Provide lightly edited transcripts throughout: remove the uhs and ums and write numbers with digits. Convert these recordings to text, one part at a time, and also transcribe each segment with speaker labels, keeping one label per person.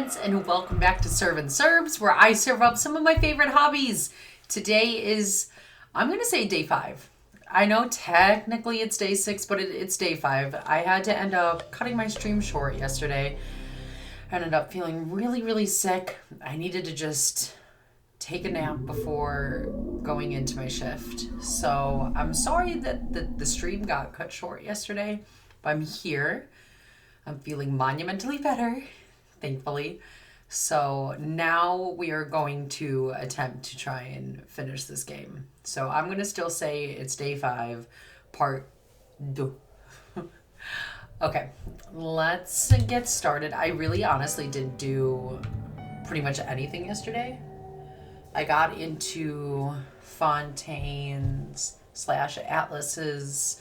Speaker 1: kids, and welcome back to ServinSerbzzz, where I serve up some of my favorite hobbies. Today is, I'm going to say day 5. I know technically it's day 6, but it's day 5. I had to end up cutting my stream short yesterday. I ended up feeling really, really sick. I needed to just take a nap before going into my shift. So I'm sorry that the stream got cut short yesterday, but I'm here. I'm feeling monumentally better, thankfully. So now we are going to attempt to try and finish this game. So I'm going to still say it's day 5, part 2. Okay, let's get started. I really honestly didn't do pretty much anything yesterday. I got into Fontaine's / Atlas's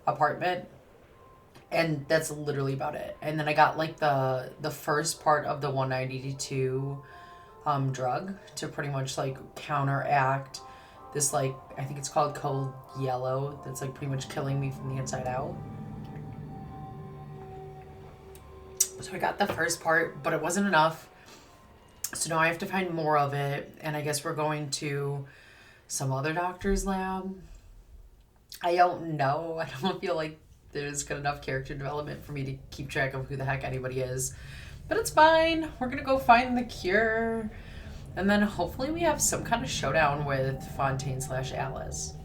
Speaker 1: apartment, and that's literally about it. And then I got like the first part of the 192 drug to pretty much like counteract this, like, I think it's called cold yellow, that's like pretty much killing me from the inside out. So I got the first part, but it wasn't enough. So now I have to find more of it, and I guess we're going to some other doctor's lab. I don't know. I don't feel like there's good enough character development for me to keep track of who the heck anybody is. But it's fine. We're going to go find the cure. And then hopefully we have some kind of showdown with Fontaine / Atlas.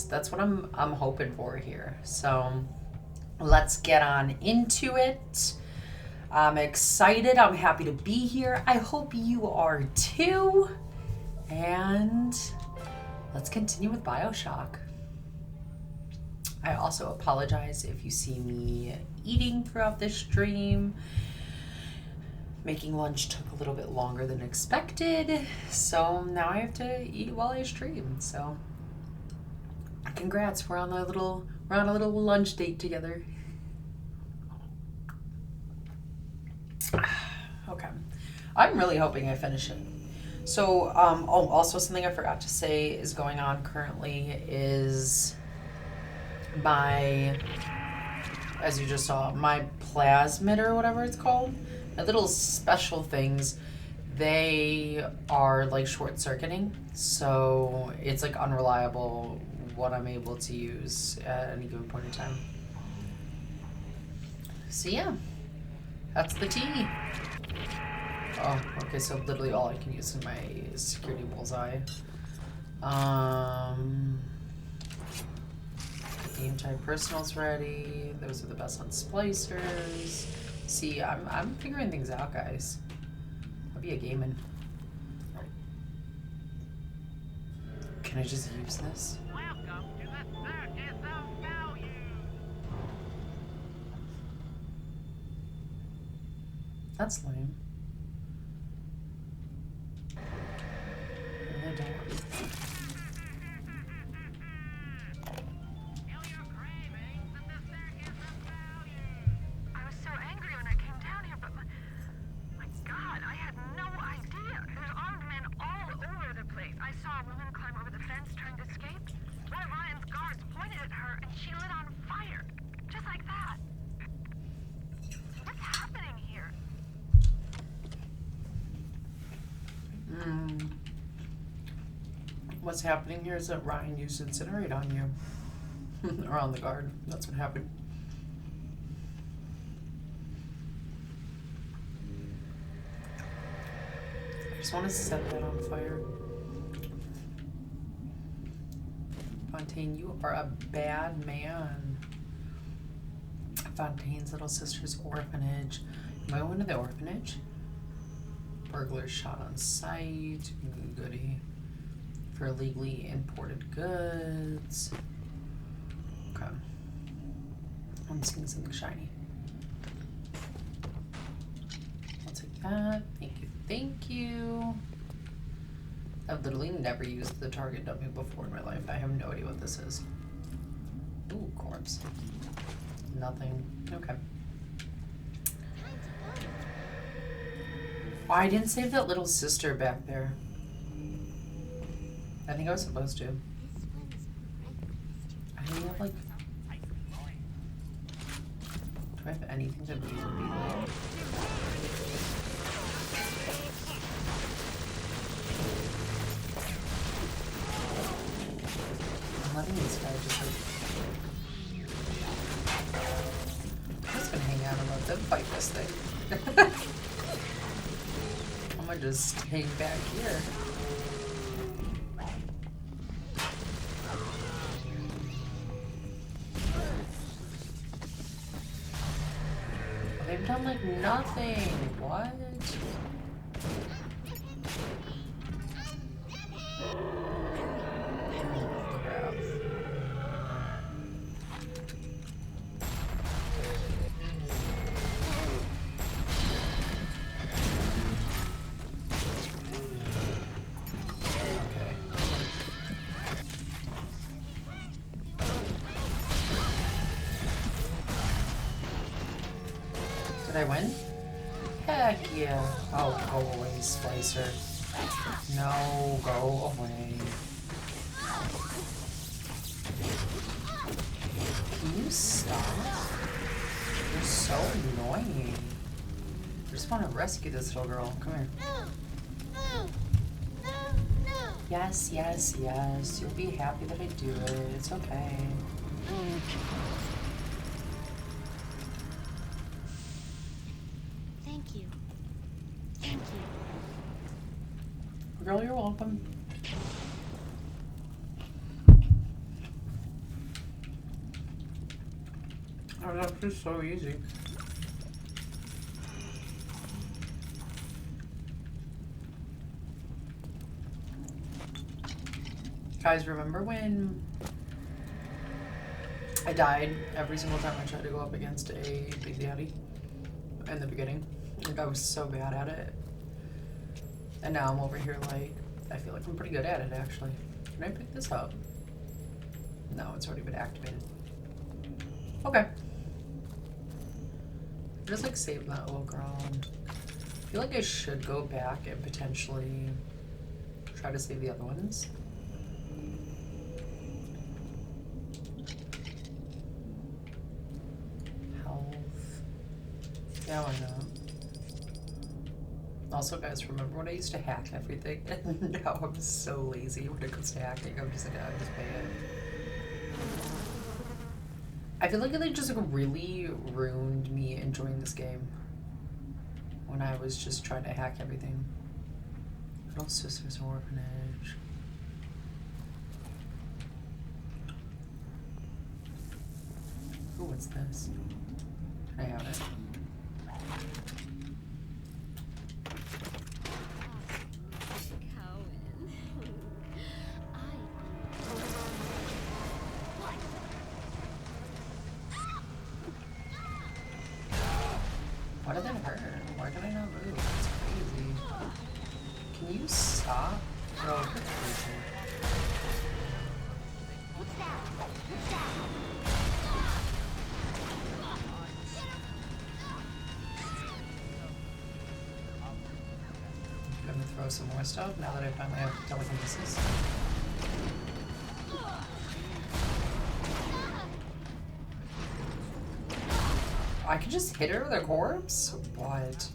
Speaker 1: That's what I'm hoping for here. So let's get on into it. I'm excited. I'm happy to be here. I hope you are too. And let's continue with Bioshock. I also apologize if you see me eating throughout this stream. Making lunch took a little bit longer than expected, so now I have to eat while I stream. So congrats, we're on a little lunch date together. Okay, I'm really hoping I finish it. So also something I forgot to say is going on currently is my, as you just saw, my plasmid or whatever it's called, my little special things, they are like short-circuiting, so it's like unreliable what I'm able to use at any given point in time. So yeah, that's the tea. Oh, okay, so literally all I can use is my security bullseye. Game type personal's ready. Those are the best on splicers. See, I'm figuring things out, guys. I'll be a gaming. Can I just use this?
Speaker 2: Welcome to the Circus of Value.
Speaker 1: That's lame. Really don't. What's happening here is that Ryan used to incinerate on you. Or on the guard. That's what happened. I just want to set that on fire. Fontaine, you are a bad man. Fontaine's little sister's orphanage. Am I going to the orphanage? Burglar shot on sight. Goody. For illegally imported goods. Okay. I'm just getting something shiny. I'll take that. Thank you. Thank you. I've literally never used the target dummy before in my life. I have no idea what this is. Ooh, corpse. Nothing. Okay. Oh, I didn't save that little sister back there. I think I was supposed to. I didn't have like... Do I have anything to leave with people? gonna just hang back here. They've done like nothing. What? Did I win? Heck yeah. Oh, go away, Splicer. No, go away. Can you stop? You're so annoying. I just want to rescue this little girl. Come here. Yes, yes, yes. You'll be happy that I do it. It's okay.
Speaker 3: Thank you. Thank you.
Speaker 1: Girl, you're welcome. Oh, that's just so easy. Guys, remember when I died every single time I tried to go up against a Big Daddy in the beginning? Like, I was so bad at it. And now I'm over here like, I feel like I'm pretty good at it actually. Can I pick this up? No, it's already been activated. Okay. Just like save that little girl. I feel like I should go back and potentially try to save the other ones. Health. Yeah, why not? Also, guys, remember when I used to hack everything? And now I'm so lazy when it comes to hacking. I'm just like, I just pay it. I feel like it just like really ruined me enjoying this game when I was just trying to hack everything. Little Sister's Orphanage. Ooh, what's this? Can I have it? Why did that hurt? Why can I not move? It's crazy. Can you stop? Bro, you're crazy. I'm gonna throw some more stuff now that I finally have telekinesis. I can just hit her with a corpse? What?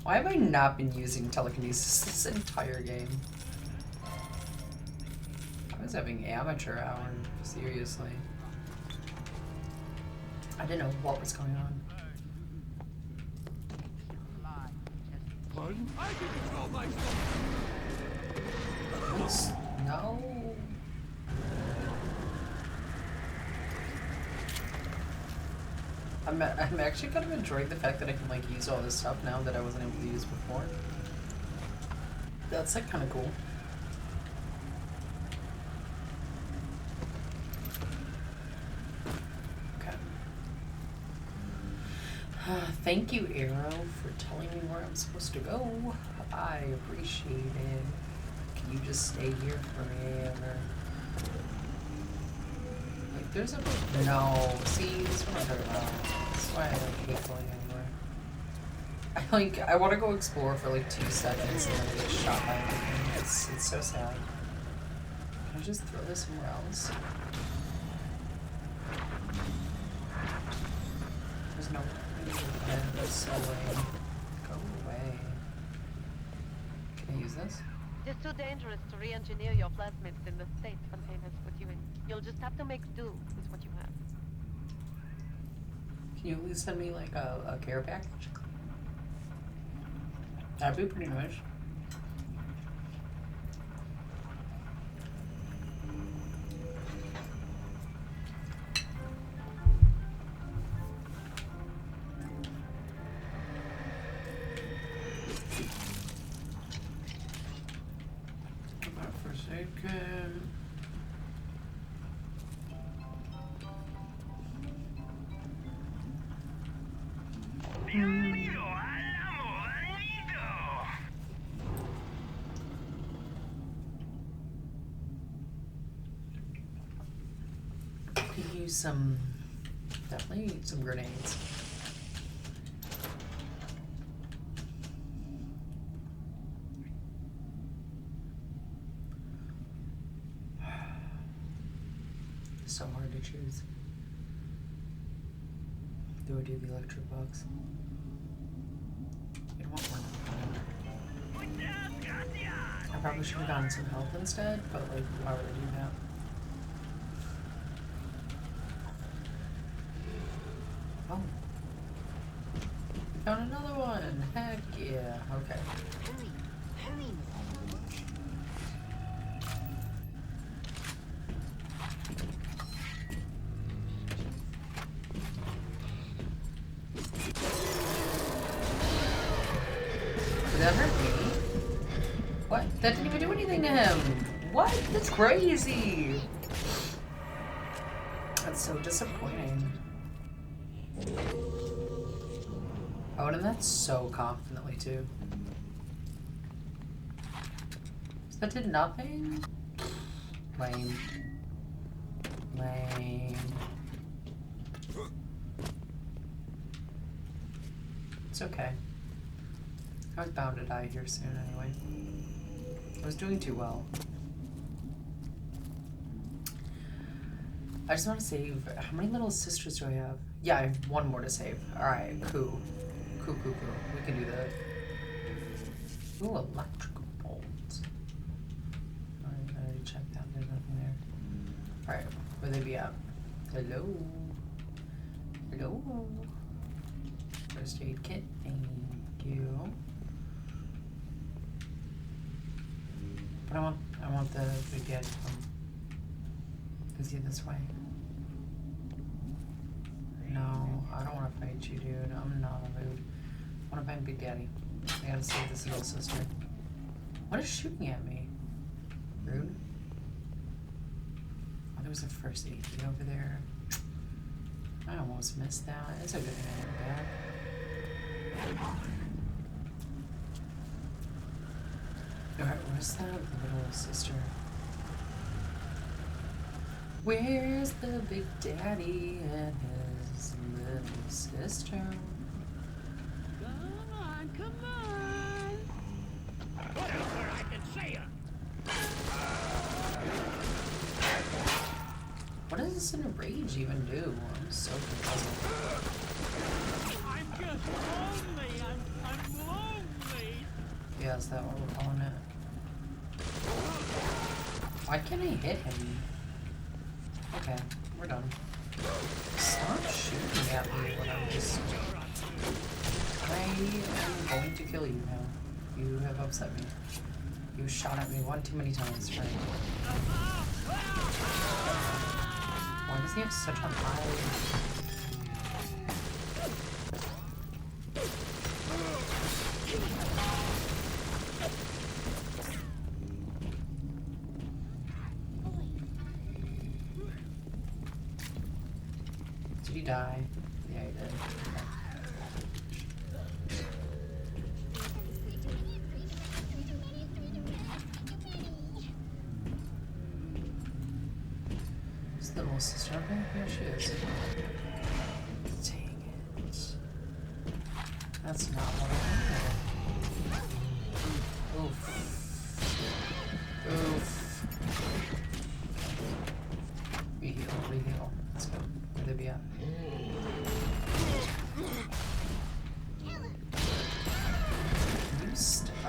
Speaker 1: Why have I not been using telekinesis this entire game? I was having amateur hour, seriously. I didn't know what was going on.
Speaker 2: I can control myself.
Speaker 1: No. I'm actually kind of enjoying the fact that I can like use all this stuff now that I wasn't able to use before. That's like kind of cool. Okay. Thank you, Arrow, for telling me where I'm supposed to go. I appreciate it. Can you just stay here forever? Like, there's a... No. See, this is what I'm talking about. That's why I like hate going anywhere. I want to go explore for like 2 seconds and then I get shot by everything. It's so sad. Can I just throw this somewhere else? There's no... There's so lame. Go away. Can I use this?
Speaker 4: It's too dangerous to re-engineer your plasmids in the state containers put you in. You'll just have to make do with what you have.
Speaker 1: Can you at least send me like a care package? That'd be pretty nice. chicken.
Speaker 2: Bienvenido al amorito.
Speaker 1: Could use some, definitely some grenades. So hard to choose. Do I do the electric box? I don't want one.
Speaker 2: Muchas gracias.
Speaker 1: I probably should have gotten some help instead, but like, why would I do that? Oh. Found another one! Heck yeah. Okay.
Speaker 3: Hurry, hurry.
Speaker 1: Did that hurt me? What? That didn't even do anything to him! What? That's crazy! That's so disappointing. Oh, and that's so confidently too. So that did nothing? Lame. Lame. It's okay. I was bound to die here soon anyway. I was doing too well. I just want to save. How many little sisters do I have? Yeah, I have one more to save. Alright, cool. Cool. We can do that. Ooh, electrical bolts. Alright, I already checked that. There's nothing there. Alright, where they be at? Hello? Hello? First aid kit. Thank you. But I want the big daddy from. Is he this way? No, I don't want to fight you, dude. I'm not in the mood. I want to find Big Daddy. I gotta save this little sister. What is shooting at me? Rude. Oh, there was a first aid kit over there. I almost missed that. It's a good thing I went back. Alright, where's that little sister? Where's the Big Daddy and his little sister?
Speaker 3: Come on.
Speaker 2: Whatever I can say it.
Speaker 1: What does this in a rage even do? I'm so confused.
Speaker 3: I'm just lonely. I'm lonely.
Speaker 1: Yeah, is that what we're calling it? Why can't I hit him? Okay, we're done. Stop shooting at me when I'm just... I am going to kill you now. You have upset me. You shot at me one too many times, friend. Why does he have such a high... Did he die? Yeah, he did. Is the little sister up there? Here she is. Dang it. That's not what I wanted. Oof. Oof. Reheal. Let's go. Where they be at?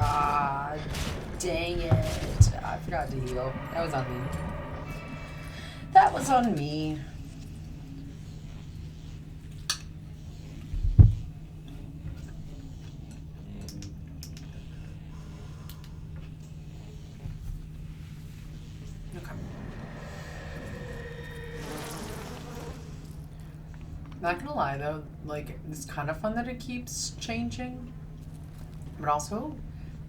Speaker 1: Ah, dang it. I forgot to heal. That was on me. That was on me. Okay. Not gonna lie though, like, it's kind of fun that it keeps changing. But also,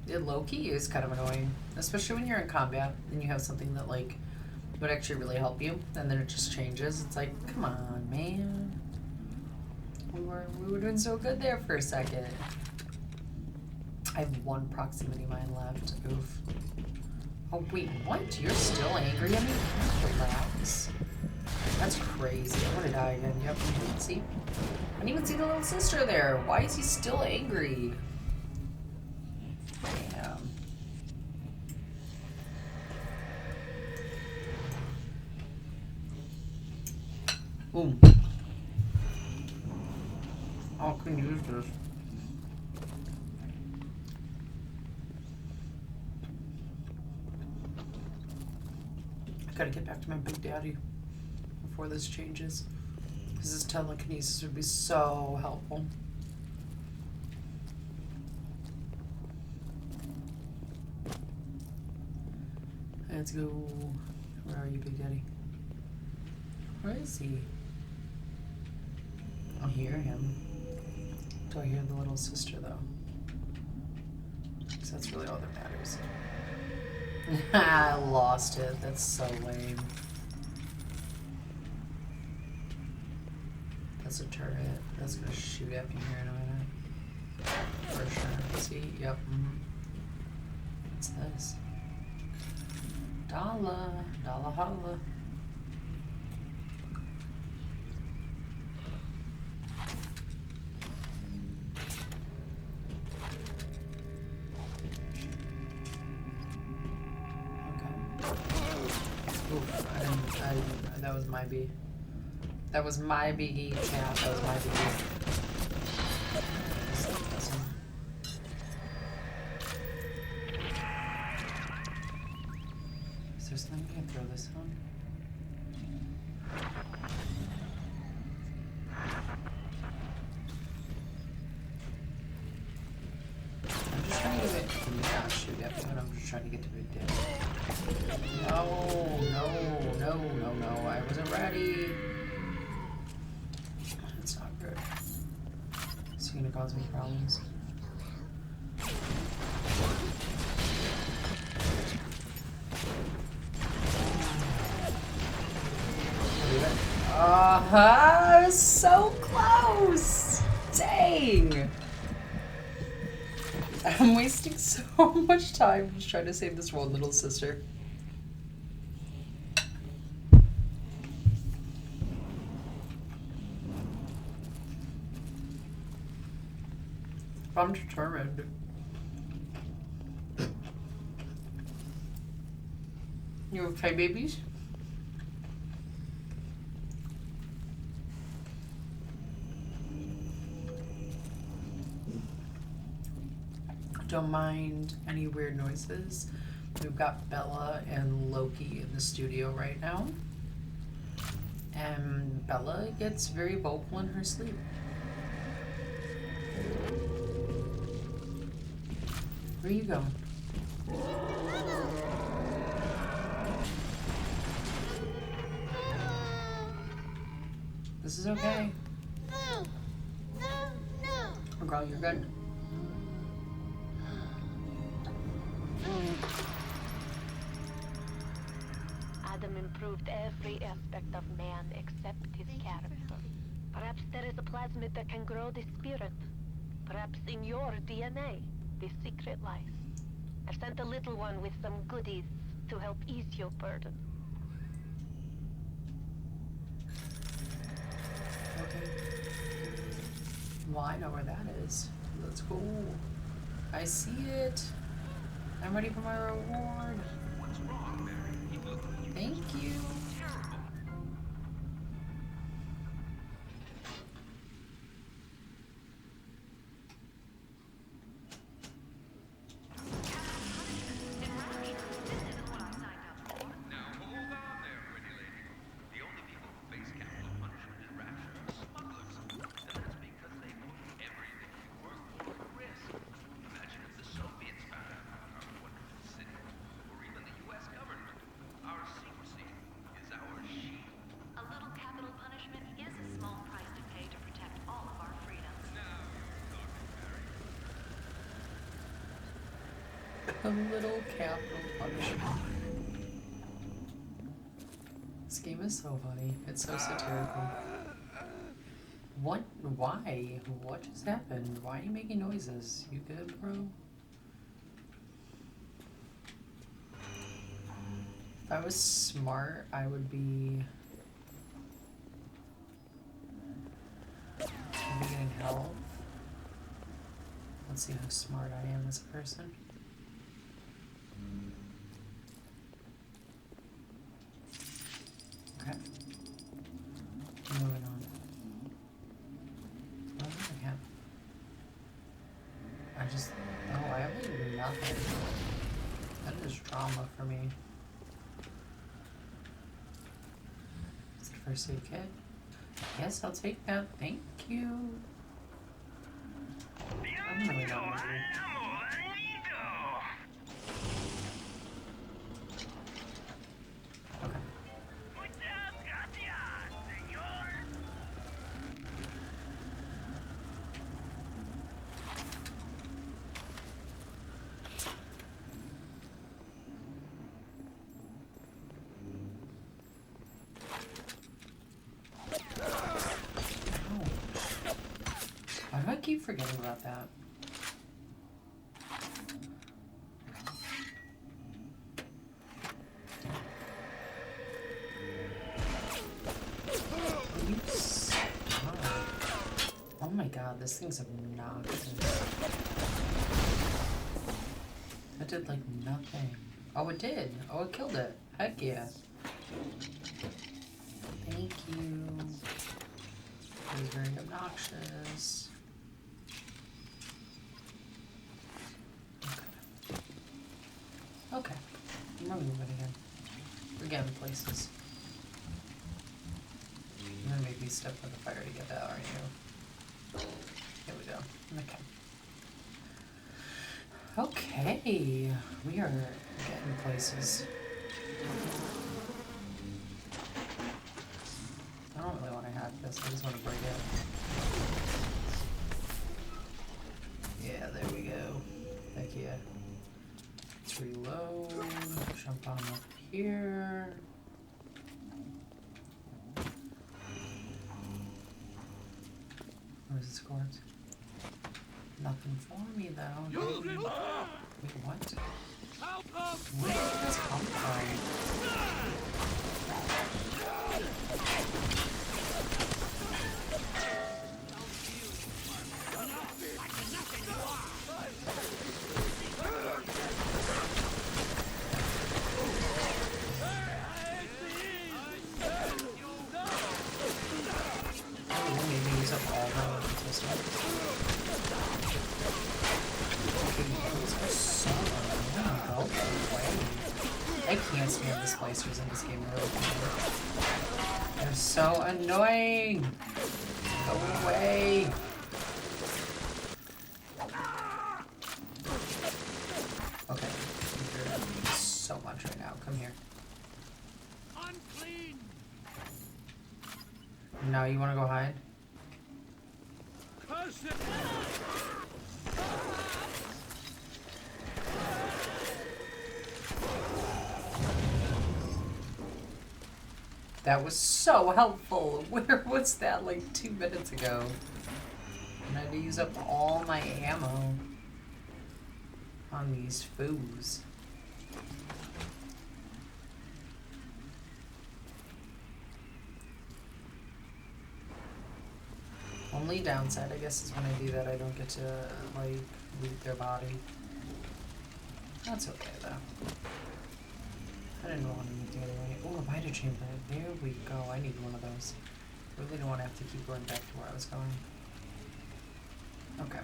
Speaker 1: It low-key is kind of annoying, especially when you're in combat and you have something that like would actually really help you, and then it just changes. It's like, come on, man. We were doing so good there for a second. I have 1 proximity mine left. Oof. Oh wait, what? You're still angry at me? Relax. That's crazy. I'm gonna die again. Yep. See? I didn't even see the little sister there. Why is he still angry? Damn. Boom. Oh, I couldn't use this. I gotta get back to my big daddy before this changes. Because his telekinesis would be so helpful. Let's go. Where are you, Big Daddy? Where is he? I hear him. Do I hear the little sister, though? Because that's really all that matters. I lost it. That's so lame. That's a turret. That's gonna shoot at me here in a minute. For sure. See? Yep. What's this? Dollar. Dollar holla. That was my bee. That was my biggie, chat. That was my biggie. Is there something I can throw this on? I'm just trying to get it. Yeah, shoot at me when I'm just trying to get to Big Daddy. No, no, no, no, no. I wasn't ready. That's not good. Is he gonna cause me problems? So close! Dang! I'm wasting so much time just trying to save this one little sister. I'm determined. You okay, babies? Don't mind any weird noises. We've got Bella and Loki in the studio right now. And Bella gets very vocal in her sleep. Where are you going? This is okay. Oh, girl, you're good.
Speaker 4: Adam improved every aspect of man except his character. Perhaps there is a plasmid that can grow the spirit. Perhaps in your DNA, the secret lies. I've sent a little one with some goodies to help ease your burden.
Speaker 1: Okay. Well, I know where that is. Let's go. I see it. I'm ready for my reward.
Speaker 2: What's wrong, Mary? You look
Speaker 1: Thank you.
Speaker 2: terrible. Now hold on there, pretty lady. The only people who face capital punishment in Rapture are smugglers. And that's because they put everything we work for at risk. Imagine if the Soviets found out about our wonderful city, or even the U.S. government. Our secrecy is
Speaker 1: A little capital punishment. This game is so funny. It's so satirical. What? Why? What just happened? Why are you making noises? You good, bro? If I was smart, I would be getting help. Let's see how smart I am as a person. Okay. Moving on. Oh, I can't. I just. Oh, I have like nothing. That is drama for me. Is it first aid kit? Yes, I'll take that. Thank you. I'm really not hungry. Okay. Oh. Why do I keep forgetting about that? Oh my god, this thing's obnoxious. That did like nothing. Oh, it did. Oh, it killed it. Heck yeah. Thank you. It was very obnoxious. Okay. Okay. We're moving again. We're getting places. You're gonna make me step by the fire to get that, aren't you? Here we go. Okay. Okay. We are getting places. I don't really want to hack this. I just want to break it. Yeah, there we go. Heck yeah. Let's reload. Jump on up here. Where's the scores? Nothing for me though. Wait, what? Where did this come from? Maybe use up all the stuff. I can't stand the splicers in this game really bad. They're so annoying! Go away! Okay, you're doing so much right now. Come here.
Speaker 3: Unclean.
Speaker 1: Now you wanna go hide?
Speaker 3: Curse it.
Speaker 1: That was so helpful. Where was that like 2 minutes ago? And I had to use up all my ammo on these foos. Only downside, I guess, is when I do that, I don't get to like loot their body. That's okay though. I didn't want to meet the other way. Oh, a Vita chamber. There we go. I need one of those. Really don't want to have to keep going back to where I was going. Okay.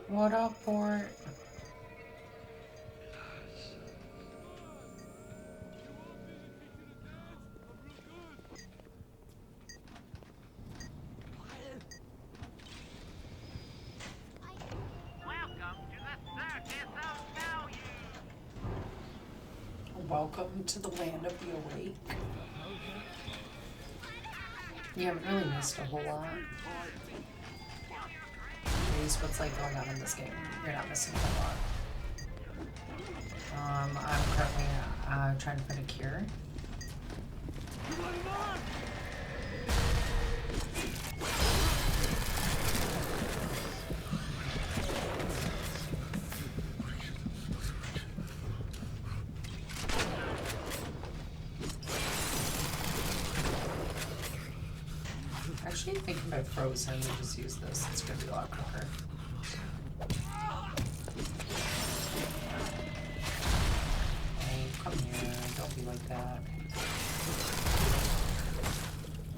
Speaker 1: What up, Fort? Welcome to the land of the awake. You haven't really missed a whole lot. At least what's like going on in this game. You're not missing a whole lot. I'm currently trying to find a cure. Actually, I think if I froze him, we'll just use this. It's gonna be a lot quicker. Come here, don't be like that.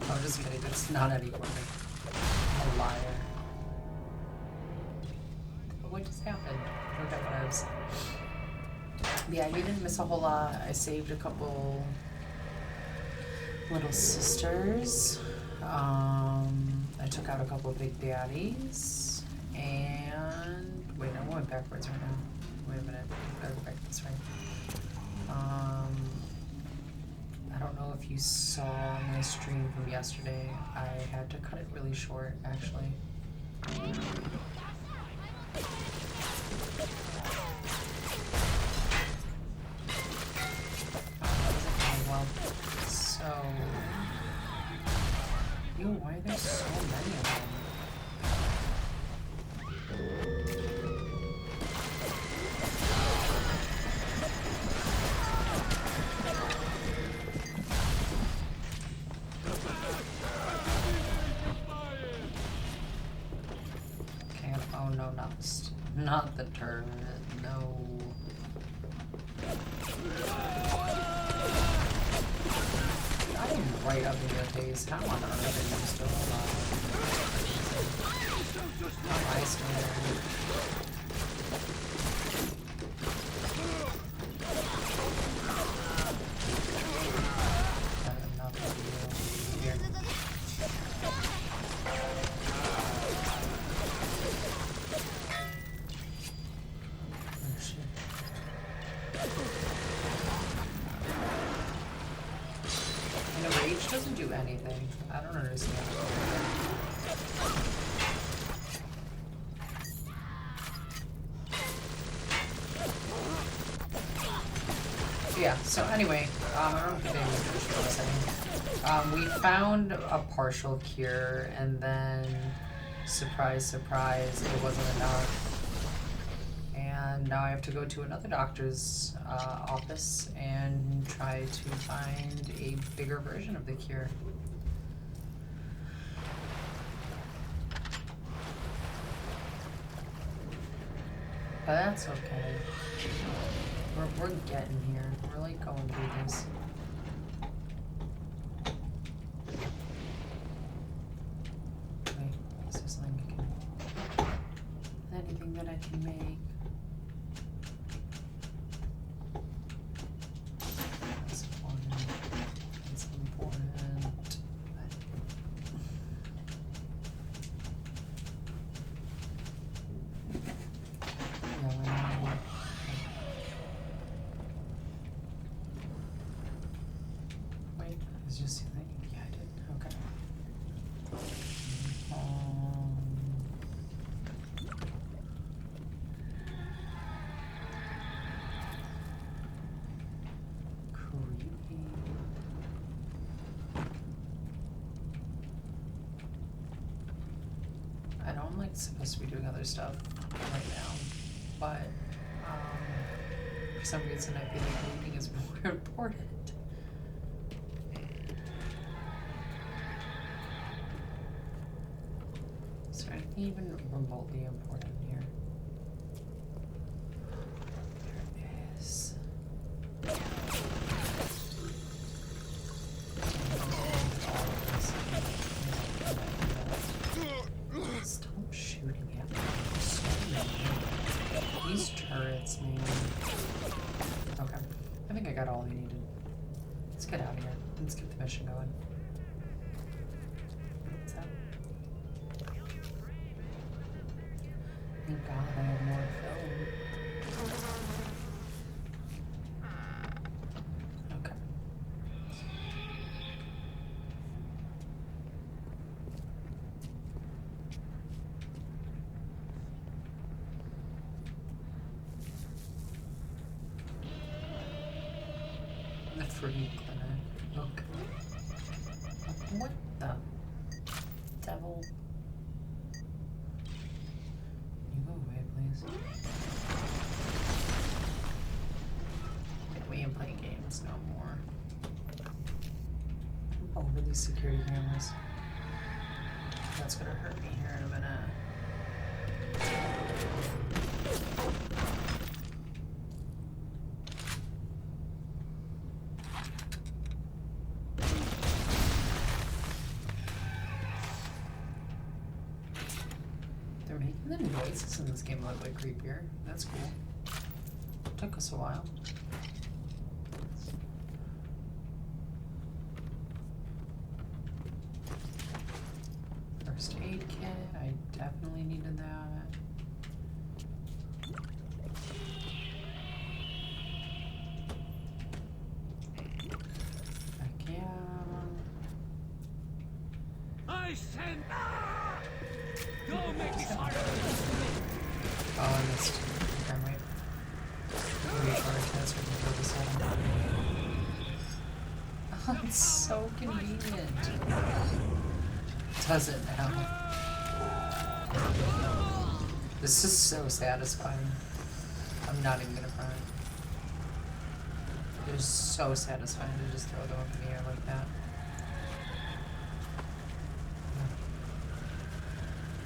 Speaker 1: Oh, just kidding, it's not any quicker. I'm a liar. But what just happened? Okay, whatevs. Yeah, you didn't miss a whole lot. I saved a couple little sisters. I took out a couple of big daddies. And wait, I'm going backwards right now. Wait a minute, I gotta go back this way. I don't know if you saw my stream from yesterday. I had to cut it really short, actually. That wasn't going well. So, why are there so many of them? Oh no, not the turret, no. I'm right up in your face. How on earth are you still alive? How am I still there? Enough of you. Here. Doesn't do anything. I don't understand. Yeah, so anyway, I don't know if anyone finished what I was saying. We found a partial cure, and then, surprise, surprise, it wasn't enough. And now I have to go to another doctor's office and try to find a bigger version of the cure. But that's okay. We're getting here. We're like going through this. Wait, is there something I can... anything that I can make? I'm like supposed to be doing other stuff right now, but for some reason I feel like reading is more important. Is there anything even remotely important here? There is. Stop shooting at me. So many. These turrets, man. Okay. I think I got all I needed. Let's get out of here. Let's get the mission going. What's that? Thank God I have more film. The free clinic. Look. What the devil? Can you go away, please? We ain't playing games no more. I'm over these security cameras. That's gonna hurt me here in a minute. They're making the noises in this game a little bit creepier. That's cool. Took us a while. First aid kit, I definitely needed that. Heck yeah.
Speaker 3: I send. Don't make me harder.
Speaker 1: Oh, I missed. Okay, wait. Recharge that so I can throw this at him. Oh, it's so convenient. Does it now? This is so satisfying. I'm not even gonna cry. It is so satisfying to just throw them up in the air like that.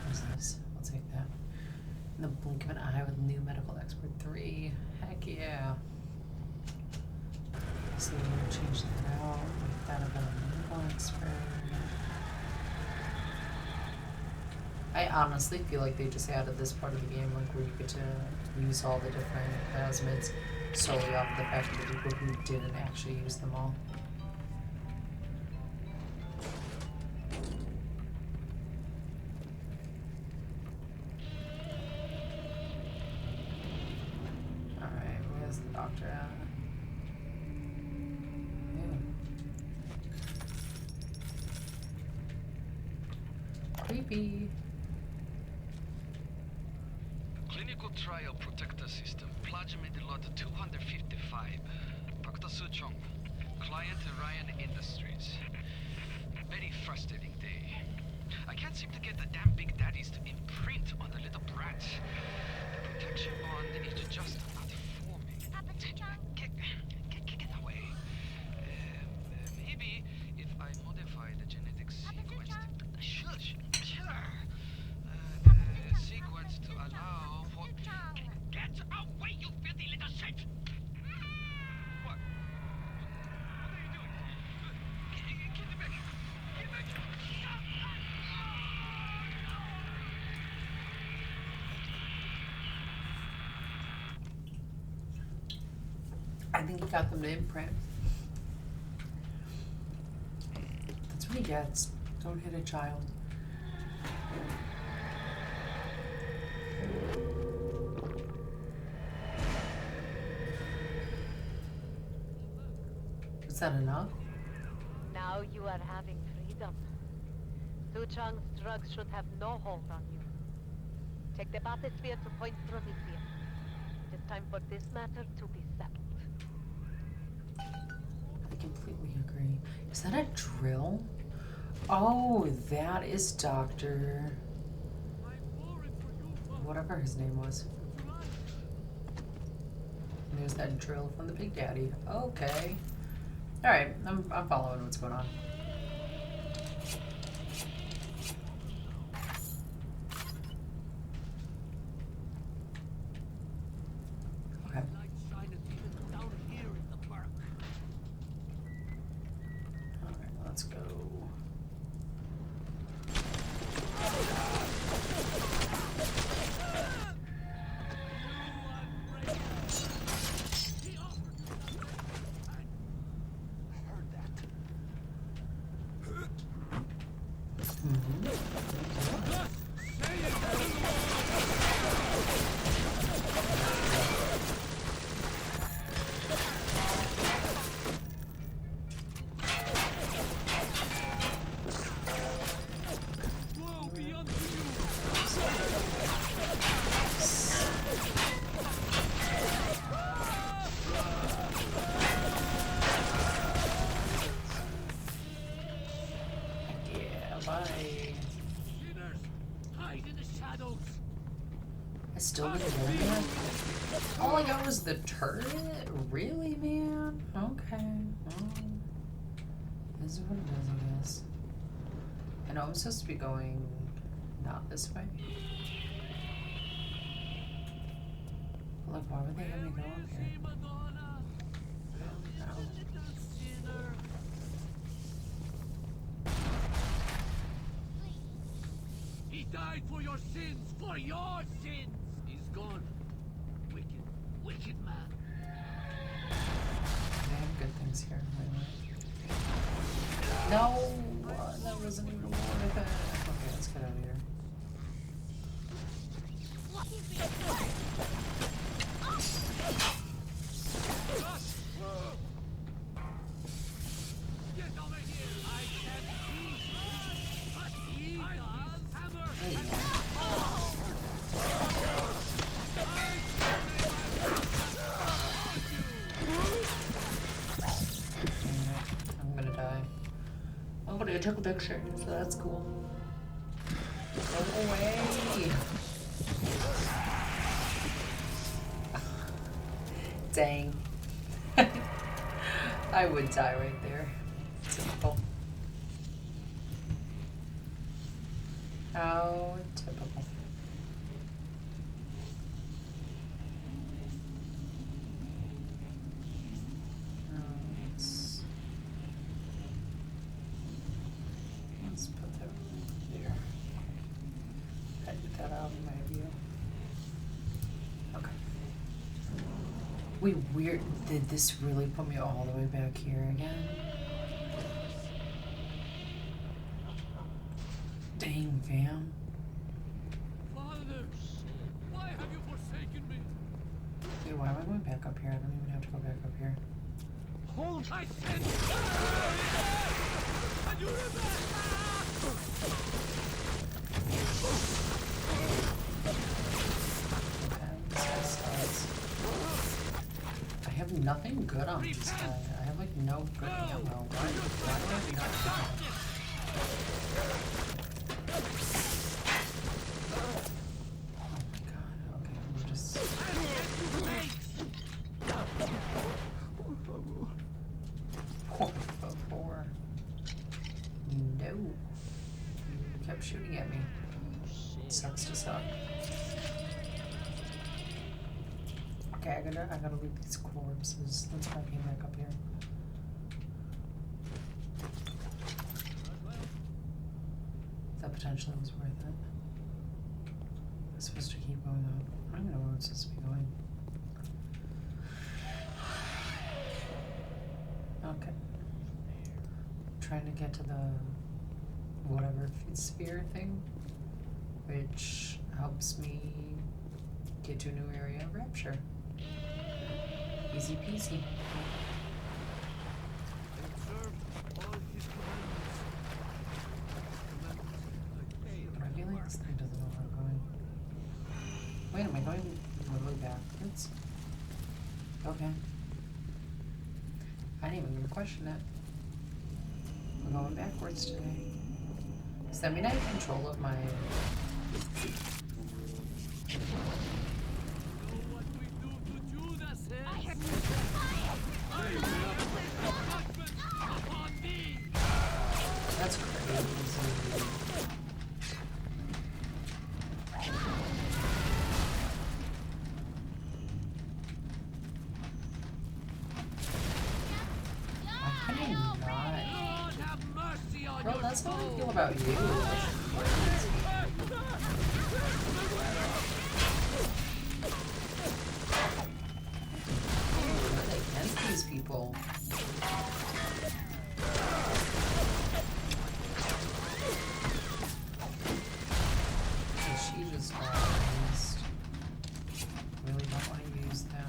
Speaker 1: What's this? I'll take that. In the blink of an eye with new medical expert 3. Heck yeah. So we're gonna change that out. Make that about a medical expert. I honestly feel like they just added this part of the game, like where you get to use all the different plasmids solely off of the fact of the people who didn't actually use them all. Alright, where's the doctor at? Ew. Creepy.
Speaker 2: Clinical trial protector system, plasmid lot 255. Dr. Suchong, client Ryan Industries. Very frustrating day. I can't seem to get the damn big daddies to imprint on the little brats. The protection bond is just not forming. Get away. Maybe if I modify the genetic sequence to... Shush! Sequence to allow for... Get away, you filthy little shit! What? What are you doing? Get back! Get back!
Speaker 1: I think he got them to imprint. That's what he gets. Don't hit a child. Is that enough?
Speaker 4: Now you are having freedom. Su Chang's drugs should have no hold on you. Take the bathysphere to Point Prometheus. It is time for this matter to be settled.
Speaker 1: I completely agree. Is that a drill? Oh, that is Dr. whatever his name was. And there's that drill from the Big Daddy. Okay. Alright, I'm following what's going on. Okay.
Speaker 3: Light shineth even down here in the park.
Speaker 1: Alright, let's go. Bye.
Speaker 3: Sinners, hide in the shadows.
Speaker 1: I still didn't get there. All I got was the turret? Really, man? Okay. Well, this is what it is, I guess. I know I'm supposed to be going not this way. Look, why would they have me go up here?
Speaker 3: See Madonna.
Speaker 1: I don't know.
Speaker 3: Little sinner. He died for your sins, for your sins. He's gone. Wicked, wicked man.
Speaker 1: They have good things here. Wait. No! That wasn't even worth it. Okay, let's get out of here.
Speaker 3: Get over here. I can see. But he does. Hammer.
Speaker 1: I'm gonna die. Oh, but I took a picture, so that's cool. Go away! Dang. I would die right there. Typical. How typical. Let's put that there. Edit that out of my view. Okay. Wait, weird. Did this really put me all the way back here again? Dang, fam.
Speaker 3: Father, why have you forsaken me?
Speaker 1: Wait, why am I going back up here? I don't even have to go back up here.
Speaker 3: Hold, I said. And you
Speaker 1: Okay, this guy sucks. I have nothing good on this guy. I have like no good ammo. Why do I have nothing? Oh my god, okay, I'm just... Por favor. No. You kept shooting at me. Sucks to suck. Okay, I gotta leave these corpses. That's why I came back up here. That potentially was worth it. I'm supposed to keep going up. I don't know where I'm supposed to be going. Okay. Trying to get to the whatever sphere thing, which helps me get to a new area of Rapture. Easy peasy.
Speaker 3: observe all his commandments.
Speaker 1: But I feel like this thing doesn't know where I'm going. Wait, am I going literally backwards? Okay. I didn't even question it. We're going backwards today. Does that mean I have control of my...
Speaker 3: Know what we do to Judas, eh? I have judgment upon thee.
Speaker 1: That's crazy. I cannot...
Speaker 3: Lord have mercy on
Speaker 1: Bro,
Speaker 3: your
Speaker 1: that's how I
Speaker 3: soul.
Speaker 1: feel about you. What are they against these people? And she just paused. Really don't want to use that.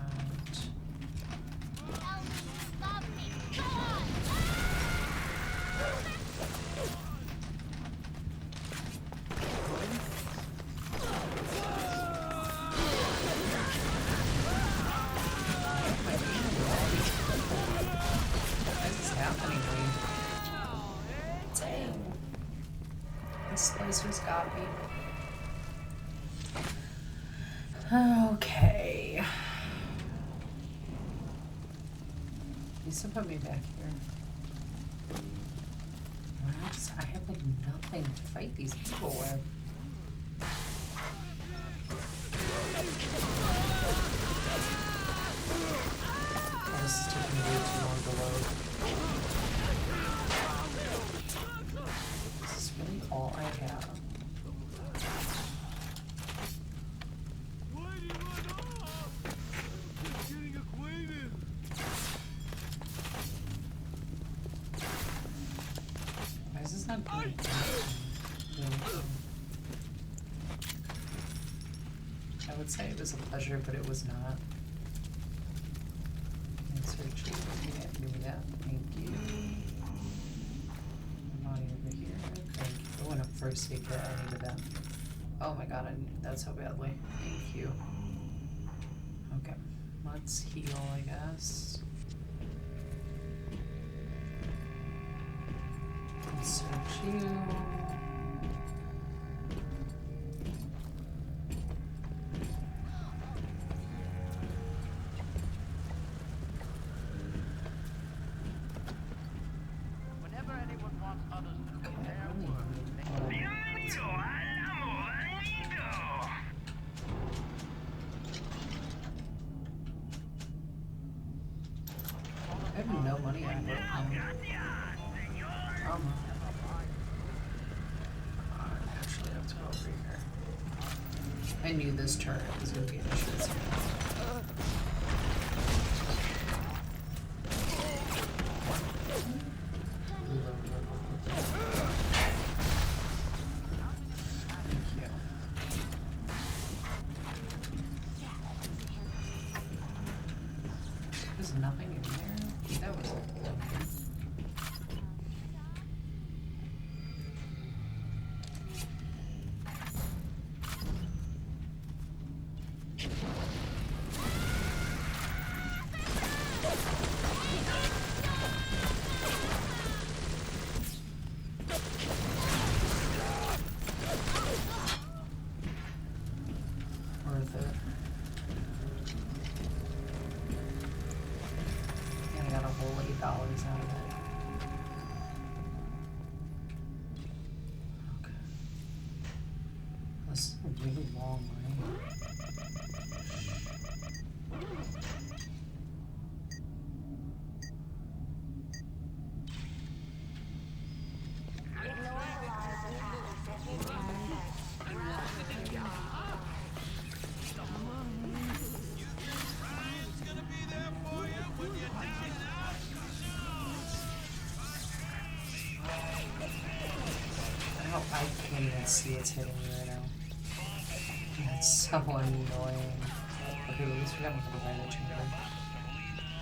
Speaker 1: The splicers got me. Okay. You still put me back here. I have like nothing to fight these people with. Oh, this is taking way too long to load. This is really all I have.
Speaker 3: Why do you run off? Just getting acquainted.
Speaker 1: Why is this not good? I would say it was a pleasure, but it was not. Insert cheese. We can't do that. Thank you. Body over here. Okay. I went up first because I needed that. Oh my god, I needed that so badly. Thank you. Okay. Let's heal, I guess. Insert you.
Speaker 3: Whenever anyone wants others to do their work,
Speaker 5: Bienvenido al amor amigo.
Speaker 1: I have no money on it. I actually have to go over here. I knew this turret was going to be an issue. There's nothing in there. That was worth it. And I got a whole $8 out of it. Okay. This is a really long way. I can't even see it's hitting me right now. That's so annoying. Okay, at least we got a little bit of chamber.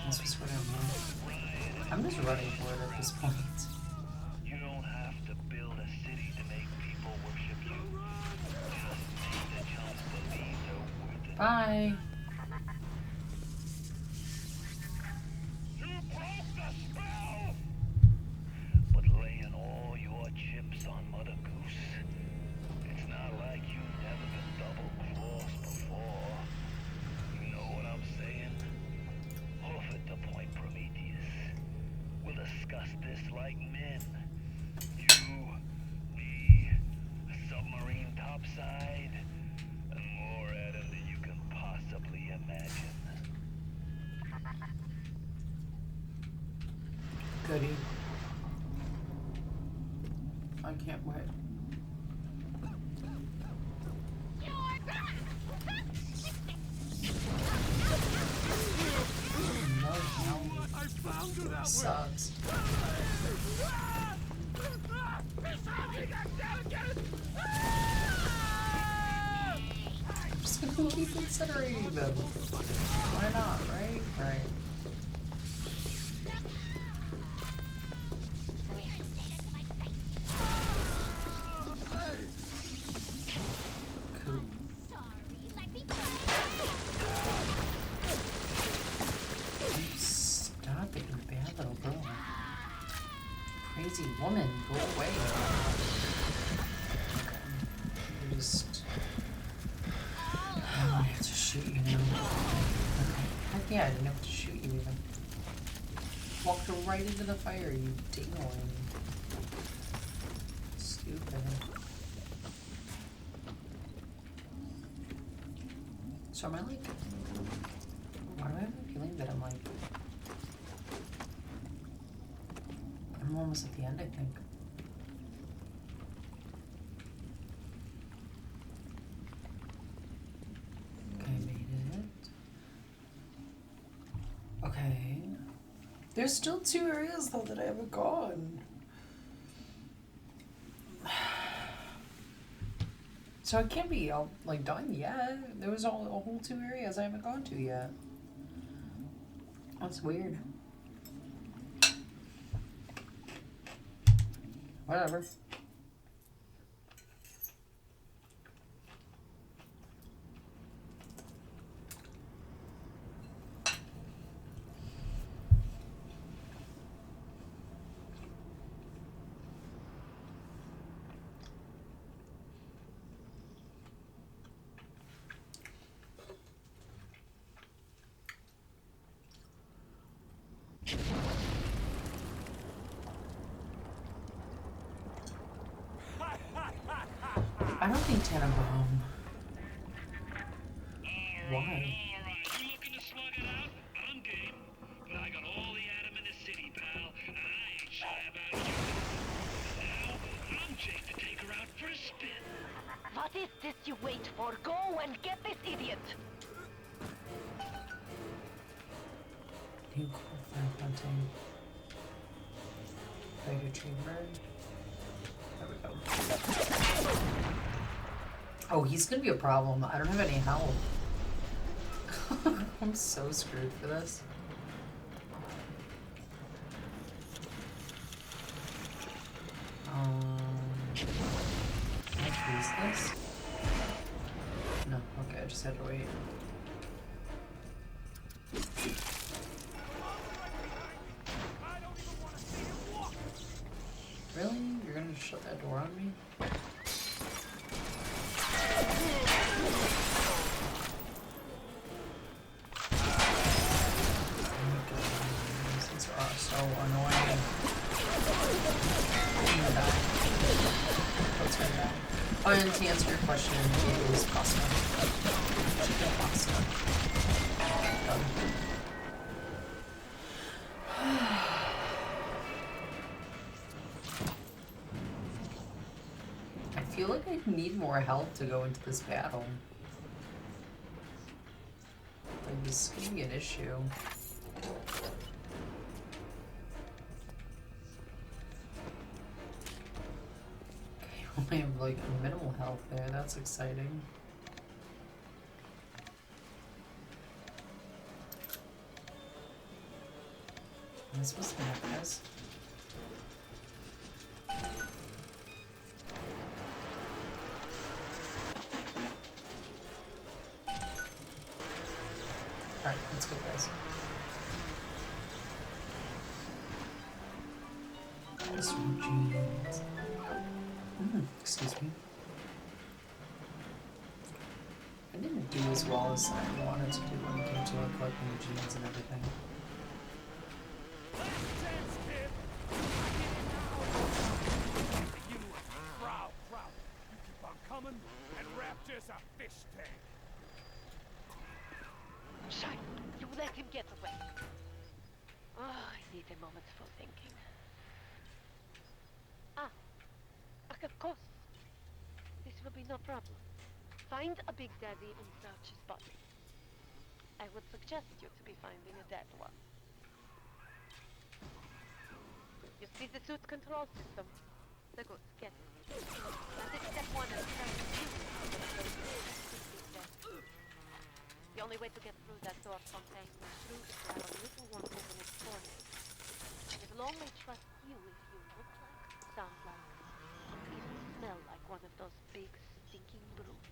Speaker 1: This was what I'm just running for it at this point.
Speaker 5: You don't have to build a city to make people worship you. Just make the chumps believe they're worth it.
Speaker 1: Bye.
Speaker 5: You broke the spell! But laying all your chips on Mother Goose, it's not like you've never been double-crossed before. You know what I'm saying? Hoof it to Point Prometheus. We'll discuss this like men. You, me, a submarine topside, and more at him than you can possibly imagine.
Speaker 1: Goody. I can't wait.
Speaker 3: I found her that way.
Speaker 1: Sucks. I'm just gonna keep incinerating them. Why not, right? Right. Cool. Stop it, you bad little girl. Crazy woman, go away. Yeah, I didn't have to shoot you even. Walked right into the fire, you dingling. Stupid. So am I like... Why do I have a feeling that I'm like... I'm almost at the end, I think. Okay, made it. Okay. There's still 2 areas though that I haven't gone. So it can't be all like done yet. There was a whole 2 areas I haven't gone to yet. That's weird. Whatever. I don't think Tannenbaum. Why?
Speaker 5: Alright, you looking to slug it out? I'm game. But I got all the Adam in the city, pal, and I ain't shy about you. Now, I'm Jake to take her out for a spin.
Speaker 4: What is this you wait for? Go and get this idiot!
Speaker 1: New cool fire hunting. Tiger chamber. There we go. Oh, he's gonna be a problem. I don't have any health. I'm so screwed for this. Can I freeze this? No, okay, I just had to wait. Really? You're gonna shut that door on me? These are so annoying. I'm gonna die. What's gonna die? Oh, and to answer your question, it is pasta. Chicken pasta. Done. I feel like I need more health to go into this battle. Like, this is gonna be an issue. Okay, I have like minimal health there. That's exciting. Am I supposed to have this? Alright, let's go, guys. Sweet jeans. Excuse me. I didn't do as well as I wanted to do when it came to collecting the jeans and everything.
Speaker 3: Coming and wrapped as a fish tank.
Speaker 4: Shine, you let him get away. Oh, I need a moment for thinking. Of course. This will be no problem. Find a Big Daddy and search his body. I would suggest you to be finding a dead one. You see the suit control system? The good, get it. Now take step 1 and step 2. The only way to get through that door contains the through is to have a little one open its corners. It will only trust you if you look like, sound like, even smell like one of those big stinking brutes.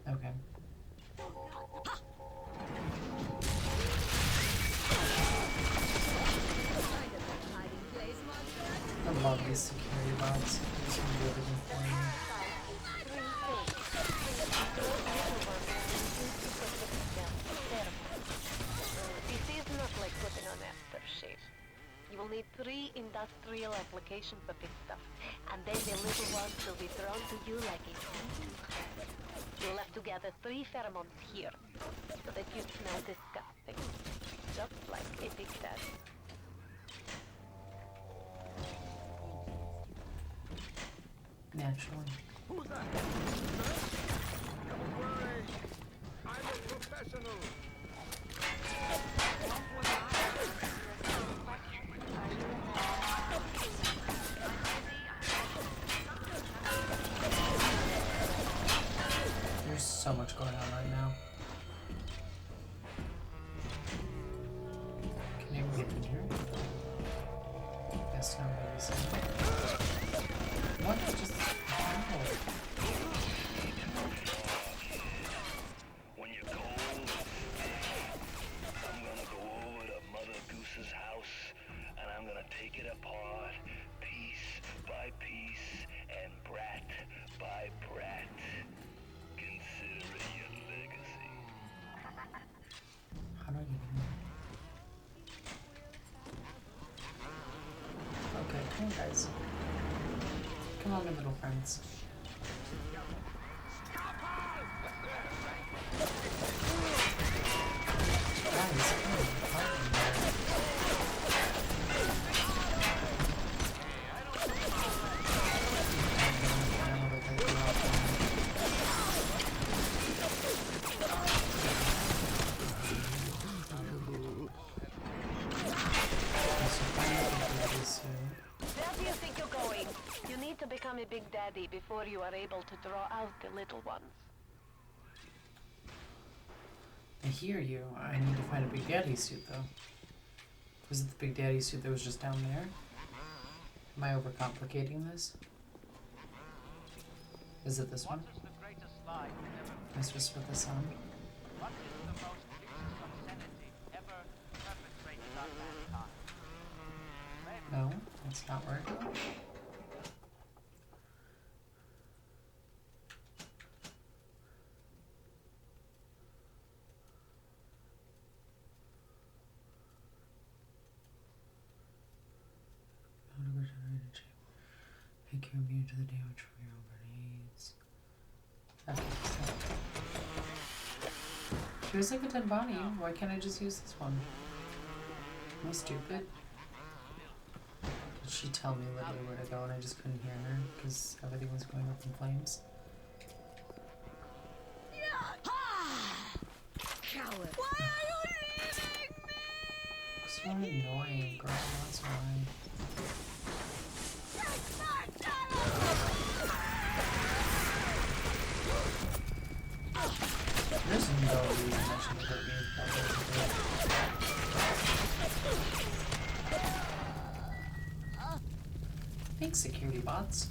Speaker 1: Okay. I love these security bots. These are really good for me.
Speaker 4: will need 3 industrial applications of this stuff, and then the little ones will be drawn to you like a You'll have to gather 3 pheromones here, so that you smell disgusting. Just like a big daddy.
Speaker 1: Naturally.
Speaker 3: Who's that? Don't worry. I'm a professional.
Speaker 1: There's so much going on right now. Can you get in here? Yes, no, maybe so. What? Just...
Speaker 5: When you're cold, I'm gonna go over to Mother Goose's house and I'm gonna take it apart, piece by piece and brat by brat. Consider it your legacy.
Speaker 1: How do I get in there? Okay, come on, guys. Come on, my little friends. Guys, come on,
Speaker 4: Where do you think you're going? You need to become a big daddy before you are able to draw out the little ones.
Speaker 1: I hear you. I need to find a Big Daddy suit, though. Was it the Big Daddy suit that was just down there? Am I overcomplicating this? Is it this one?
Speaker 2: What is the greatest lie ever?
Speaker 1: Let's just put this on.
Speaker 2: What is the most vicious obscenity ever perpetrated on mankind?
Speaker 1: No, that's not working. Make you immune to the damage from your own grenades. Okay, so. Feels like a dead body. Why can't I just use this one? Am I stupid? Did she tell me literally where to go and I just couldn't hear her because everything was going up in flames?
Speaker 6: Coward. Why are you leaving me?
Speaker 1: So annoying, girl. That's why. There's no reason I should hurt me. Thanks, security bots.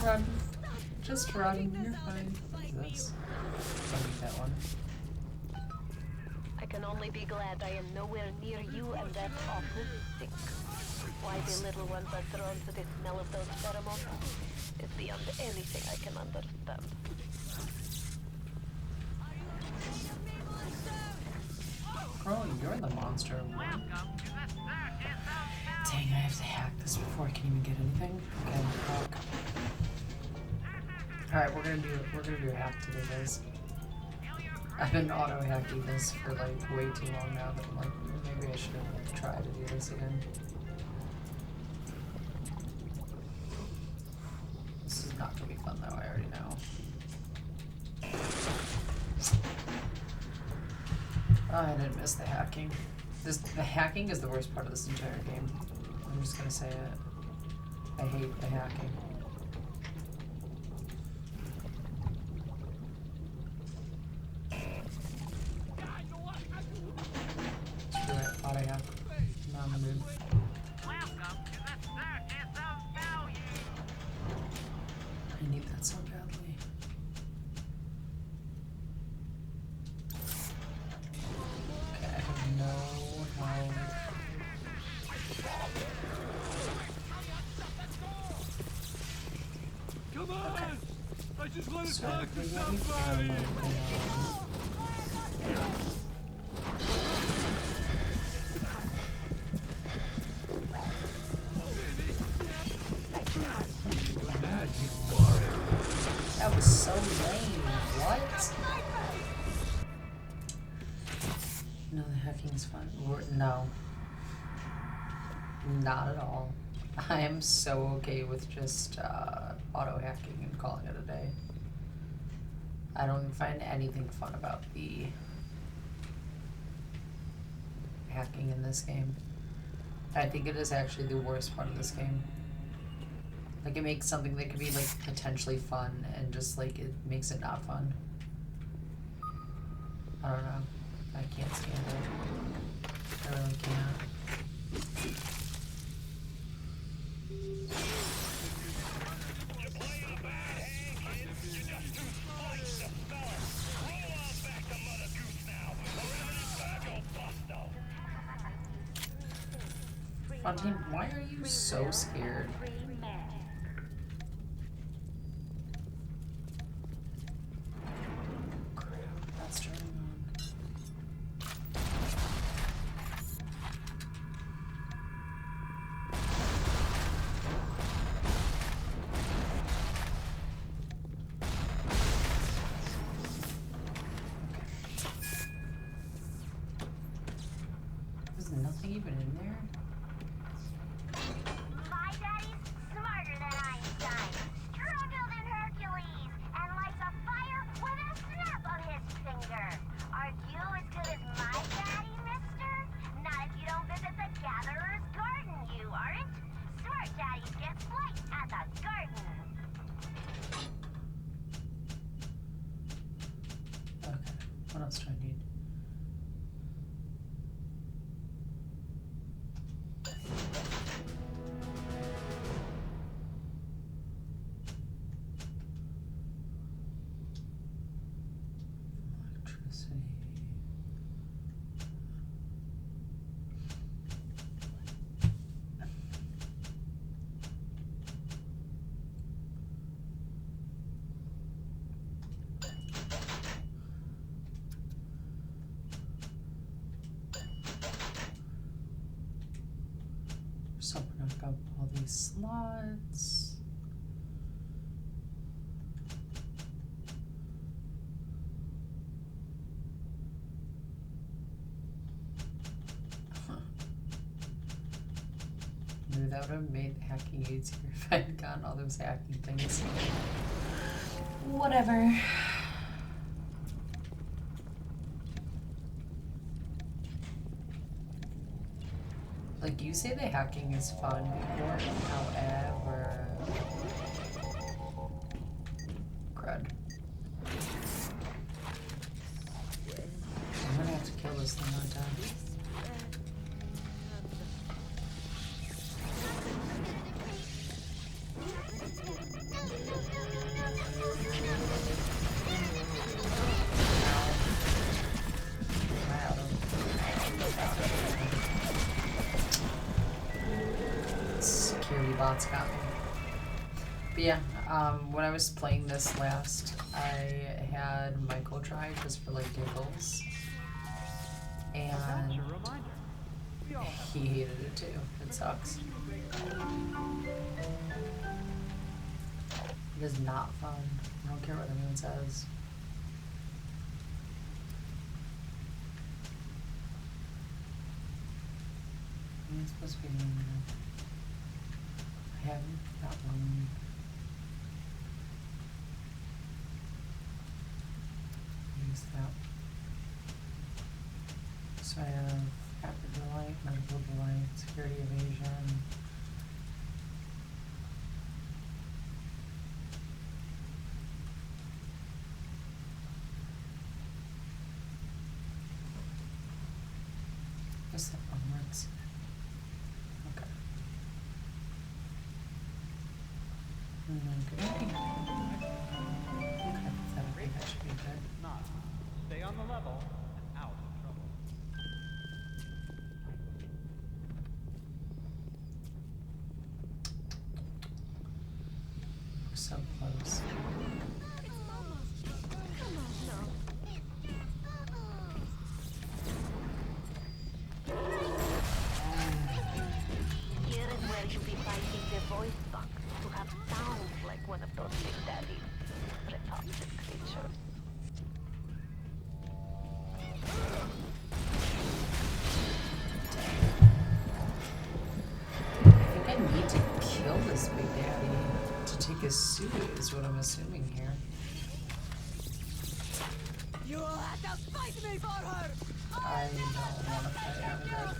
Speaker 1: Run. Just run. You're fine. What's this? I need that one.
Speaker 4: I can only be glad I am nowhere near you and that awful stink. Why the little ones are drawn to the smell of those pheromones is beyond anything I can understand.
Speaker 1: Girl, you're the monster. Dang, I have to hack this before I can even get anything. Okay, fuck. Alright, we're gonna do a hack today, guys. I've been auto hacking this for like way too long now that I'm like, maybe I should have like try to do this again. This is not gonna be fun though, I already know. Oh, I didn't miss the hacking. The hacking is the worst part of this entire game. I'm just gonna say it. I hate the hacking. Screw it, thought I have. Not in the mood.
Speaker 2: Welcome to the circus of value.
Speaker 1: I need that so badly. Okay, I have no health.
Speaker 3: Come on! I just want to
Speaker 1: So
Speaker 3: talk to
Speaker 1: we
Speaker 3: somebody!
Speaker 1: That was so lame. What? No, the hacking's fun. No. Not at all. I am so okay with just auto hacking and calling it a day. I don't find anything fun about the hacking in this game. I think it is actually the worst part of this game. Like, it makes something that could be, like, potentially fun, and just, like, it makes it not fun. I don't know. I can't stand it. I really can't.
Speaker 5: You're playing bad hand, kid. You're just too smart to spell it. Roll on back to Mother Goose now, or evidence go busto.
Speaker 1: Fontaine, why are you so scared? Crap, that's turning on. There's nothing even in there?
Speaker 7: My daddy's smarter than Einstein, stronger than Hercules, and lights a fire with a snap of his finger. Are you as good as my daddy, mister? Not if you don't visit the Gatherer's Garden, you aren't. Smart daddies get flight at the garden.
Speaker 1: Okay, what else do I need? Electricity. Just open up all these slots. Maybe that would have made hacking easier if I had gotten all those hacking things. Whatever. Like, you say the hacking is fun before, however... Crud. I'm gonna have to kill this thing, aren't I? Security bots got me. But yeah, when I was playing this last, I had Michael try just for like giggles. And he hated it too. It sucks. It is not fun. I don't care what anyone says. it's supposed to be. I haven't got one. Use that. So I have Rapid Delight, Medical Delight, Security Evasion. Guess that one works. Okay. Okay. Okay, that should be good.
Speaker 8: Not. Stay on the level and out of trouble.
Speaker 1: We're so close.
Speaker 4: Here is where you'll be fighting the voice box to have sounds like one of those big daddy repulsive creatures.
Speaker 1: I think I need to kill this big daddy to take his suit, is what I'm assuming here.
Speaker 6: You will have to fight me for her!
Speaker 1: I don't want to fight Amber.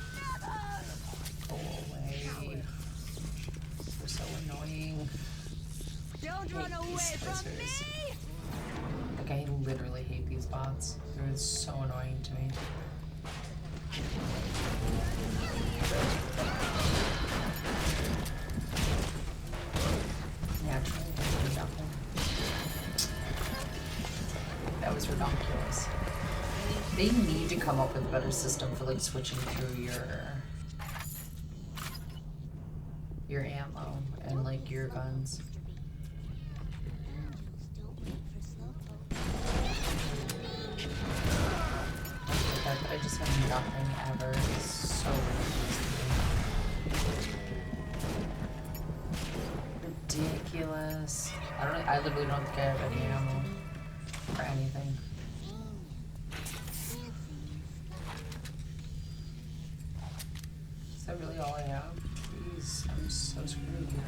Speaker 1: Go away. They're so annoying.
Speaker 6: Don't run away
Speaker 1: These
Speaker 6: from
Speaker 1: scissors.
Speaker 6: me!
Speaker 1: Like, I literally hate these bots. They're so annoying to me. Naturally, nothing. That was ridiculous. They need to come up with a better system for like switching through your ammo and like your guns. I just have nothing ever. It's so ridiculous. I literally don't think I have any ammo for anything. Is that really all I have? Jeez, I'm so screwed here.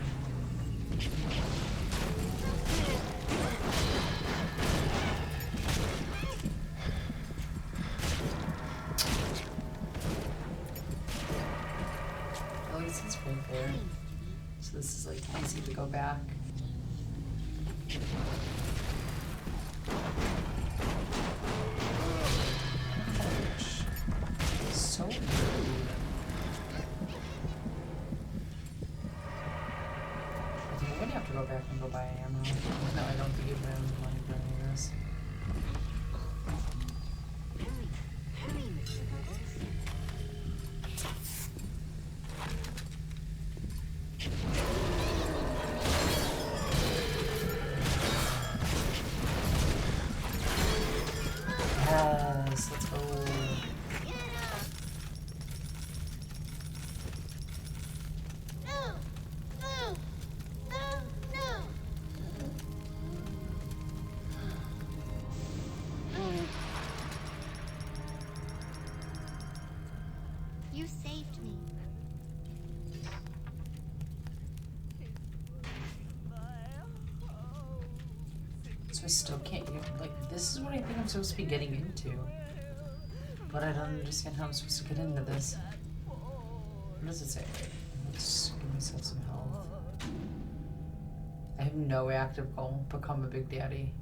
Speaker 1: At least it's right there. So this is like easy to go back. Ouch. So rude. I think I'm gonna have to go back and go buy ammo. No, I don't think even have money for any of this. Yes, let's go.
Speaker 9: You saved me.
Speaker 1: So I still can't get, like, this is what I think I'm supposed to be getting into. But I don't understand how I'm supposed to get into this. What does it say? Let's give myself some health. I have no active goal, become a big daddy.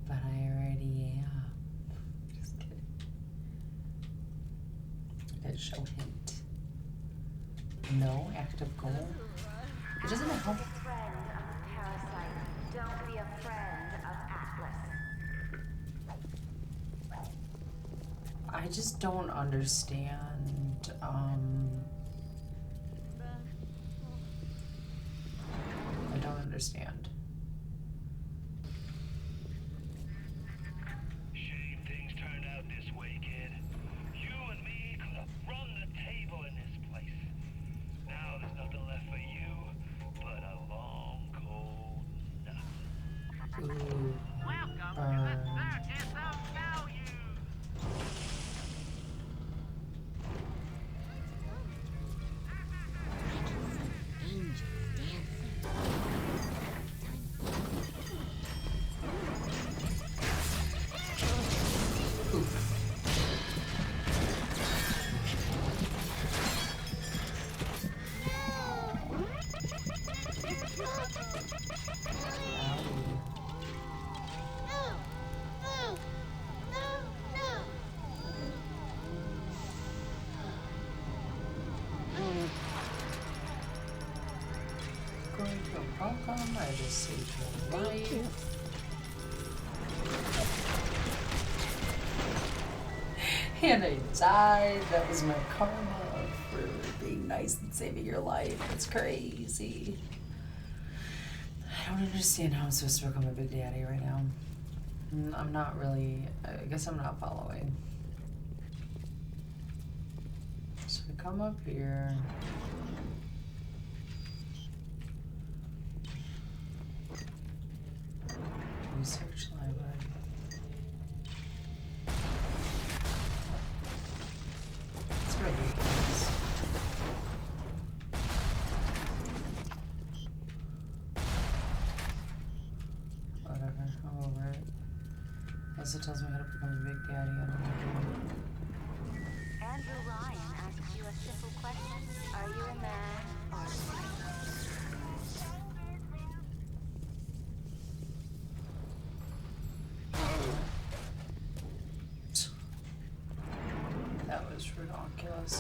Speaker 1: But I already am. Just kidding. Okay, show hint. No active goal? It doesn't help.
Speaker 7: Friend of the parasite, don't be a friend of Atlas.
Speaker 1: I just don't understand. I don't understand.
Speaker 5: Shame things turned out this way, kid. You and me could have run the table in this place. Now there's nothing left for you but a long, cold nut.
Speaker 1: Ooh.
Speaker 3: Welcome to the circus of value.
Speaker 1: just saved her life. And I died. That was my karma for being nice and saving your life. It's crazy. I don't understand how I'm supposed to become a big daddy right now. I'm not really, I guess I'm not following. So we come up here. Research library. It's ridiculous. Whatever, I'm over it. Unless it tells me how to become a big daddy, I don't know.
Speaker 7: Andrew Ryan asks you a simple question. Are you a man or a woman?
Speaker 1: That was ridiculous.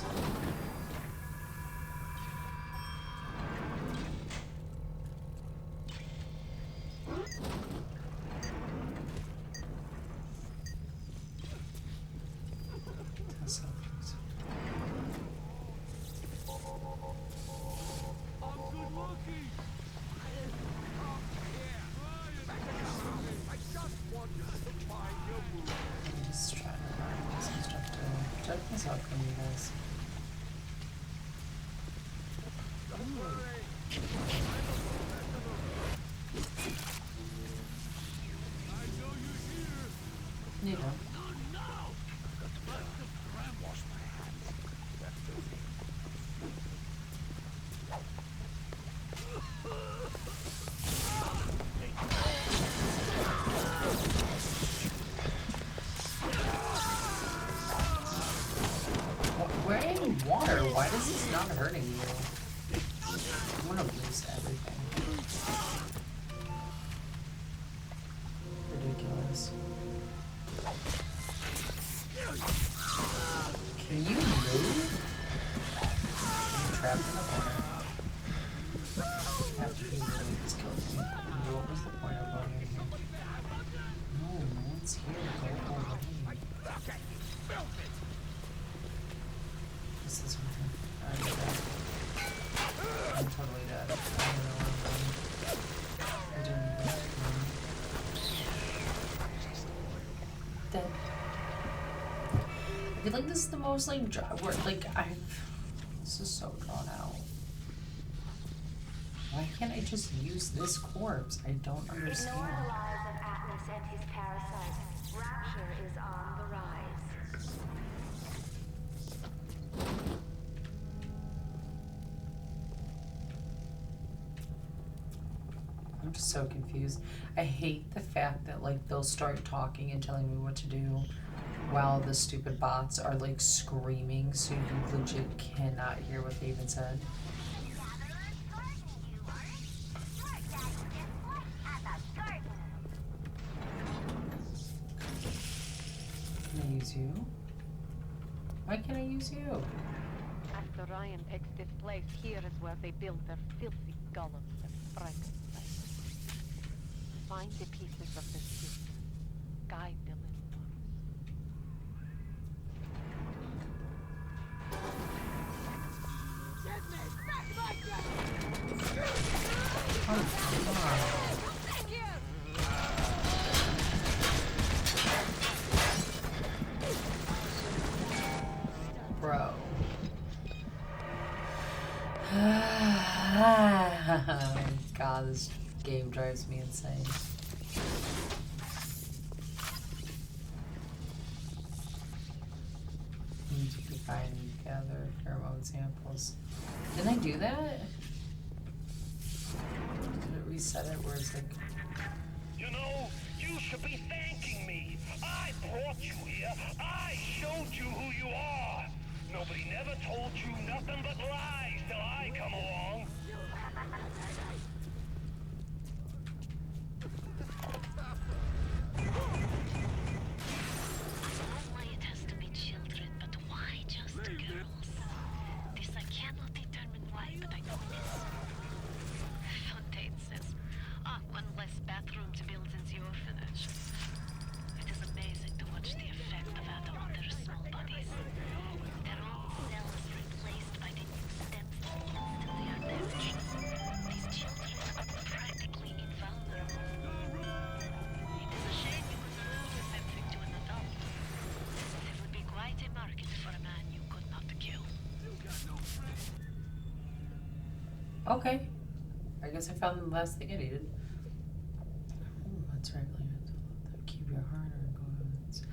Speaker 3: I'm good looking. I just want you to find your move.
Speaker 1: I'm just trying to find some stuff to check this out from you guys.
Speaker 3: Don't worry. I know you're here.
Speaker 1: You know.
Speaker 3: No, no! Let the cram wash my hands. That's filthy.
Speaker 1: We're in water. Why does this not hurting you? I'm gonna lose everything. Ridiculous. Can you move? I'm trapped in the corner. After he literally just killed me. What was the point of going in here? No, no one's here. Go away. What's this one? I'm dead. I'm totally dead. I don't know where I'm going. I didn't even dead. I feel like this is the most like this is so drawn out. Why can't I just use this corpse? I don't
Speaker 4: Ignore the
Speaker 1: understand.
Speaker 4: lives of Atlas and his parasites. Rapture is on the rise.
Speaker 1: I'm just so confused. I hate the fact that like they'll start talking and telling me what to do while the stupid bots are like screaming so you legit cannot hear what they even said. Can I use you? Why can't I use you?
Speaker 4: Master Ryan takes this place. Here is where they build their filthy golems and Frankenstein. Find the pieces of the system. Guide the little
Speaker 1: Oh, come on. Bro. God, this game drives me insane. Need to define and gather pheromone samples. Didn't I do that? Did it reset it where it's like...
Speaker 5: You know, you should be thanking me. I brought you here. I showed you who you are. Nobody never told you nothing but lies till I come along.
Speaker 4: Why it has to be children, but why just girls? This I cannot determine why, but I know this. Fontaine says,
Speaker 1: Okay. I guess I found the last thing I needed. That's right. Keep your heart on goods.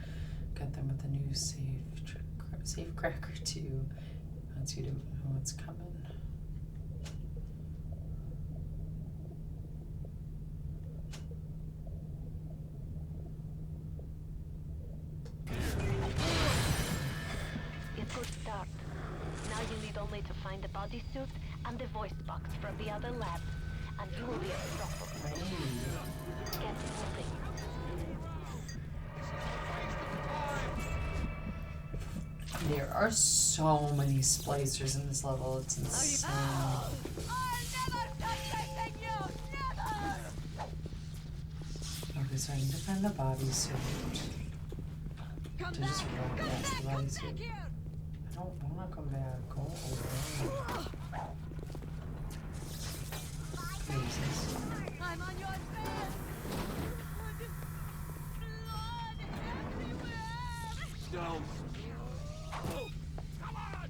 Speaker 1: Got them with a new safe cracker too. Wants you to know what's coming.
Speaker 4: It's a good start. Now you need only to find the bodysuit and the voice box from the other labs, and you will be unstoppable. Get moving.
Speaker 1: There are so many splicers in this level. It's insane.
Speaker 6: I'll never stop chasing you! Never!
Speaker 1: Okay, so I need to find the bodysuit.
Speaker 6: Come
Speaker 1: To just
Speaker 6: back!
Speaker 1: run
Speaker 6: Come
Speaker 1: past
Speaker 6: back!
Speaker 1: the
Speaker 6: Come
Speaker 1: bodysuit.
Speaker 6: back here!
Speaker 1: I don't want to come back. Go away. Jesus.
Speaker 6: I'm on your bed! Blood everywhere!
Speaker 3: No! Oh, come on!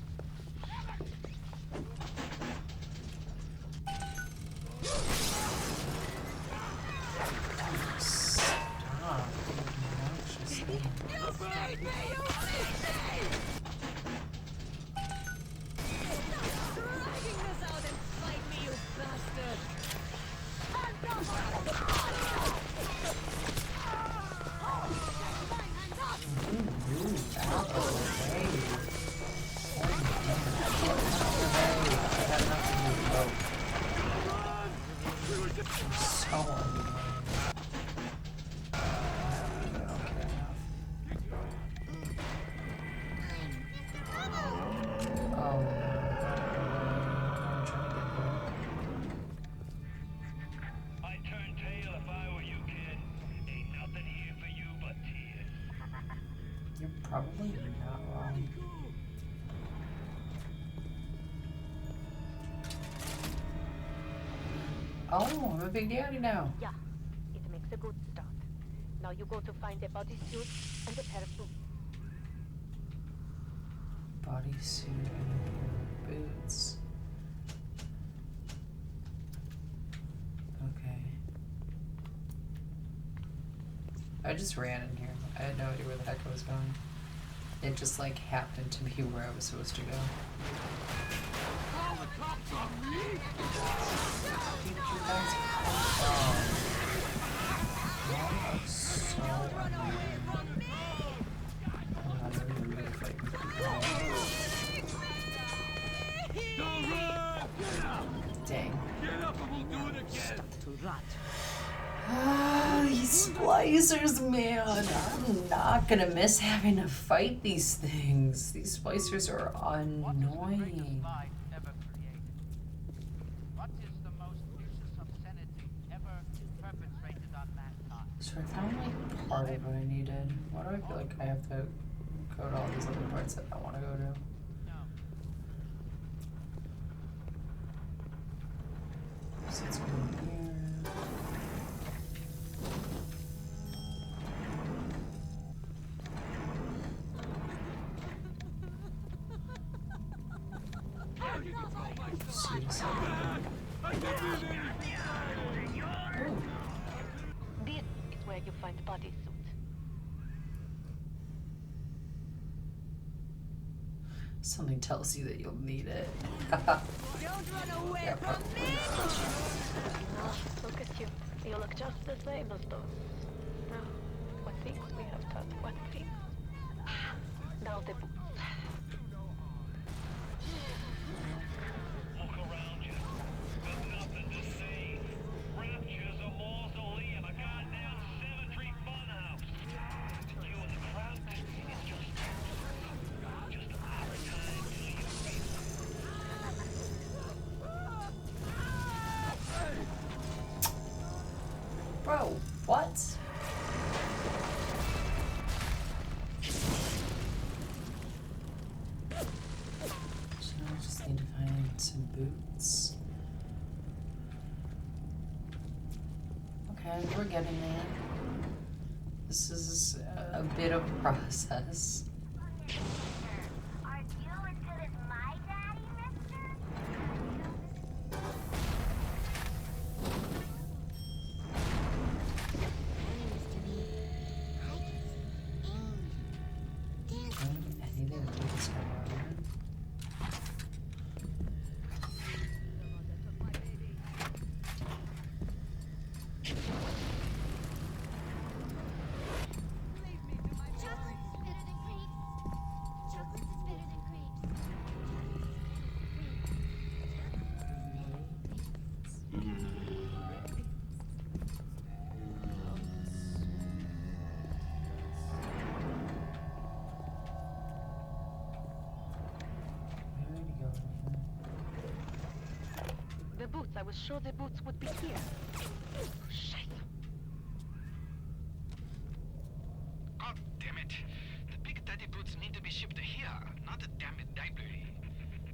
Speaker 1: Stop. Obnoxious thing.
Speaker 6: You betrayed me! You betrayed me! Stop dragging this out and fight me, you bastard!
Speaker 1: Move out of the way. Oh my God. Get out of the way. I got nothing to vote. So annoying. Okay, enough. Oh no. I'm trying to get there.
Speaker 5: I'd turn tail if I were you, kid. Ain't nothing here for you but tears.
Speaker 1: You're probably not wrong. Oh, I'm a big daddy now.
Speaker 4: Yeah, it makes a good start. Now you go to find a bodysuit and a pair of boots.
Speaker 1: Bodysuit and a pair of boots. Okay. I just ran in here. I had no idea where the heck I was going. It just like happened to be where I was supposed to go.
Speaker 3: Call the cops on me!
Speaker 1: Where did you guys come from? Y'all are so annoying. Oh, they're really fighting people.
Speaker 3: Don't run! Get up!
Speaker 1: Dang.
Speaker 3: Get up and we'll do it again!
Speaker 6: To rot.
Speaker 1: Ah, these splicers, man. I'm not gonna miss having to fight these things. These splicers are annoying.
Speaker 8: Ever created? What is the most vicious obscenity ever perpetrated on mankind?
Speaker 1: So I found like part of what I needed. Why do I feel like I have to go to all these other parts that I want to go to?
Speaker 8: No.
Speaker 1: So let's go here. See this?
Speaker 4: This is where you find the bodysuit.
Speaker 1: Something tells you that you'll need it.
Speaker 6: Don't run away
Speaker 1: Yeah,
Speaker 6: from
Speaker 1: probably.
Speaker 6: me!
Speaker 4: Oh, look at you. You look just the same as those. Now, what things we have done? What things? Now the boots.
Speaker 5: Look around you. Got nothing to see. Rapture's a mausoleum, a goddamn cemetery funhouse. You and the crowd is just a matter of time till you
Speaker 1: Bro, what? So I just need to find some boots. Okay, we're getting there. This is a bit of a process.
Speaker 7: Are you as good as my daddy, mister?
Speaker 4: was sure the boots would be here. Shit.
Speaker 10: God damn it. The big daddy boots need to be shipped here, not the damn library.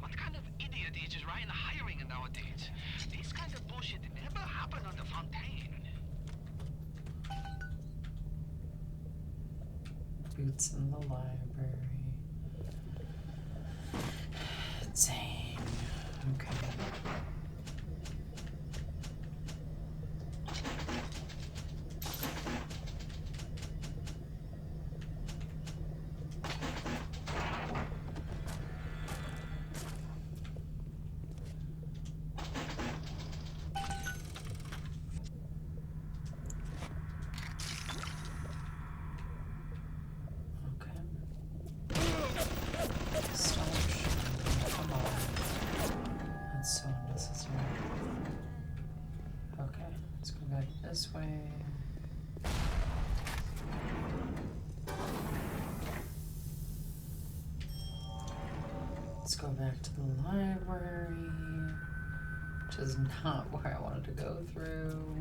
Speaker 10: What kind of idiot is just Ryan hiring nowadays? This kind of bullshit never happened on the Fontaine.
Speaker 1: Boots in the library. Dang. Okay. So unnecessary. Okay, let's go back this way. Let's go back to the library, which is not where I wanted to go through.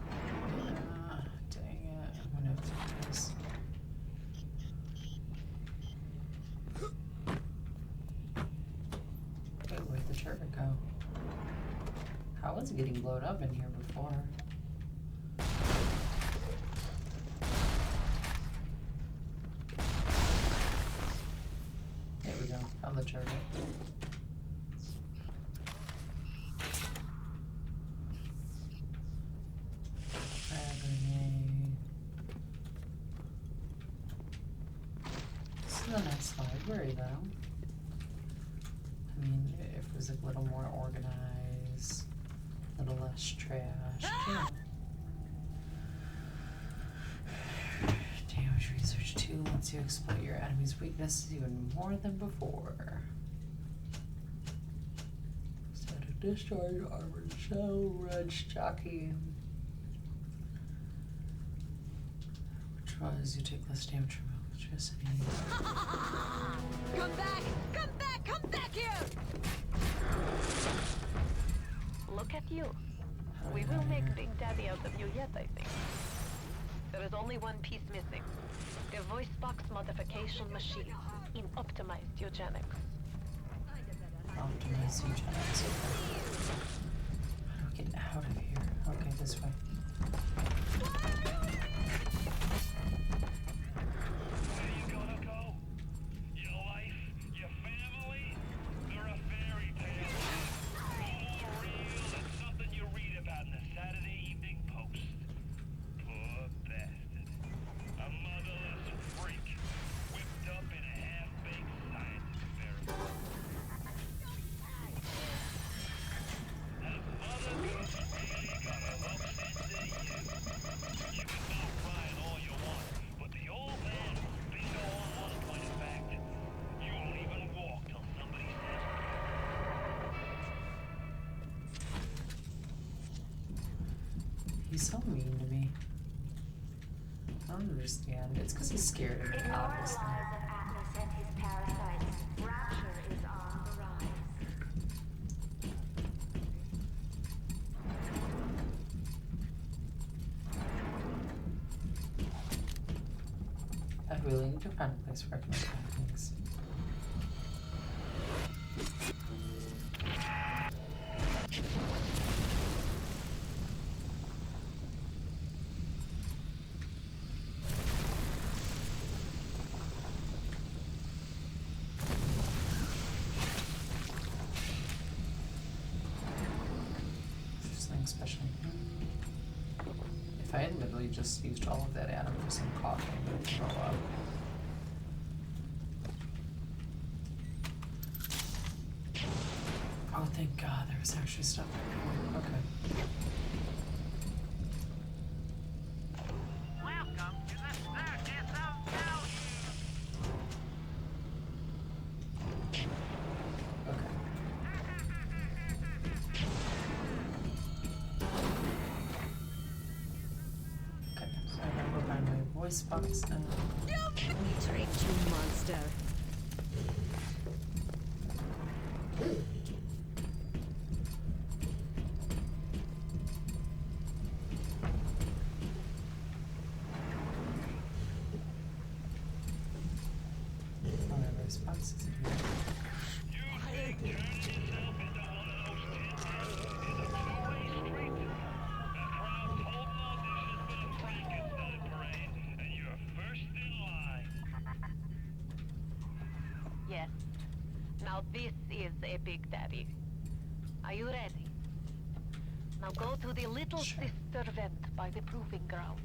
Speaker 1: Yeah, dang it, I'm gonna have to do this. Where'd the turret go? How was it getting blown up in here before? There we go, found the turret. Grenade. This is a nice library though. I mean, if it was a little more organized, a little less trash. Yeah. Damage research 2 lets you exploit your enemy's weaknesses even more than before. Set a discharge, armored shell, wrench, jockey. Which ones you take less damage from electricity.
Speaker 6: Come back! Come back! Come back here!
Speaker 4: Look at you. We will make Big Daddy out of you yet, I think. There is only one piece missing. The voice box modification machine in optimized eugenics.
Speaker 1: Optimize eugenics. How do we get out of here? Okay, this way.
Speaker 5: Where you gonna go? Your life, your family, they're a fairy tale. No more real than something you read about in the Saturday Evening Post. Poor bastard. A motherless freak, whipped up in a half-baked science experiment. Has Mother Goose really got enough sense of you? You can mouth Ryan all you want, but the old man was bingo on one point of fact. You'll even walk till somebody says
Speaker 1: He's so mean to me. I don't understand. It's because he's scared of me,
Speaker 7: Ignore the
Speaker 1: obviously.
Speaker 7: lies of Atlas and his parasites. Rapture is on the rise.
Speaker 1: I really need to find a place where I can find things. Something special. If I had literally just used all of that Adam for some coffee, I would throw up. Oh, thank God, there was actually stuff in here. Okay.
Speaker 8: Welcome to the circus of value.
Speaker 1: Okay. Okay, so I gotta go find my voice box now.
Speaker 6: We tricked you, monster.
Speaker 4: Now this is a Big Daddy. Are you ready? Now go to the little sister vent by the proving grounds.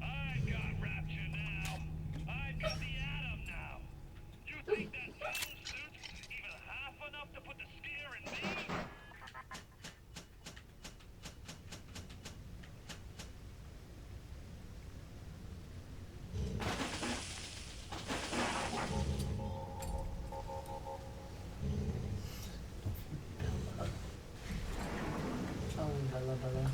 Speaker 5: I got Rapture now. I've got the Atom now. You think that phone suit's even half enough to put the scare in me?
Speaker 1: Oh, Bella Bella.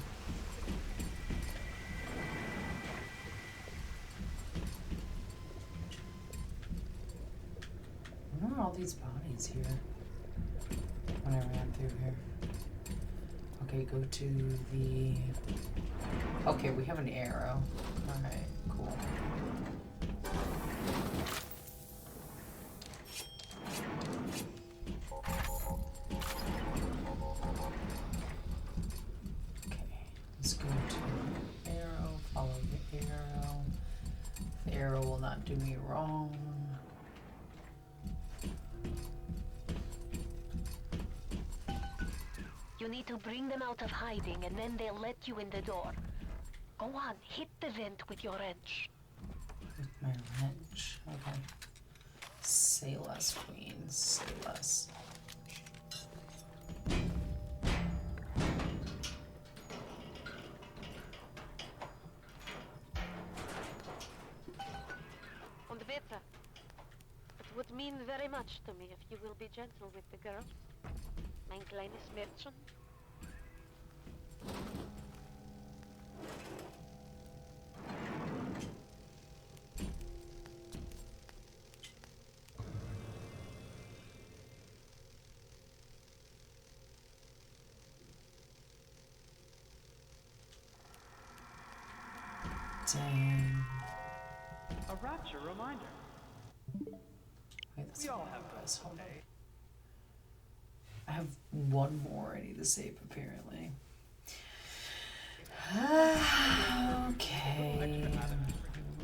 Speaker 1: Where are all these bodies here? When I ran through here. Okay, go to the... Okay, we have an arrow. Alright, cool. Okay, let's go to the arrow, follow the arrow. The arrow will not do me wrong.
Speaker 4: You need to bring them out of hiding and then they'll let you in the door. Go on, hit the vent with your wrench.
Speaker 1: With my wrench, okay. Say less, queen, say less.
Speaker 4: Und bitte. It would mean very much to me if you will be gentle with the girls. Mein kleines Mädchen.
Speaker 1: Dang.
Speaker 11: A rapture reminder.
Speaker 1: Wait, that's
Speaker 11: We all
Speaker 1: what
Speaker 11: have
Speaker 1: it was. Hold on.
Speaker 11: a
Speaker 1: I have one more I need to save, apparently. Okay. I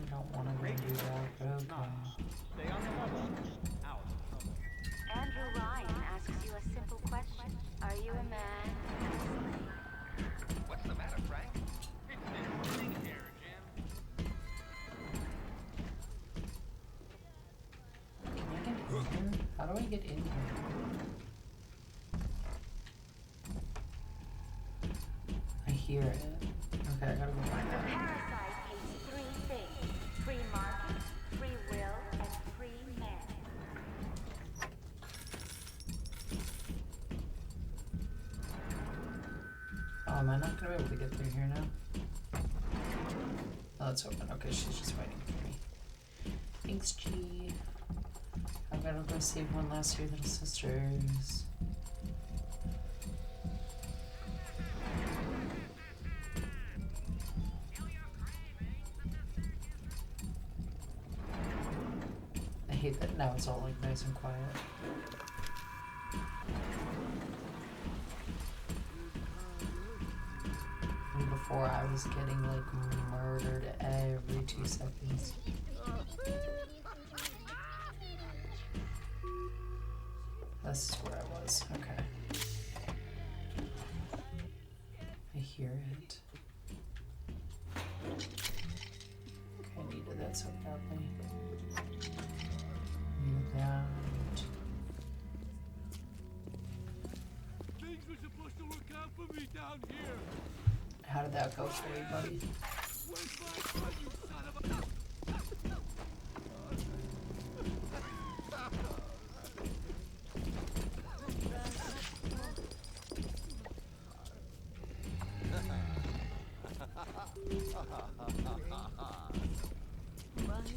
Speaker 1: don't want to go do that, but okay.
Speaker 11: stay on the level. Out of trouble.
Speaker 7: Andrew Ryan asks you a simple question. Are you a man?
Speaker 2: What's the matter, Frank?
Speaker 8: It's this thing here, Jim.
Speaker 1: Can I get in here? How do I get in here? I hear it. Okay, I gotta go find
Speaker 7: The
Speaker 1: that.
Speaker 7: parasite hates three things: free market, free will, and free men.
Speaker 1: Oh, am I not gonna be able to get through here now? Oh, it's open. Okay, she's just waiting for me. Thanks, G. I'm gonna go save one last of your little sisters. I hate that now it's all like nice and quiet. And before I was getting like murdered every 2 seconds. This is where I was. Okay. I hear it. Okay, I needed that so badly. Need that.
Speaker 3: Things were supposed to work out for me down here.
Speaker 1: How did that go for you, buddy?
Speaker 3: Where's my gun, you son of a...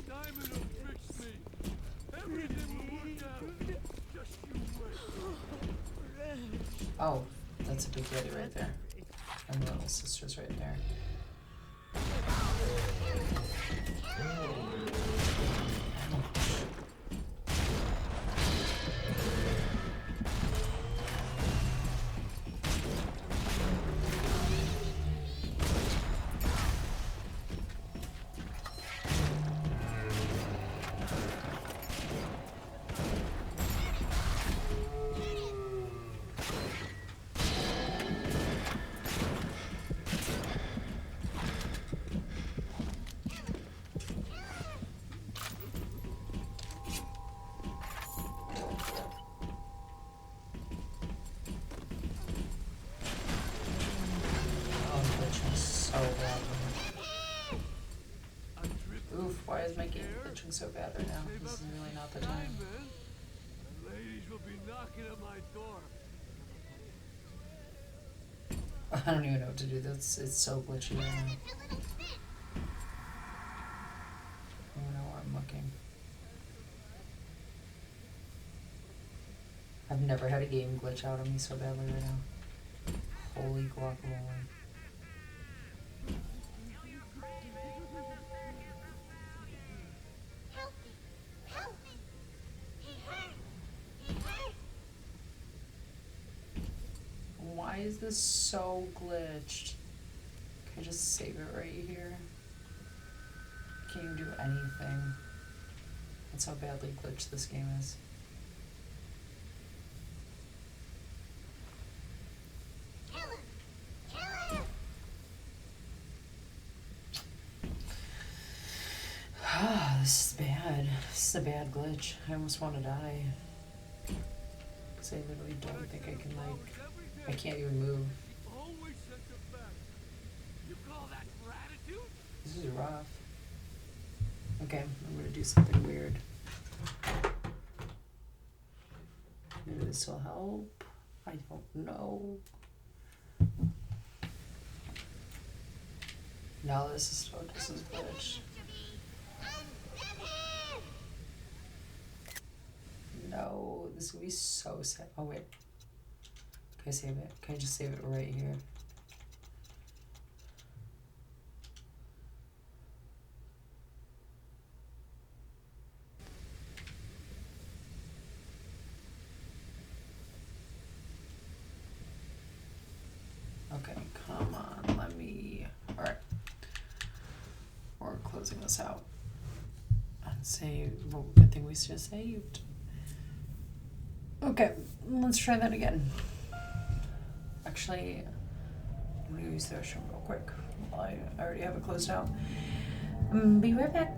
Speaker 3: Diamond will fix me. Everything will work out. Just you wait.
Speaker 1: Oh, that's a big lady right there. And the little sister's right there. Why is my game glitching so bad right now? This is really not the time.
Speaker 3: Man. The ladies will be knocking at my door.
Speaker 1: I don't even know what to do. It's so glitchy right now. I don't know where I'm looking. I've never had a game glitch out on me so badly right now. Holy guacamole. Why is this so glitched? Can I just save it right here? Can't even do anything. That's how badly glitched this game is. This is bad. This is a bad glitch. I almost want to die. Because I literally don't think I can, like, I can't even move.
Speaker 3: Always such a fact. You call that gratitude?
Speaker 1: This is rough. Okay, I'm gonna do something weird. Maybe this will help. I don't know. No, this is glitched. No, this would be so sad. Oh wait. Can I save it? Can I just save it right here? Okay, come on, let me. Alright. We're closing this out. And save. Well, good thing we just saved. Okay, let's try that again. Actually, I'm gonna use the restroom real quick. Well, I already have it closed out. Be right back.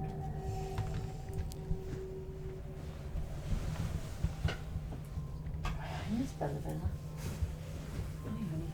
Speaker 1: I miss Bella Bella. Hi, honey.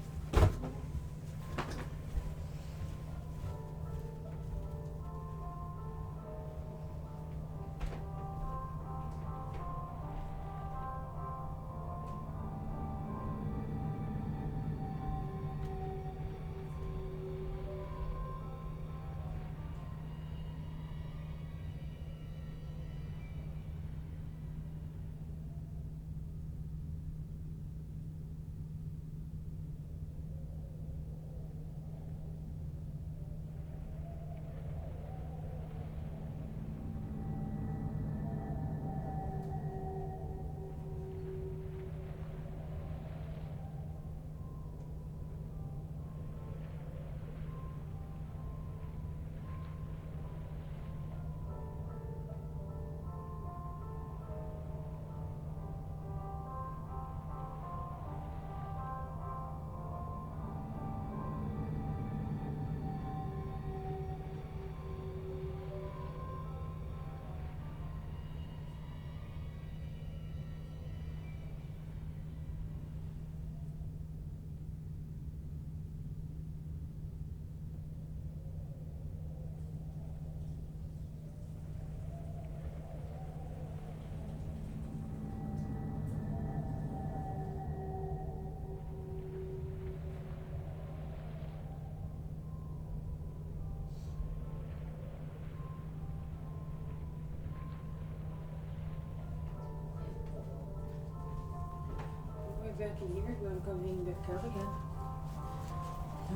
Speaker 1: Back in here, you want to come hang back out again?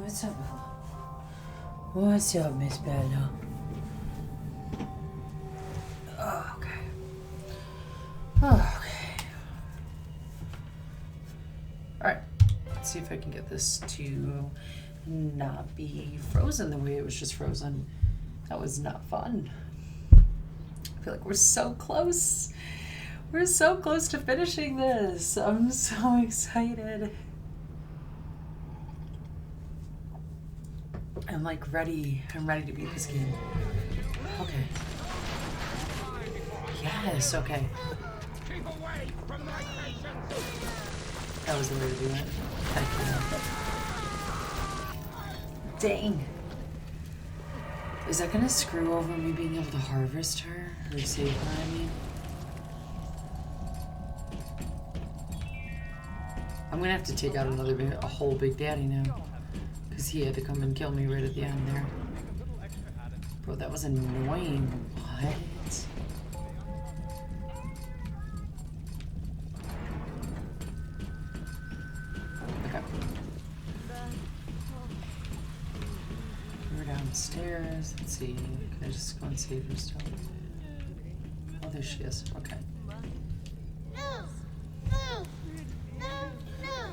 Speaker 1: What's up, Bella? What's up, Miss Bella? Oh, okay. Oh, okay. Alright, let's see if I can get this to not be frozen the way it was just frozen. That was not fun. I feel like we're so close. We're so close to finishing this. I'm so excited. I'm like ready. I'm ready to beat this game. Okay. Yes, okay.
Speaker 3: Keep away from my patients.
Speaker 1: That was the way to do it. Heck yeah. Dang. Is that gonna screw over me being able to harvest her? Or save her, I mean? I'm gonna have to take out a whole Big Daddy now. Because he had to come and kill me right at the end there. Bro, that was annoying. What? Okay. We're downstairs. Let's see. Can I just go and save her still? Oh, there she is. Okay.
Speaker 9: No! No! No! No!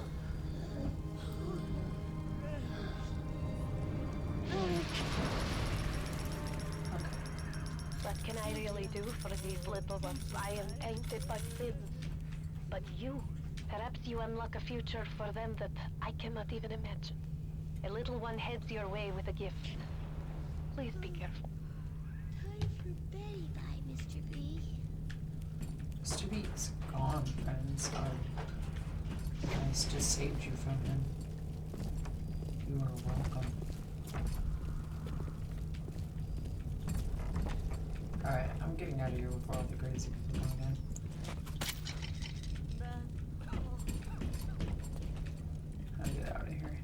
Speaker 4: What can I really do for these little ones? I am tainted by sins. But you, perhaps you unlock a future for them that I cannot even imagine. A little one heads your way with a gift. Please be careful.
Speaker 9: Time for Betty bye, Mr. B.
Speaker 1: Mr. B is gone, friends. I just saved you from him. You are welcome. Alright, I'm getting out of here before all the crazy people come in. How to get out of here?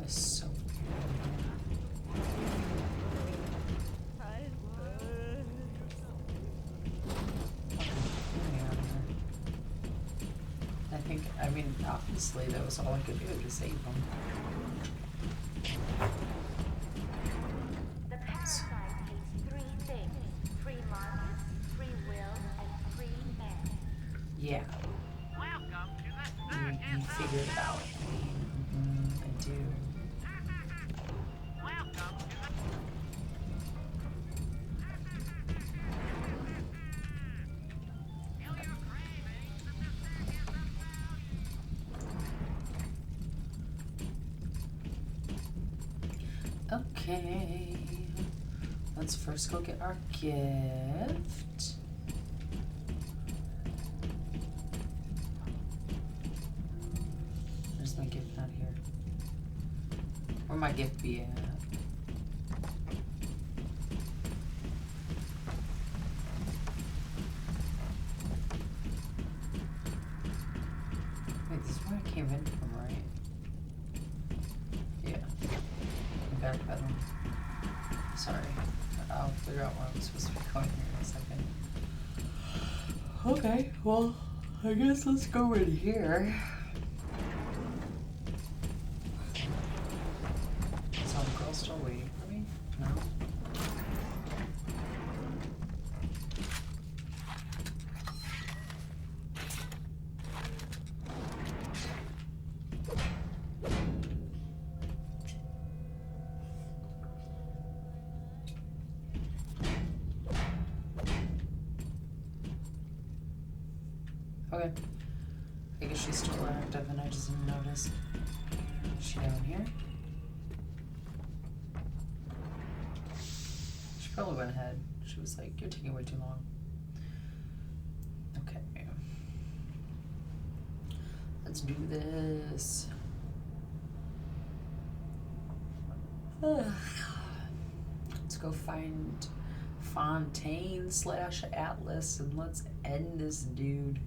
Speaker 1: It's so weird. I mean, obviously that was all I could do to save them.
Speaker 7: The parasite hates three things: free market, free will, and free man.
Speaker 1: Yeah,
Speaker 8: Welcome to the
Speaker 1: you figured it out. I do.
Speaker 8: Welcome to
Speaker 1: Okay, let's first go get our gift. Where's my gift? Not here. Where my gift be at? Wait, this is where I came in from, right? Yeah. Back pedal. Sorry. I'll figure out where I'm supposed to be going here in a second. Okay, well, I guess let's go in here. Is some girl still waiting for me? No? Okay. I guess she's still active and I just didn't notice. Is she down here? She probably went ahead. She was like, you're taking way too long. Okay. Let's do this. Let's go find Fontaine / Atlas and let's end this dude.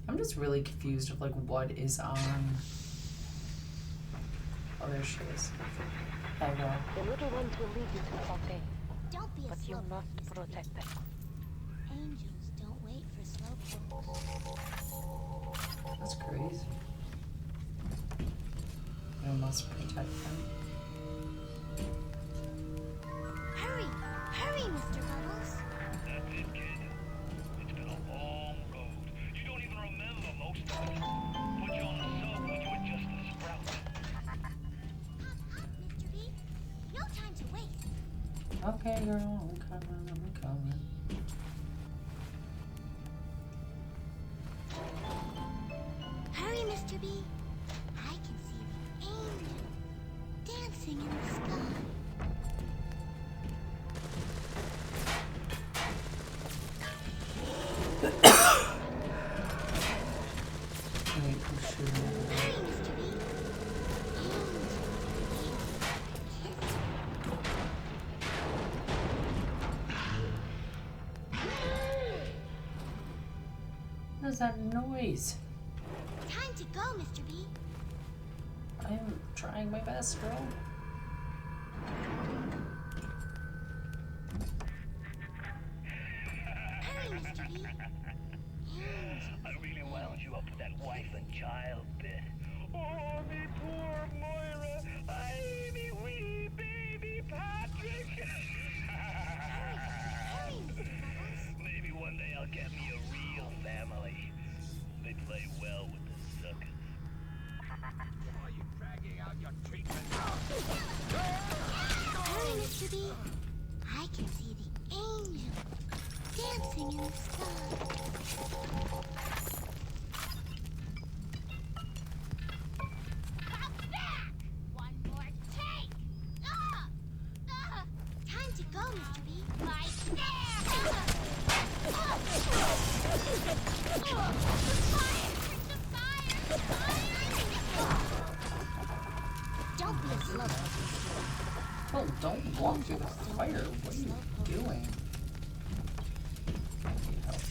Speaker 1: I'm just really confused of like what is on. Oh, there she is. Hello.
Speaker 4: The little ones will lead you to Fontaine,
Speaker 9: Don't be a
Speaker 4: but you
Speaker 9: slowpoke,
Speaker 4: must
Speaker 9: Mr. B.
Speaker 4: protect them.
Speaker 9: Angels don't wait for slowpokes.
Speaker 1: That's crazy. I must protect them.
Speaker 9: Hurry! Hurry, Mr. Bubbles!
Speaker 5: That's it, kid. It's been a long road. You don't even remember most of it. Put you on the sub when you were just a sprout.
Speaker 9: Up, Mr. B! No time to waste!
Speaker 1: Okay, girl, I'm coming.
Speaker 9: Hurry, Mr. B! I can see the angels dancing in
Speaker 1: What is that noise?
Speaker 9: Time to go, Mr. B.
Speaker 1: I'm trying my best, girl.
Speaker 9: Hurry, Mr. B.
Speaker 5: I really wound you up with that wife and child bit. Oh, me poor Moira. I, me wee baby Patrick. Maybe one day I'll get me a real family. They play well with the suckers.
Speaker 3: Why are you dragging out your treatment?
Speaker 9: Hurry, Mr. B. I can see the angel dancing in the sky.
Speaker 7: Come back! One more take!
Speaker 9: Time to go, Mr. B.
Speaker 7: Right there!
Speaker 9: Don't be a slowpoke.
Speaker 1: Oh, don't walk through the fire. What are you doing? I need help.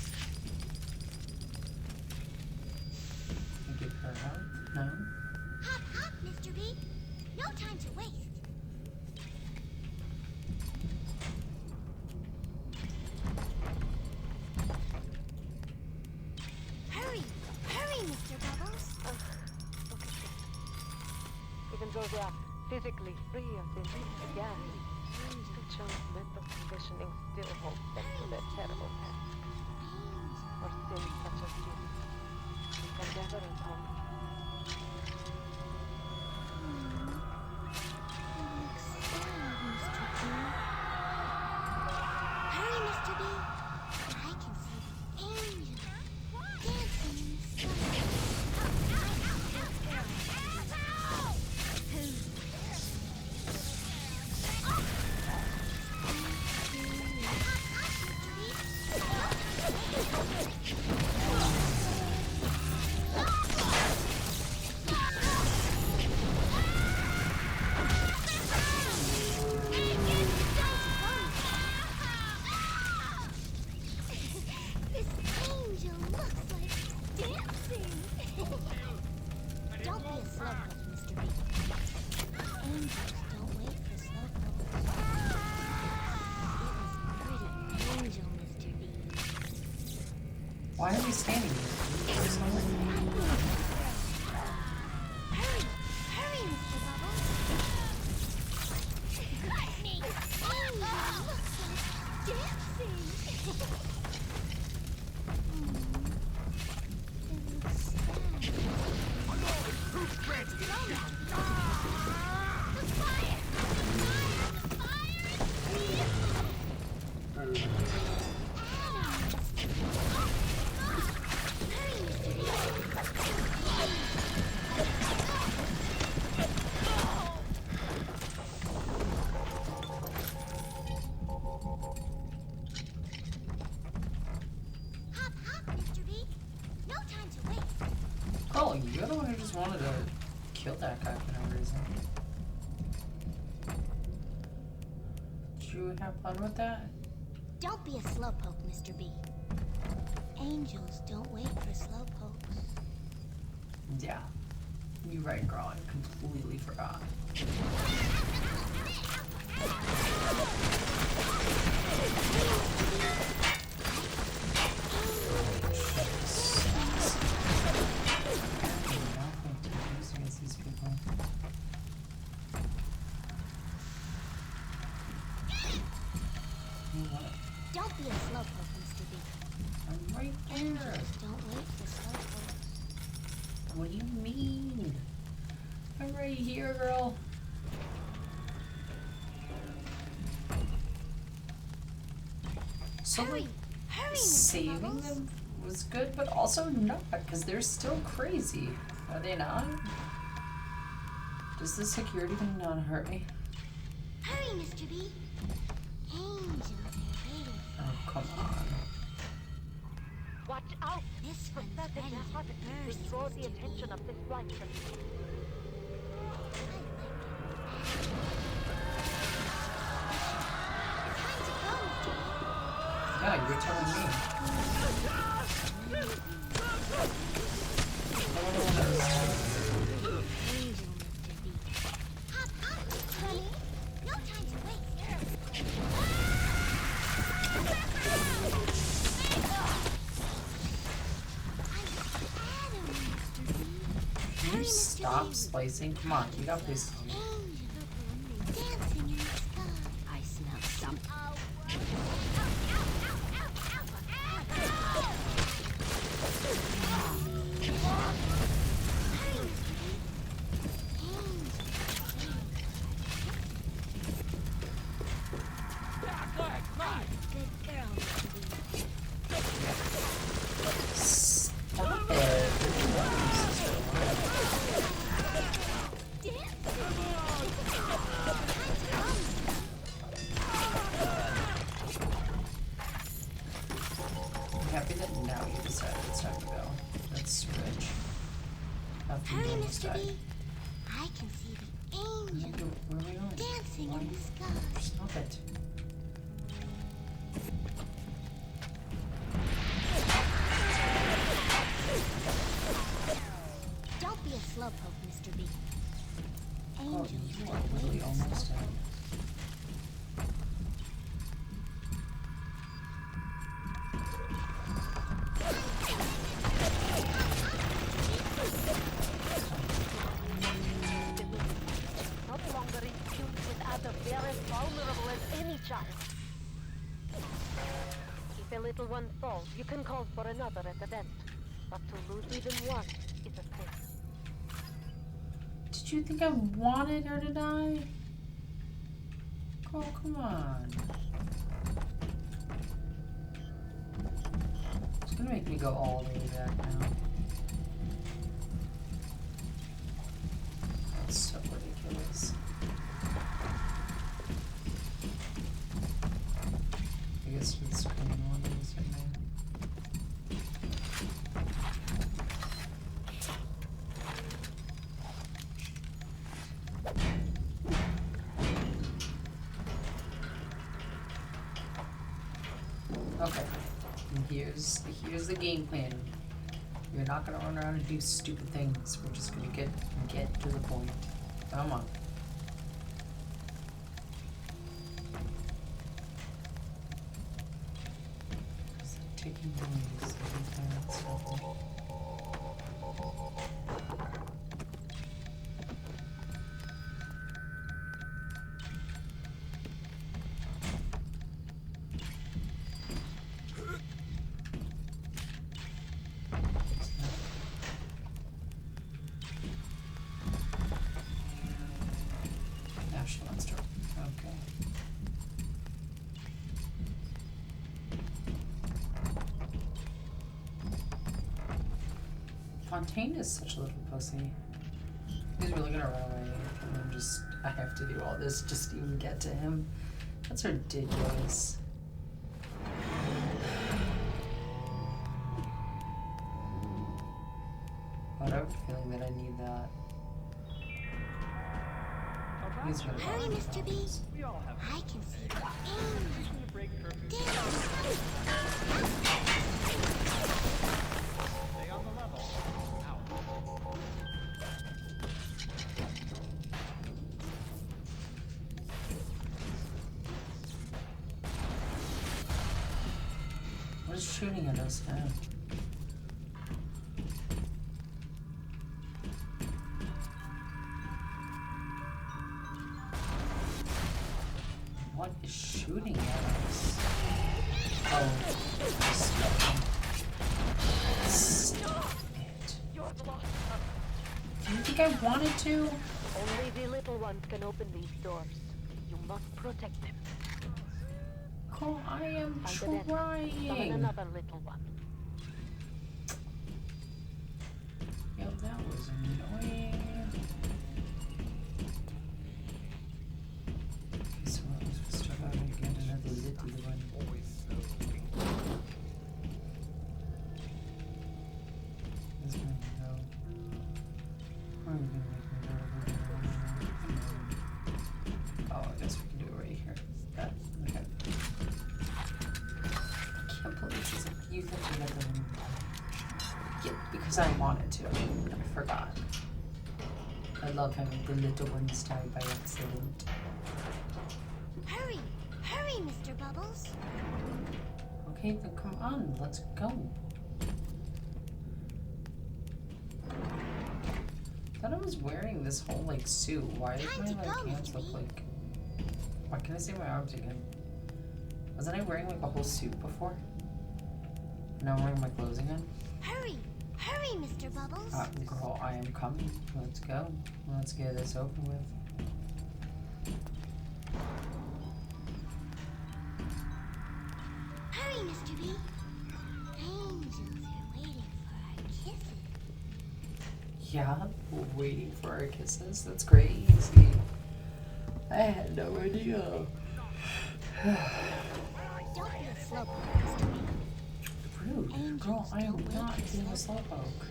Speaker 1: Can I get her out? No?
Speaker 9: Hop, hop, Mr. B. No time to waste. Hurry, hurry, Mr. Bubbles.
Speaker 4: Even though they are physically free of the illicit gas, Tuchan's mental conditioning still holds them to their terrible past. For sins such as you, we can never atone.
Speaker 9: Hurry, Mr. B. I can see the angel dancing in the sky. This angel looks like dancing. Don't be a slowpoke, Mr. B. Angels don't wait for slowpokes. It was a pretty angel, Mr. B.
Speaker 1: Why are we standing here?
Speaker 9: Hurry, hurry, Mr. Bubbles.
Speaker 7: Lightning!
Speaker 9: Angel looks like dancing. It looks sad. Hop, hop, Mr. B. No time to waste.
Speaker 1: Oh, you're the one who just wanted to kill that guy for no reason. Did you have fun with that?
Speaker 9: Don't be a slowpoke, Mr. B. Angels don't wait for slowpokes.
Speaker 1: Yeah. You're right, girl. I completely forgot. Against these people. You know what?
Speaker 9: Don't be a slowpoke, Mr. B.
Speaker 1: I'm right here.
Speaker 9: Angels don't wait for slowpokes.
Speaker 1: What do you mean? I'm right here, girl. So
Speaker 9: Hurry,
Speaker 1: like,
Speaker 9: hurry, Mr.
Speaker 1: saving
Speaker 9: Bubbles.
Speaker 1: them was good, but also not, because they're still crazy. Are they not? Does the security thing not hurt me?
Speaker 9: Hurry, Mr. B. Angels are waiting.
Speaker 1: Oh, come on.
Speaker 4: Watch out!
Speaker 9: This one's
Speaker 4: Pathetic
Speaker 9: ready to
Speaker 4: narcotics
Speaker 9: burst,
Speaker 4: will draw the
Speaker 9: Mr.
Speaker 4: attention
Speaker 9: B.
Speaker 4: of this flight.
Speaker 1: Yeah, you're telling me.
Speaker 9: Angel, Mr. B. Hop up, honey. No time to waste. Adam, Mr. B.
Speaker 1: Can you stop splicing? Come on, you got places to be.
Speaker 9: Angel, dancing in the sky.
Speaker 6: I smell something.
Speaker 9: Good girl, Mr. B.
Speaker 1: Stop it. I'm happy that now you decided it's time to go. That's rich.
Speaker 9: Hurry, Mr. B. I can see the angel
Speaker 1: Where are we going?
Speaker 9: dancing in the sky.
Speaker 1: Stop it.
Speaker 9: Don't be a slowpoke, Mr. B.
Speaker 1: Oh,
Speaker 9: Angels
Speaker 1: you
Speaker 9: don't
Speaker 1: are really
Speaker 9: wait
Speaker 1: almost
Speaker 9: slowpoke.
Speaker 1: done.
Speaker 4: Not longer infused with other very vulnerable as any child. If a little one falls, you can call for another at the vent. But to lose even one is a sin.
Speaker 1: Did you think I wanted her to die? Oh, come on. It's gonna make me go all the way back now. That's so ridiculous. I guess with screen on is right now. Okay, and here's the game plan. You're not gonna run around and do stupid things. We're just gonna get to the point. Come on. Is it taking days every time it's something? National Monster. Okay. Fontaine is such a little pussy. He's really gonna run away, and then I have to do all this just to even get to him. That's ridiculous. But I have a feeling that I need that. He's gonna
Speaker 9: Hurry,
Speaker 1: run
Speaker 9: Mr. B.
Speaker 11: We all have
Speaker 9: I can see the
Speaker 11: reason to break curfew.
Speaker 9: angel
Speaker 11: Stay on the level. Out.
Speaker 1: What is shooting at us now? What is shooting at us? Oh, stop it. Do you think I wanted to?
Speaker 4: Only the little ones can open these doors. You must protect them.
Speaker 1: Oh, I am
Speaker 4: Find the vent. Summon
Speaker 1: trying.
Speaker 4: another little one.
Speaker 1: Yo, that was annoying. Okay, so what was supposed to start out again? Another little one. This one, no. How are we gonna make it? Oh, I guess we can do it right here. That, okay. I can't believe she's like, you think you got them. Yeah, because I wanted to. I forgot. I love having the little ones die by accident.
Speaker 9: Hurry! Hurry, Mr. Bubbles!
Speaker 1: Okay, then come on, let's go. I thought I was wearing this whole like suit. Why does my like hands look like? Why can't I see my arms again? Wasn't I wearing like a whole suit before? Now I'm wearing my clothes again.
Speaker 9: Hurry! Hurry, Mr. Bubbles!
Speaker 1: Girl, I am coming. Let's go. Let's get this over with.
Speaker 9: Hurry, Mr. B! Angels are waiting for our kisses.
Speaker 1: Yeah, we're waiting for our kisses. That's crazy. I had no idea.
Speaker 9: Don't be a slowpoke, Mr. B.
Speaker 1: Rude. Girl, I am not being a slowpoke.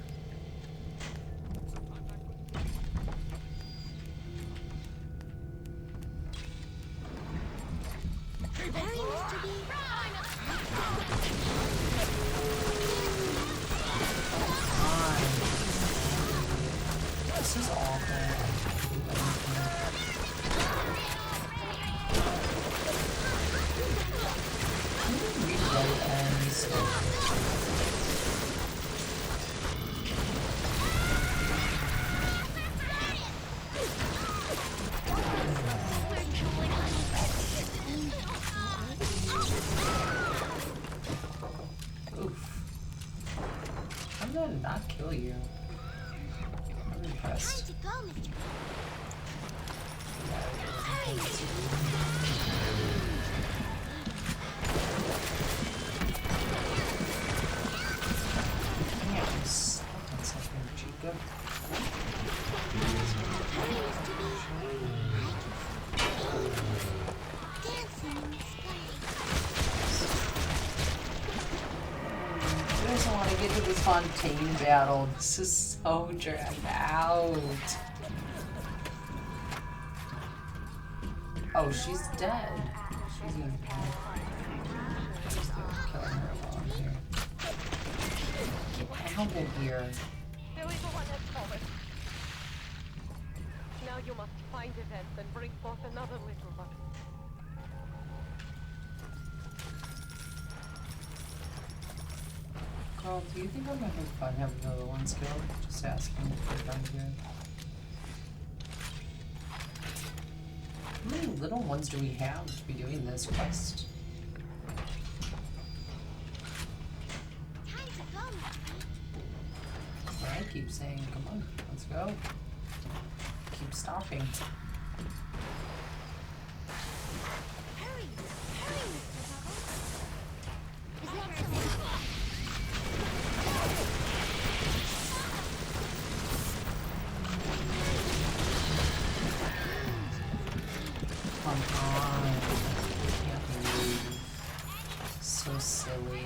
Speaker 9: Hurry, Mr. B!
Speaker 1: This is awful. Can you rewrite any stuff? Oof. I'm gonna not kill you. I'm impressed.
Speaker 9: Time to go, Mr. B. Hurry, Mr.
Speaker 1: Damn, stop on something, Chica.
Speaker 9: Hurry, Mr. B. Dancing in the sky.
Speaker 1: I just want to get to this Fontaine battle. This is so dragged out. Oh, she's dead. She's gonna kill her while I'm here. Get out of here.
Speaker 4: There is one at forward. Now you must find events and bring forth another little one.
Speaker 1: Girl, do you think I'm gonna have fun having another one killed? Just asking if we're done here. How many little ones do we have to be doing this quest?
Speaker 9: Time to go, Mr. B.
Speaker 1: I keep saying, come on, let's go. Keep stopping.
Speaker 9: Hurry! Hurry, Mr. Bubbles! Is that someone?
Speaker 1: Come on. I can't believe. So silly.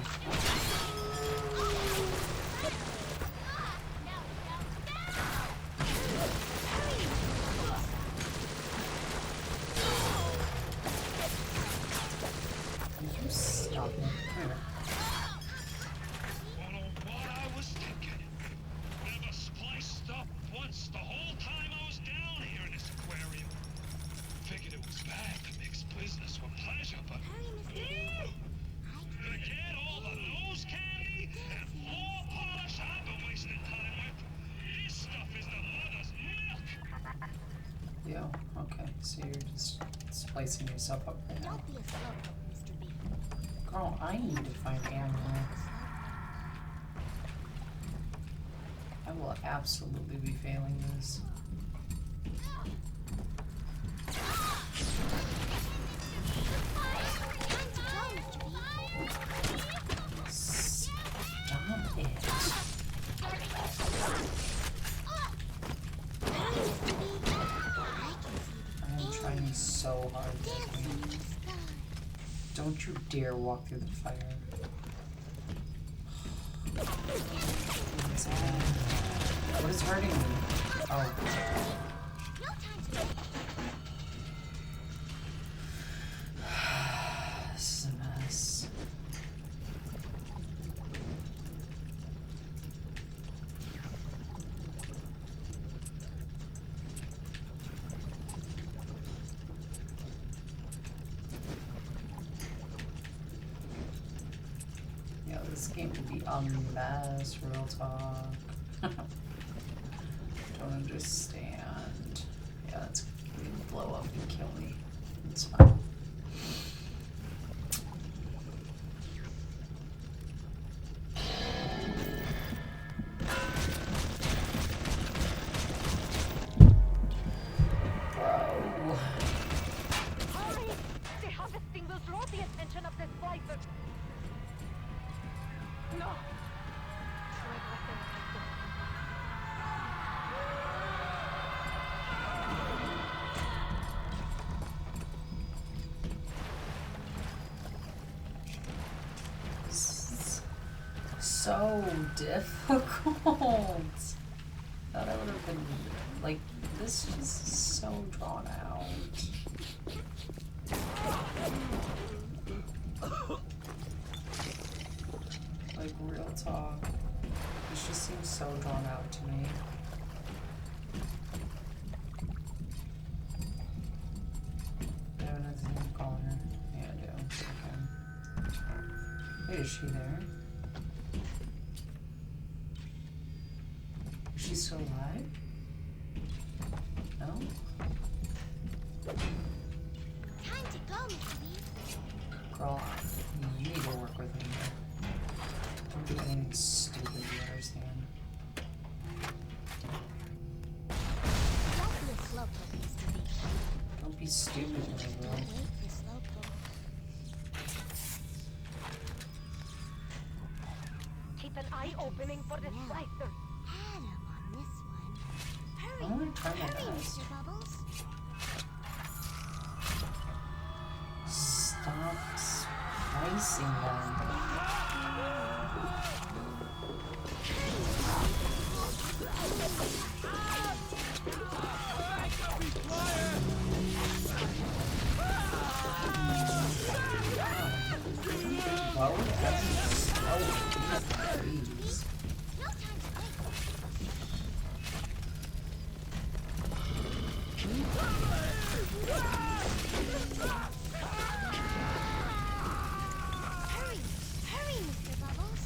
Speaker 1: Can you stop me? Here.
Speaker 5: Don't know what I was thinking. Never spliced up once the whole time I was down here in this aquarium. Figured it was bad to mix business with pleasure, but
Speaker 9: Hurry, Mr. B.
Speaker 5: forget all the nose candy and floor polish I've been wasting time with. This stuff is the mother's milk.
Speaker 1: Yeah, okay. So you're just splicing yourself up right now.
Speaker 9: Don't be a slowpoke, Mr. B.
Speaker 1: Girl, I need to find ammo. I will absolutely be failing this.
Speaker 9: Time to go, Mr. B.
Speaker 1: Stop it.
Speaker 9: Hurry, Mr. B. I can see
Speaker 1: I'm trying so hard.
Speaker 9: the dancing in the sky.
Speaker 1: Don't you dare walk through the fire. What is hurting me? Oh.
Speaker 9: No time to wait.
Speaker 1: This is a mess. this game to be a mess, real talk. Don't understand. Yeah, that's gonna blow up and kill me. It's fine. So difficult. Thought I would have been like this. Just so drawn out. Like real talk. This just seems so drawn out to me. I have nothing to call her. Yeah, I do. Okay. Wait, is she there? She's still alive? No?
Speaker 9: Time to go, Missy.
Speaker 1: Girl, you need to work with me here. Don't do anything stupid, you understand?
Speaker 9: That's what Slowpoke used to be.
Speaker 1: Don't be stupid, little girl.
Speaker 9: Wait for Slowpoke.
Speaker 4: Keep an eye opening for the slicer.
Speaker 9: Adam on this one. Hurry,
Speaker 1: I'm gonna try my
Speaker 9: hurry,
Speaker 1: best.
Speaker 9: Mr. Bubbles.
Speaker 1: Stop spicing them. Well, that's so please.
Speaker 9: No time to wait. Hurry, hurry, Mr. Bubbles.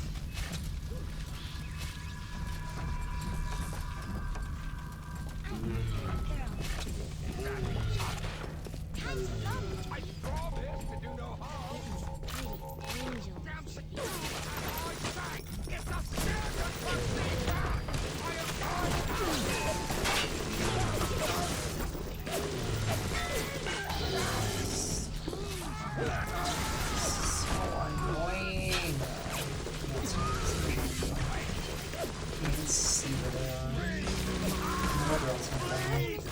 Speaker 1: So annoying. Can't see where they are. What else am I doing?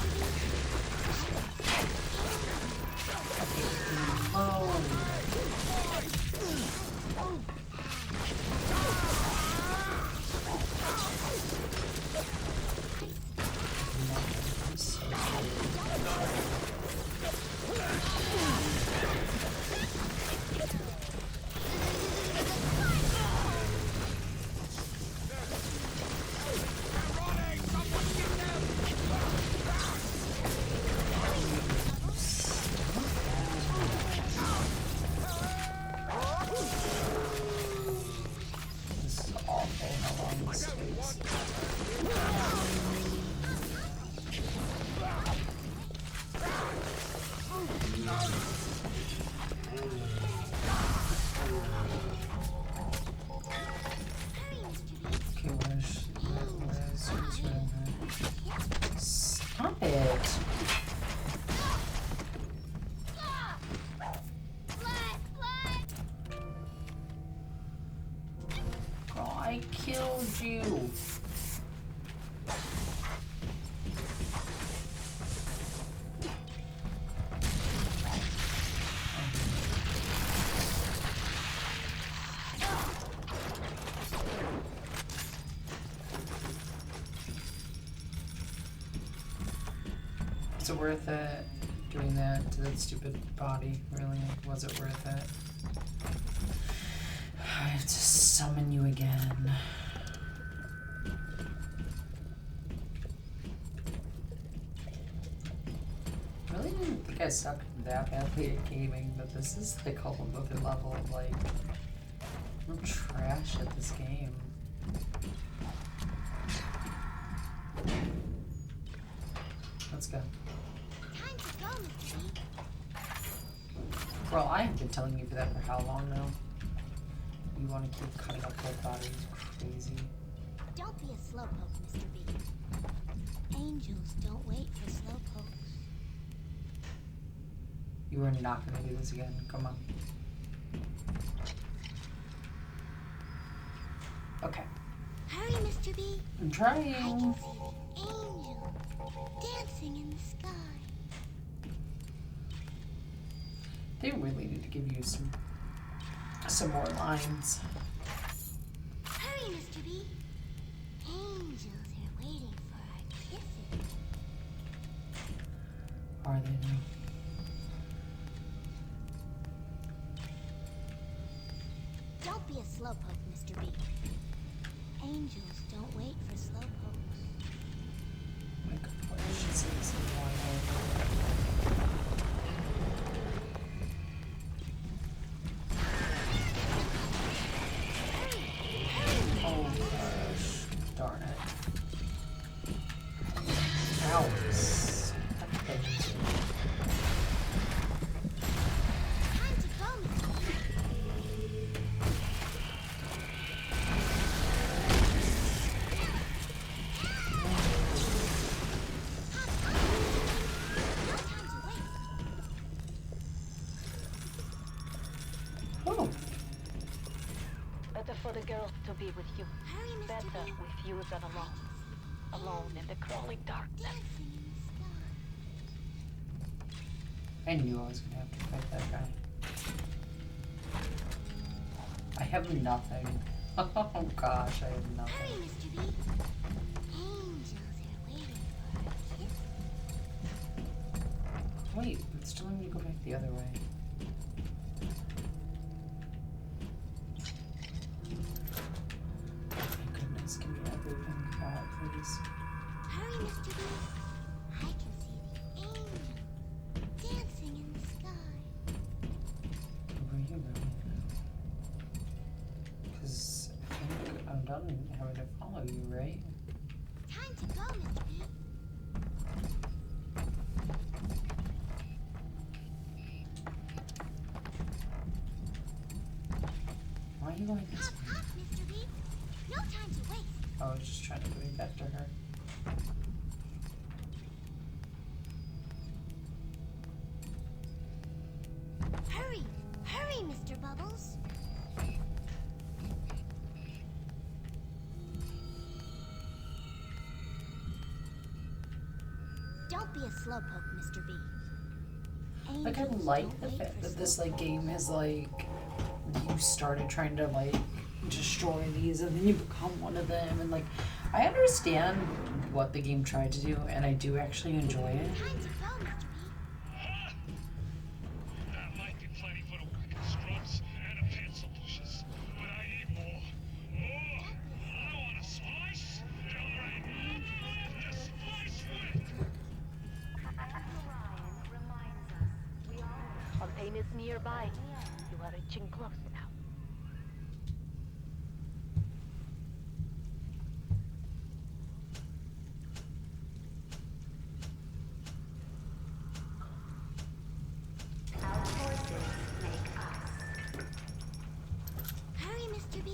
Speaker 1: This is awful how long this takes. Okay, where's Stop it. Oh, I killed you. Is it worth it doing that to that stupid body? Really? Was it worth it? I have to summon you again. I really didn't think I sucked that badly at gaming, but this is like a whole other level of like I'm trash at this game. Let's go.
Speaker 9: Time to go, Mr. B.
Speaker 1: Girl, I have been telling you for that for how long now? You want to keep cutting up dead bodies? Crazy.
Speaker 9: Don't be a slowpoke, Mr. B. Angels don't wait for slowpokes.
Speaker 1: You are not going to do this again. Come on. Okay.
Speaker 9: Hurry, Mr. B.
Speaker 1: I'm
Speaker 9: I
Speaker 1: trying.
Speaker 9: can see the angel dancing in the sky.
Speaker 1: They really need to give you some more lines.
Speaker 9: Hurry, Mr. B. Angels are waiting for our kisses.
Speaker 1: Are they now?
Speaker 9: Don't be a slowpoke, Mr. B. Angels don't wait for slowpokes.
Speaker 1: My God, I should say this in one Oh gosh, darn it. Ow.
Speaker 9: Time to go, Mr. B. No time to waste.
Speaker 1: Oh,
Speaker 4: Better for the girls to be with you.
Speaker 9: Hurry, Mr.
Speaker 4: Better
Speaker 9: B.
Speaker 4: with you than alone. Alone in the crawling darkness.
Speaker 9: Dancing in the sky.
Speaker 1: I knew I was gonna have to fight that guy. I have nothing. Oh gosh, I have
Speaker 9: Hurry,
Speaker 1: nothing.
Speaker 9: Mr. B. Angels are waiting for our kisses.
Speaker 1: Wait, it's still letting me go back the other way. Oh my goodness, give me everything, God, please.
Speaker 9: Hurry, Mr. B. I can see the angel dancing in the sky.
Speaker 1: Where are you going? Because I think I'm done having to follow you, right?
Speaker 9: Time to go, Mr. B.
Speaker 1: Why are you going this
Speaker 9: Hop,
Speaker 1: way?
Speaker 9: hop, Mr. B. No time to waste.
Speaker 1: Oh, I was just trying to get me back to her.
Speaker 9: Hurry, hurry, Mr. Bubbles. Don't be a slowpoke, Mr. B.
Speaker 1: Like, I
Speaker 9: Angels
Speaker 1: like
Speaker 9: don't
Speaker 1: the
Speaker 9: wait
Speaker 1: fact
Speaker 9: for
Speaker 1: that this,
Speaker 9: slowpokes.
Speaker 1: like, game is, like, you started trying to, like, destroy these and then you become one of them. And, like, I understand what the game tried to do, and I do actually enjoy it.
Speaker 9: Time to go, Mr. B.
Speaker 5: That might be plenty for the wicked scrubs and the pencil pushers, but I need more. More! I want a slice! Alright, the slice with!
Speaker 4: Fontaine is nearby. You are reaching close now.
Speaker 9: Hurry, Mr. B.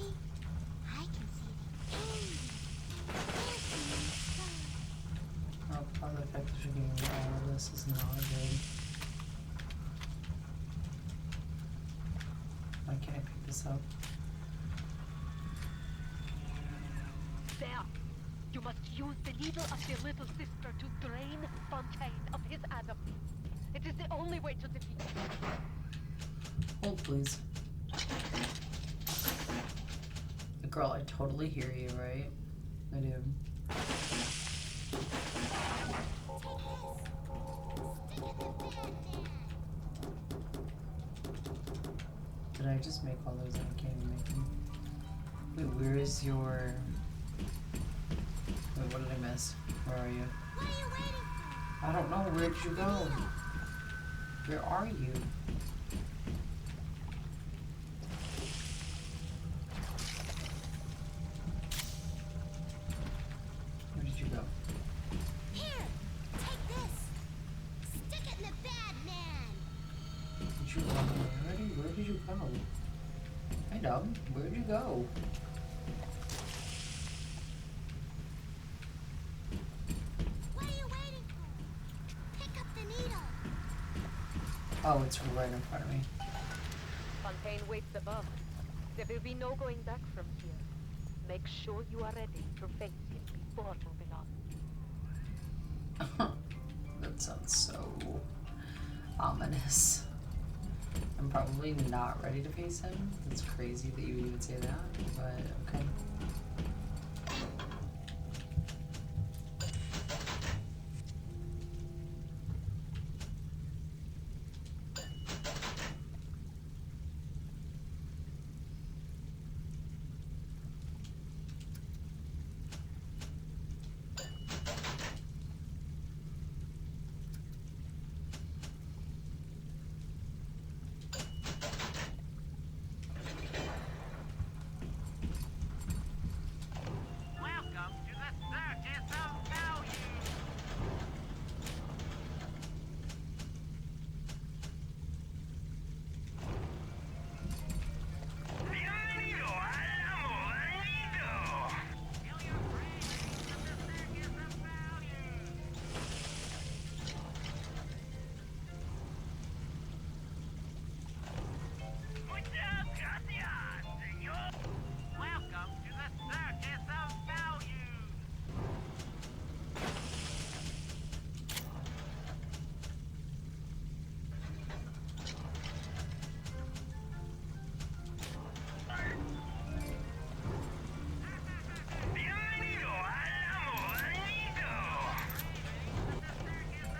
Speaker 9: I can see the angel dancing in the sky.
Speaker 1: Oh, probably the fact that you're getting all of this is not good. Why can't I pick this up?
Speaker 4: There. You must use the needle of your little sister to drain Fontaine of his Adam. It is the only way to defeat him.
Speaker 1: Hold, please. Girl, I totally hear you, right? I do. Did I just make all those? I can't even make them. Wait, where is your... Wait, what did I miss? Where are you?
Speaker 9: What are you waiting for?
Speaker 1: I don't know. Where did you go? Where are you? Hi, Dub. Where'd you go?
Speaker 9: What are you waiting for? Pick up the needle.
Speaker 1: Oh, it's right in front of me.
Speaker 4: Fontaine waits above. There will be no going back from here. Make sure you are ready to face him before moving on.
Speaker 1: That sounds so ominous. I'm probably not ready to face him. It's crazy that you would even say that, but okay.
Speaker 8: Welcome to the circus of value.
Speaker 5: Bienvenido al amor.
Speaker 8: Feel your brains to the circus of value.
Speaker 5: Muchas gracias, señor.
Speaker 8: Welcome to the circus of value.
Speaker 5: Bienvenido al amor.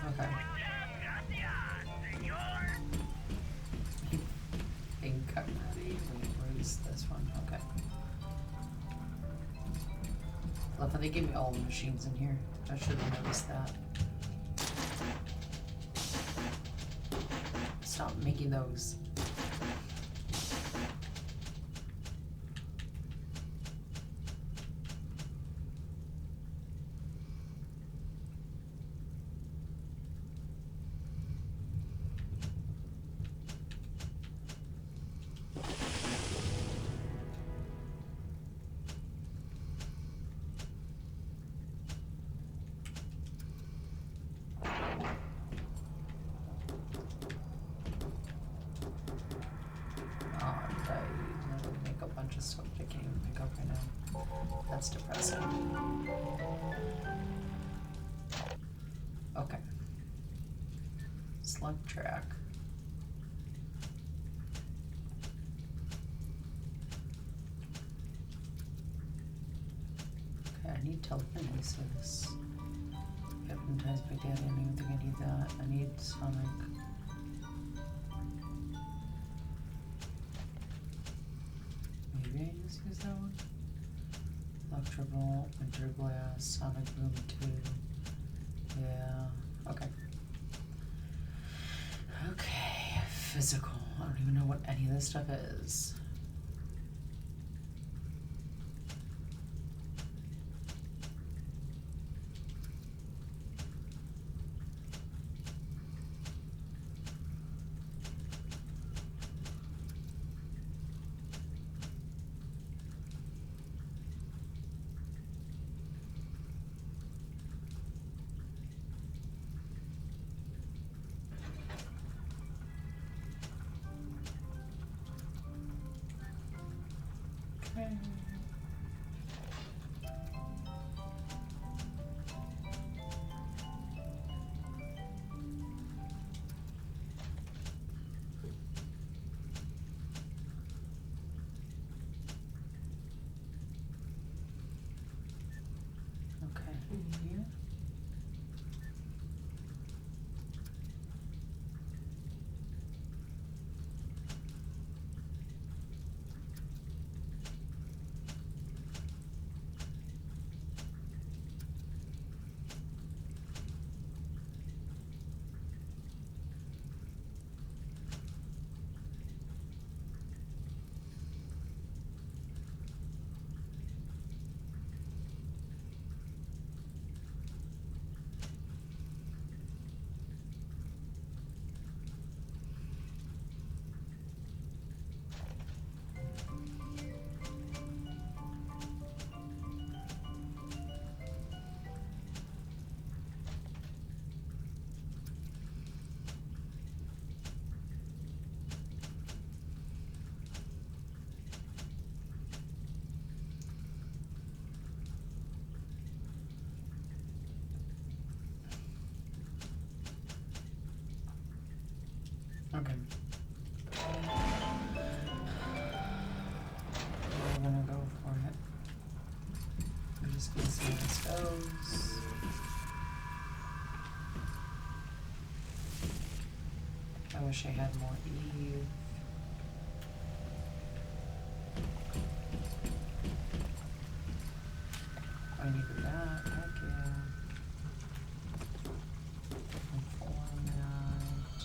Speaker 1: Okay.
Speaker 5: Muchas gracias, señor.
Speaker 1: Incarnati. Where's this one? Okay. Love how they gave me all the machines in here. I should have noticed that. Stop making those. Make a bunch of stuff that I can't even pick up right now. That's depressing. Okay. Slug track. Okay, I need telekinesis. Hypnotize Big Daddy. I don't even think I need that. I need Sonic. Maybe I just use that one. Electrobolt, Winter Glass, Sonic Boom 2. Yeah. Okay. Okay. Physical. I don't even know what any of this stuff is. Okay. Okay, here. Just gonna see how this goes. I wish I had more Eve. I needed that. Heck yeah. Inform that.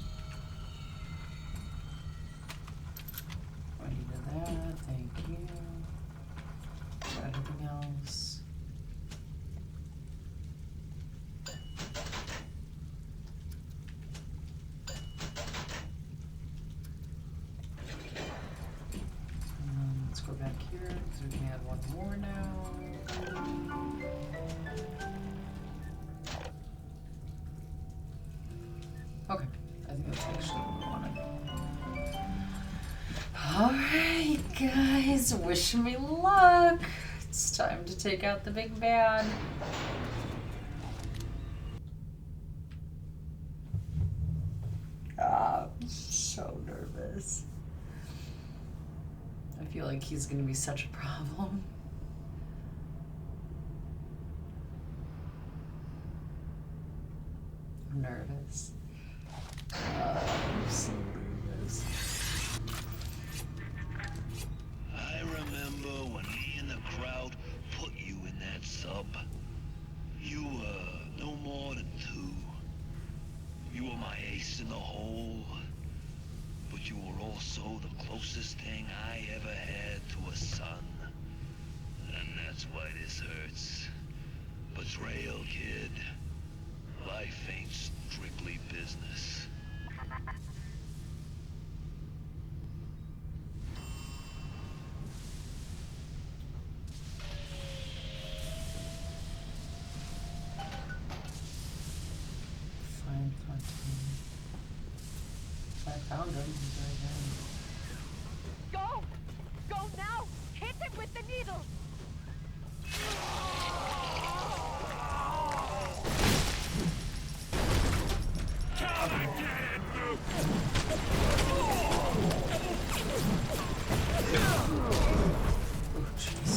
Speaker 1: I needed that. Thank you. Got everything else. Let's go back here because we can add one more now. Okay, I think that's actually what we wanted. Alright, guys, wish me luck. It's time to take out the big bad. I'm so nervous. I feel like he's gonna be such a problem. I'm nervous. I'm so nervous.
Speaker 5: I remember when me and the crowd put you in that sub. You were no more than 2. You were my ace in the hole. But you were also the closest thing I ever had to a son. And that's why this hurts. Betrayal, kid. Life ain't strictly business.
Speaker 1: Find Fontaine. I found him. He's right there.
Speaker 6: Go! Go now! Hit him with the needle!
Speaker 1: Oh, jeez.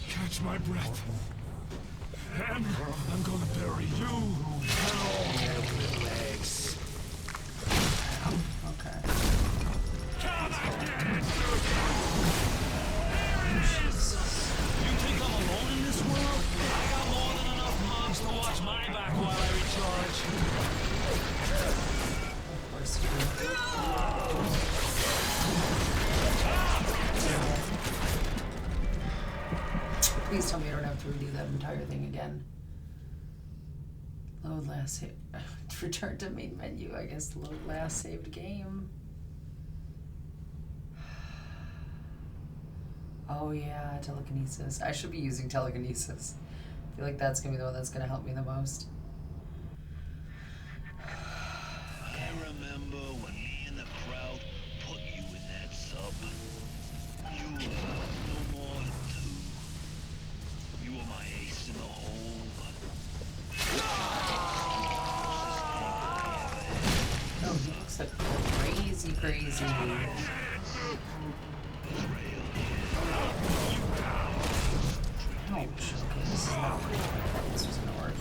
Speaker 3: Catch my breath. And I'm gonna bury you and all your legs.
Speaker 1: Okay.
Speaker 3: You think I'm alone in this world? I got more than enough mobs to watch my back while I recharge.
Speaker 1: Of course you do. Please tell me I don't have to redo that entire thing again. Load last save. Return to main menu. I guess load last saved game. Oh yeah, telekinesis. I should be using telekinesis. I feel like that's gonna be the one that's gonna help me the most.
Speaker 5: I remember when me and the crowd put you in that sub. You were no more than 2. You were my ace in the hole.
Speaker 1: Oh, he looks like crazy, crazy. Ouch. Okay, this is not working. I thought this was gonna work.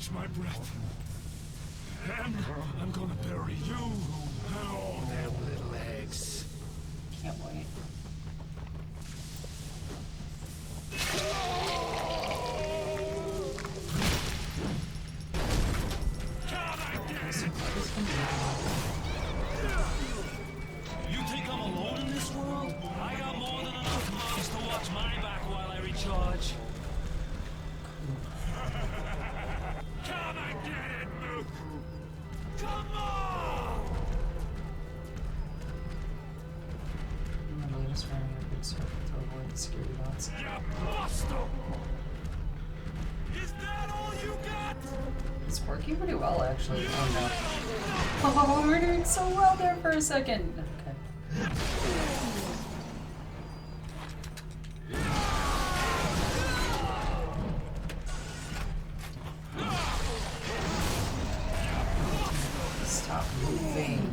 Speaker 3: Catch my breath. And I'm gonna bury you and all their little eggs.
Speaker 1: Can't wait.
Speaker 3: You think I'm alone in this world? I got more than enough mobs to watch my back while I recharge. Come and get it, Mook! Come on!
Speaker 1: I'm really just wearing a big circle to avoid the scary dots.
Speaker 3: You bust 'em! Is that all you got?
Speaker 1: It's working pretty well, actually. Oh no. Oh, we're doing so well there for a second. Okay. Stop moving.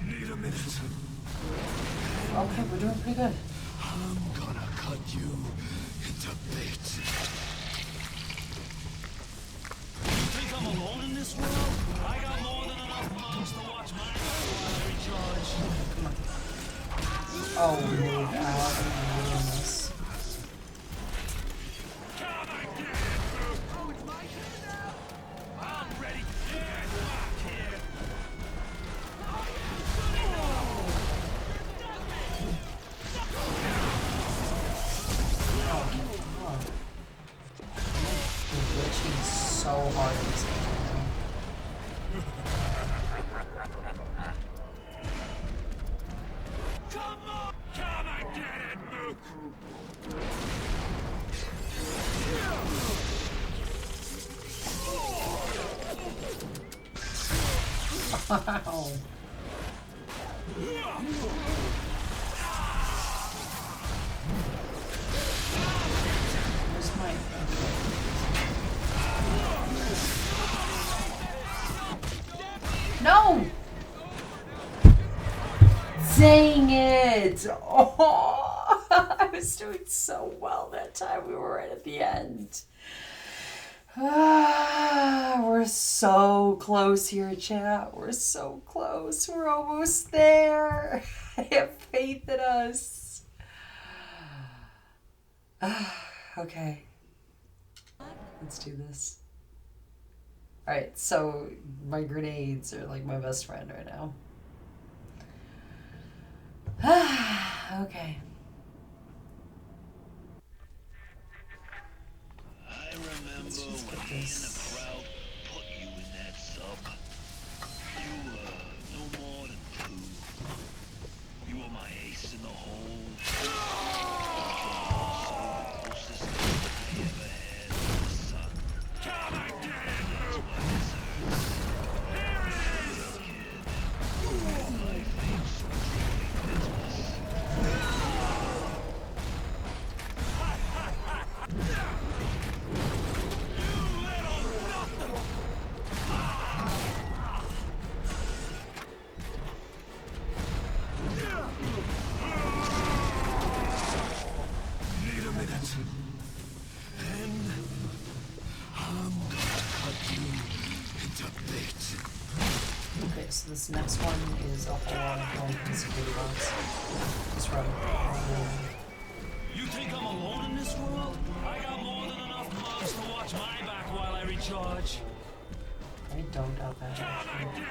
Speaker 3: Need a minute.
Speaker 1: Okay, we're doing pretty good.
Speaker 3: I'm gonna cut you into bits. You think I'm alone in this world? I got more than enough mobs to watch my back while I recharge.
Speaker 1: Oh, we moved out. I'm doing this.
Speaker 3: Come and get it, Mook! Oh, it's my turn now! I'm ready. Get back here!
Speaker 1: Oh, come on. You're glitching so hard in this game.
Speaker 3: Come on! Come and get it, Mook!
Speaker 1: Wow. Where's my... No! Dang it! Oh, I was doing so well that time. We were right at the end. Ah, we're so close here, chat. We're so close. We're almost there. I have faith in us. Okay. Let's do this. Alright, so my grenades are like my best friend right now. Okay.
Speaker 5: I remember when me and the crowd put you in that sub. You were no more than two. You were my ace in the hole. Closest thing I ever had to the sun.
Speaker 3: Come and get it,
Speaker 5: That's
Speaker 3: Mook!
Speaker 5: what deserves.
Speaker 3: Here it is!
Speaker 5: Kid, life ain't so pretty business.
Speaker 3: Need a minute. And I'm gonna cut you into bits.
Speaker 1: Okay, so this next one is a whole lot of going for the security box. Just run.
Speaker 3: You think I'm alone in this world? I got more than enough mobs to watch my back while I recharge.
Speaker 1: I don't doubt that, actually.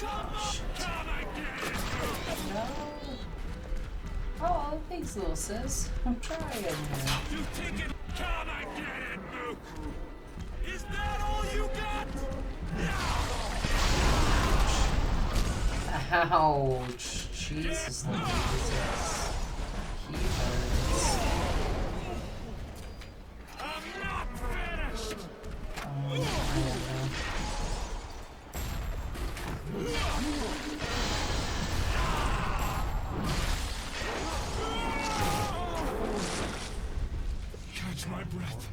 Speaker 1: Oh, shit. No. Oh, thanks, little sis. I'm trying here.
Speaker 3: You think it? Come and get it, Mook! Is that all you got?
Speaker 1: Ouch. Jesus, Jesus. He hurts.
Speaker 3: I'm not finished!
Speaker 1: I don't know.
Speaker 3: Catch my breath.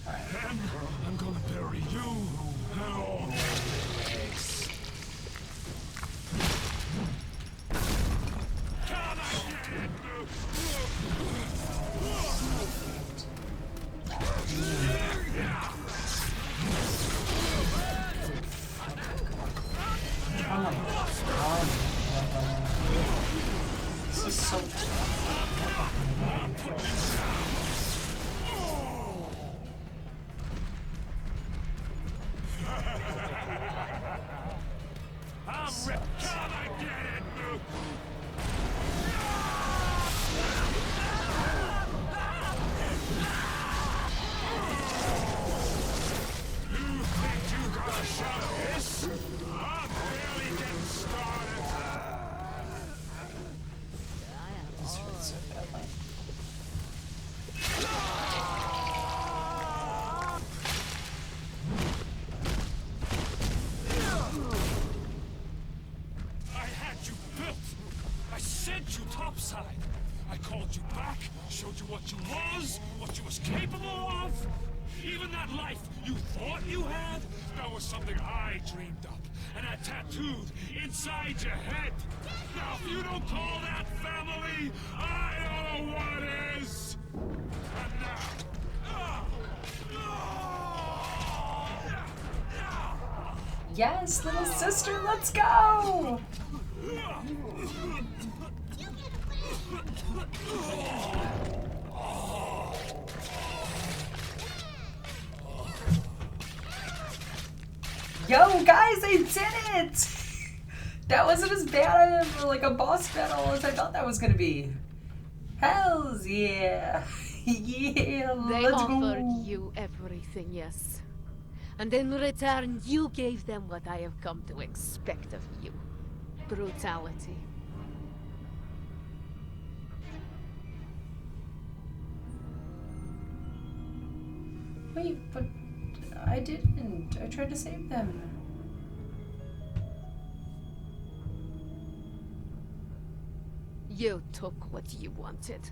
Speaker 1: Alright.
Speaker 3: And I'm gonna bury you and all your eggs.
Speaker 1: Oh my god. This is so...
Speaker 3: I called you back, showed you what you was capable of. Even that life you thought you had, that was something I dreamed up and had tattooed inside your head. Now, if you don't call that family, I don't know what is. And
Speaker 1: Yes, little sister, let's go! Yo, guys, I did it! That wasn't as bad of like a boss battle as I thought that was gonna be. Hells yeah! Yeah,
Speaker 6: They
Speaker 1: let's
Speaker 6: offered
Speaker 1: go!
Speaker 6: you everything, yes. And in return, you gave them what I have come to expect of you. Brutality.
Speaker 1: Wait, but I didn't. I tried to save them.
Speaker 6: You took what you wanted.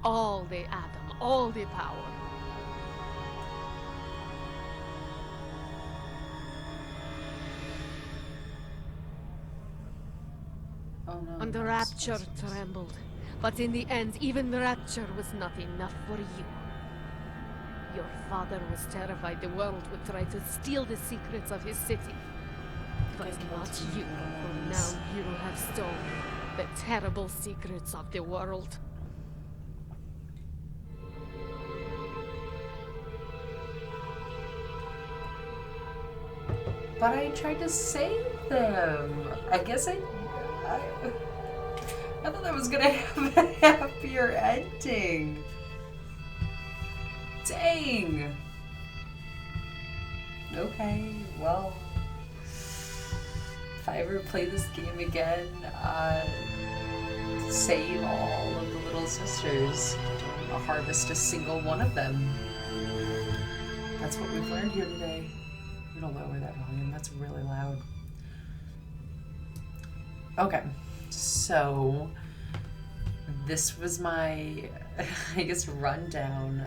Speaker 6: All the Adam, all the power.
Speaker 1: Oh no.
Speaker 6: And the Rapture trembled. But in the end, even the Rapture was not enough for you. Your father was terrified the world would try to steal the secrets of his city. But not you, for now you have stolen the terrible secrets of the world.
Speaker 1: But I tried to save them. I guess I thought that was gonna have a happier ending. Dang. Okay, well, if I ever play this game again, save all of the little sisters. Don't harvest a single one of them. That's what we've learned here today. I'm gonna lower that volume, that's really loud. Okay, so this was my, I guess, rundown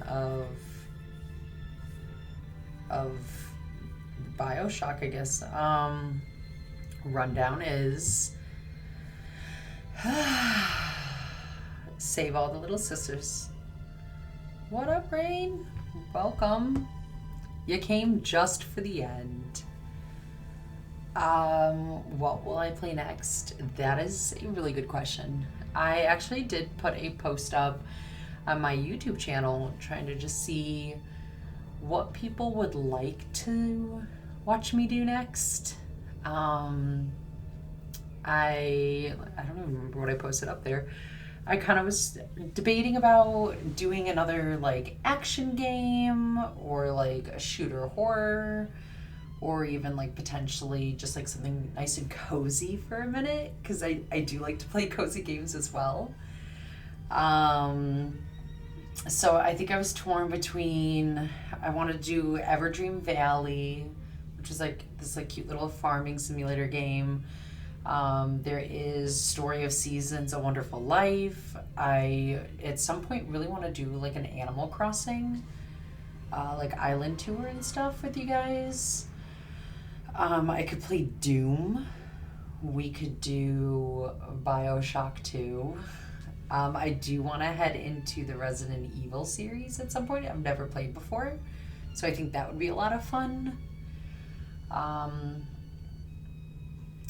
Speaker 1: of Bioshock, I guess. Rundown is save all the little sisters. What up, Rain? Welcome. You came just for the end. What will I play next? That is a really good question. I actually did put a post up on my YouTube channel trying to just see what people would like to watch me do next. I don't even remember what I posted up there. I kind of was debating about doing another like action game or like a shooter horror, or even like potentially just like something nice and cozy for a minute, because I do like to play cozy games as well. So I think I was torn between, I want to do Everdream Valley, which is like this like cute little farming simulator game. There is Story of Seasons, A Wonderful Life. I at some point really want to do like an Animal Crossing like island tour and stuff with you guys. I could play Doom. We could do Bioshock 2. I do want to head into the Resident Evil series at some point. I've never played before, so I think that would be a lot of fun.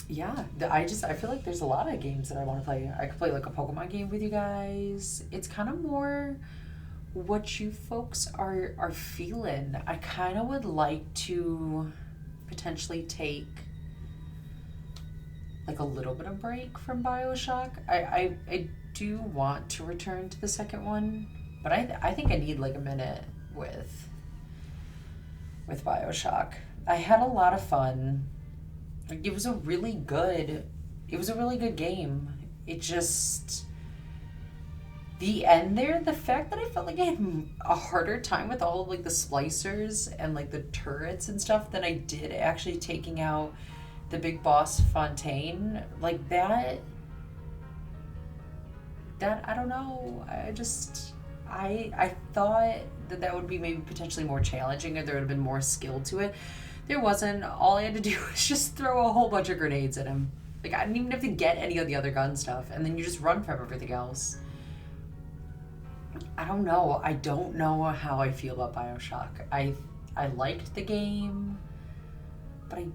Speaker 1: yeah, I feel like there's a lot of games that I want to play. I could play like a Pokemon game with you guys. It's kind of more what you folks are feeling. I kind of would like to potentially take like a little bit of break from Bioshock. I do want to return to the second one, but I think I need like a minute with Bioshock. I had a lot of fun. Like, it was a really good game. It just, the end there, the fact that I felt like I had a harder time with all of like the splicers and like the turrets and stuff than I did actually taking out the big boss Fontaine, like that I don't know. I thought that would be maybe potentially more challenging, or there would have been more skill to it. There wasn't. All I had to do was just throw a whole bunch of grenades at him. Like, I didn't even have to get any of the other gun stuff, and then you just run from everything else. I don't know. I don't know how I feel about Bioshock. I liked the game, but it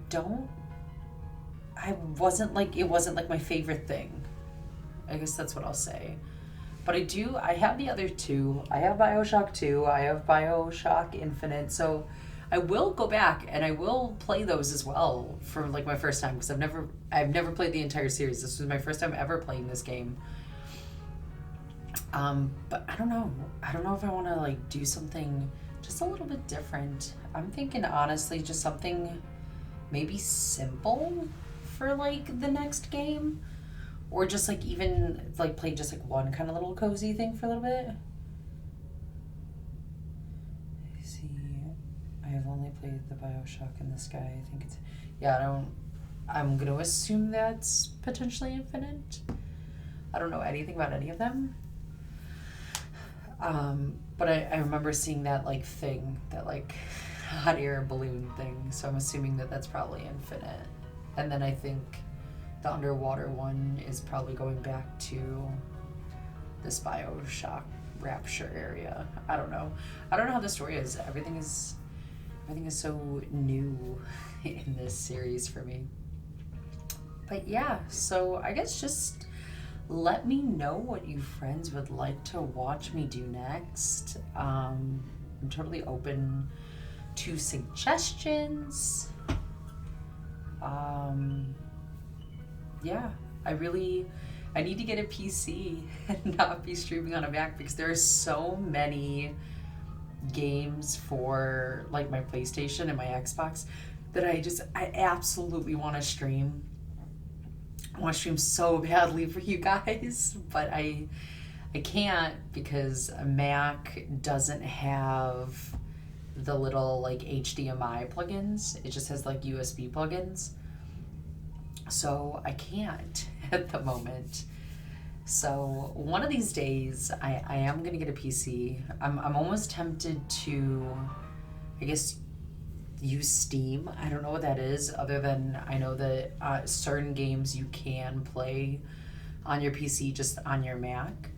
Speaker 1: wasn't like my favorite thing. I guess that's what I'll say. But I have the other two. I have Bioshock 2, I have Bioshock Infinite, so I will go back and I will play those as well for like my first time, because I've never played the entire series. This was my first time ever playing this game. But I don't know. I don't know if I want to like do something just a little bit different. I'm thinking honestly just something maybe simple for like the next game, or just like even like play just like one kind of little cozy thing for a little bit. Let's see, I have only played the Bioshock in the Sky. I think it's, yeah, I'm gonna assume that's potentially Infinite. I don't know anything about any of them. But I remember seeing that like thing, that like hot air balloon thing, so I'm assuming that that's probably Infinite. And then I think the underwater one is probably going back to this Bioshock Rapture area. I don't know how the story is. Everything is so new in this series for me. But yeah, so I guess just let me know what you friends would like to watch me do next. I'm totally open to suggestions. Yeah, I need to get a PC and not be streaming on a Mac, because there are so many games for like my PlayStation and my Xbox that I absolutely want to stream. I want to stream so badly for you guys, but I can't, because a Mac doesn't have the little like HDMI plugins. It just has like USB plugins. So I can't at the moment. So one of these days I am gonna get a PC. I'm almost tempted to, I guess, use Steam. I don't know what that is, other than I know that certain games you can play on your PC just on your Mac.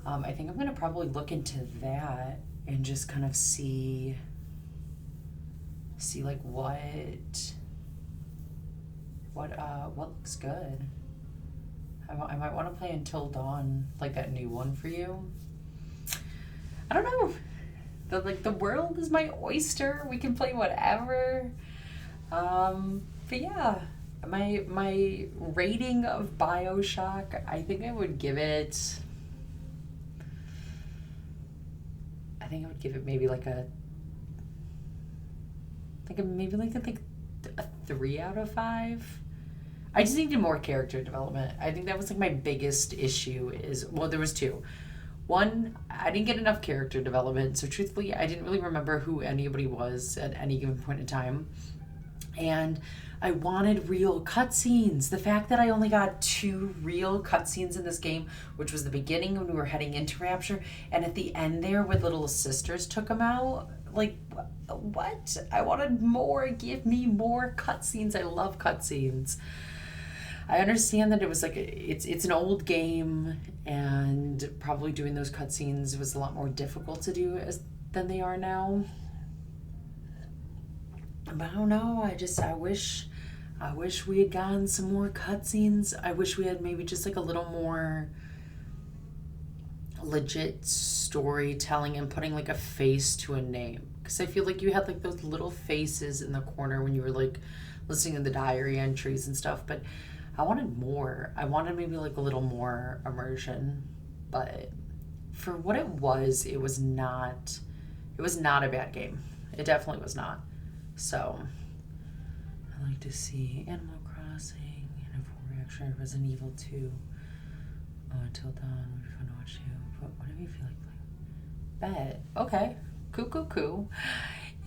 Speaker 1: I think I'm gonna probably look into that and just kind of see like what looks good. I might want to play Until Dawn, like that new one for you. I don't know. The world is my oyster. We can play whatever. But yeah, my rating of Bioshock, I think I would give it maybe like a 3 out of 5. I just needed more character development. I think that was like my biggest issue there was two. One, I didn't get enough character development, so truthfully, I didn't really remember who anybody was at any given point in time. And I wanted real cutscenes. The fact that I only got 2 real cutscenes in this game, which was the beginning when we were heading into Rapture, and at the end there where the little sisters took them out, like, what? I wanted more. Give me more cutscenes. I love cutscenes. I understand that it was like it's an old game, and probably doing those cutscenes was a lot more difficult to do than they are now. But I don't know. I wish I wish we had gotten some more cutscenes. I wish we had maybe just like a little more legit storytelling and putting like a face to a name. Because I feel like you had like those little faces in the corner when you were like listening to the diary entries and stuff. But I wanted more. I wanted maybe like a little more immersion. But for what it was not a bad game. It definitely was not. So I like to see Animal Crossing and a reaction of Resident Evil 2. Until dawn, would be fun to watch you. But whatever you feel like playing. Bet. Okay. Cool.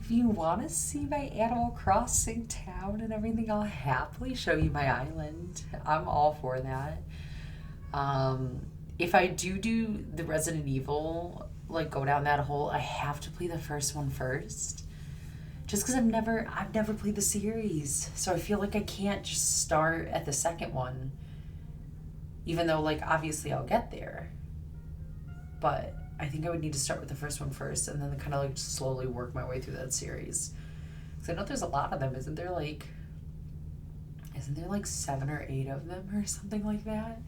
Speaker 1: If you want to see my Animal Crossing town and everything, I'll happily show you my island. I'm all for that. If I do the Resident Evil, like go down that hole, I have to play the first one first. Just because I've never played the series. So I feel like I can't just start at the second one. Even though, like, obviously I'll get there. But I think I would need to start with the first one first and then kind of, like, slowly work my way through that series. Because I know there's a lot of them. Isn't there, like, 7 or 8 of them or something like that?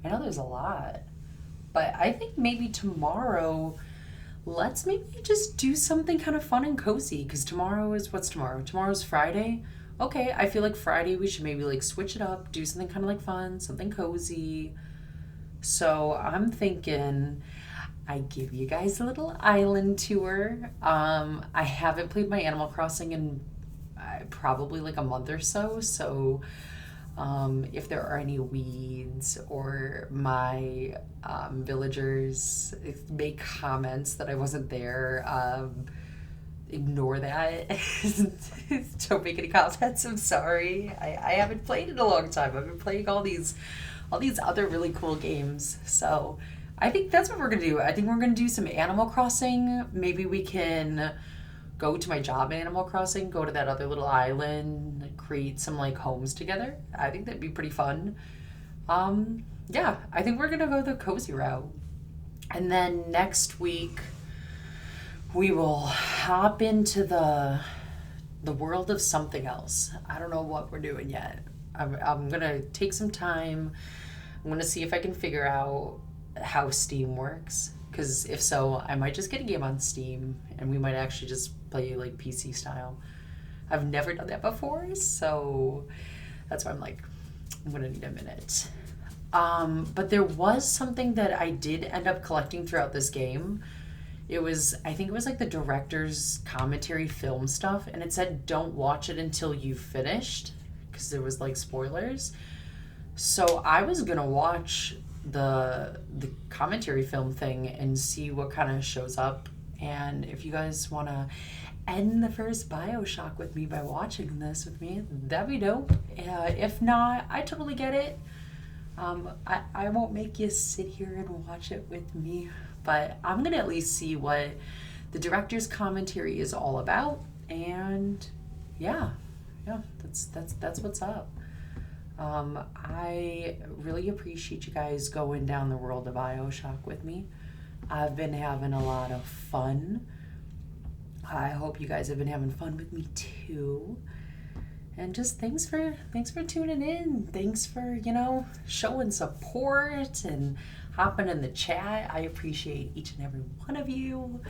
Speaker 1: I know there's a lot. But I think maybe tomorrow, let's maybe just do something kind of fun and cozy. Because what's tomorrow? Tomorrow's Friday. Okay, I feel like Friday we should maybe like switch it up, do something kind of like fun, something cozy. So I'm thinking I give you guys a little island tour. I haven't played my Animal Crossing in probably like a month or so. So if there are any weeds or my villagers make comments that I wasn't there, ignore that. Don't make any comments. I'm sorry. I haven't played in a long time. I've been playing all these other really cool games. So I think that's what we're gonna do. I think we're gonna do some Animal Crossing. Maybe we can go to my job in Animal Crossing, go to that other little island, create some like homes together. I think that'd be pretty fun. Yeah, I think we're gonna go the cozy route. And then next week we will hop into the world of something else. I don't know what we're doing yet. I'm gonna take some time. I'm gonna see if I can figure out how Steam works. Because if so, I might just get a game on Steam and we might actually just play like PC style. I've never done that before, so that's why I'm like, I'm gonna need a minute. But there was something that I did end up collecting throughout this game. I think it was like the director's commentary film stuff, and it said don't watch it until you've finished, because there was like spoilers. So I was gonna watch the commentary film thing and see what kind of shows up. And if you guys want to end the first Bioshock with me by watching this with me, that'd be dope. If not, I totally get it. I won't make you sit here and watch it with me, but I'm gonna at least see what the director's commentary is all about. And yeah, that's what's up. I really appreciate you guys going down the world of Bioshock with me. I've been having a lot of fun. I hope you guys have been having fun with me too. And just thanks for tuning in. Thanks for, showing support and hopping in the chat. I appreciate each and every one of you.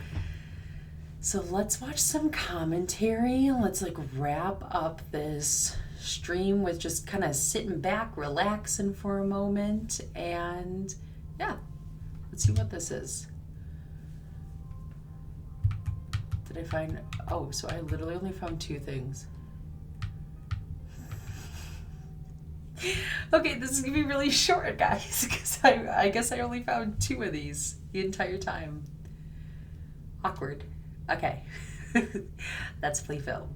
Speaker 1: So let's watch some commentary. Let's wrap up this stream with just kind of sitting back, relaxing for a moment, and yeah, let's see what this is. Did I find, so I literally only found 2 things. Okay, this is gonna be really short, guys, because I guess I only found 2 of these the entire time. Awkward. Okay. Let's play film.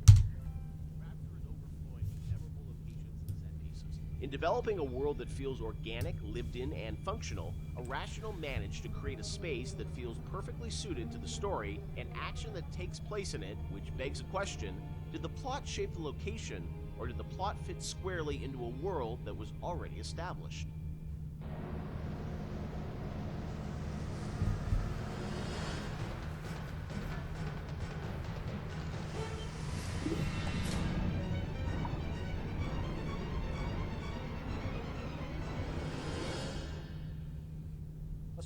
Speaker 12: In developing a world that feels organic, lived in, and functional, Irrational managed to create a space that feels perfectly suited to the story and action that takes place in it, which begs a question: did the plot shape the location, or did the plot fit squarely into a world that was already established?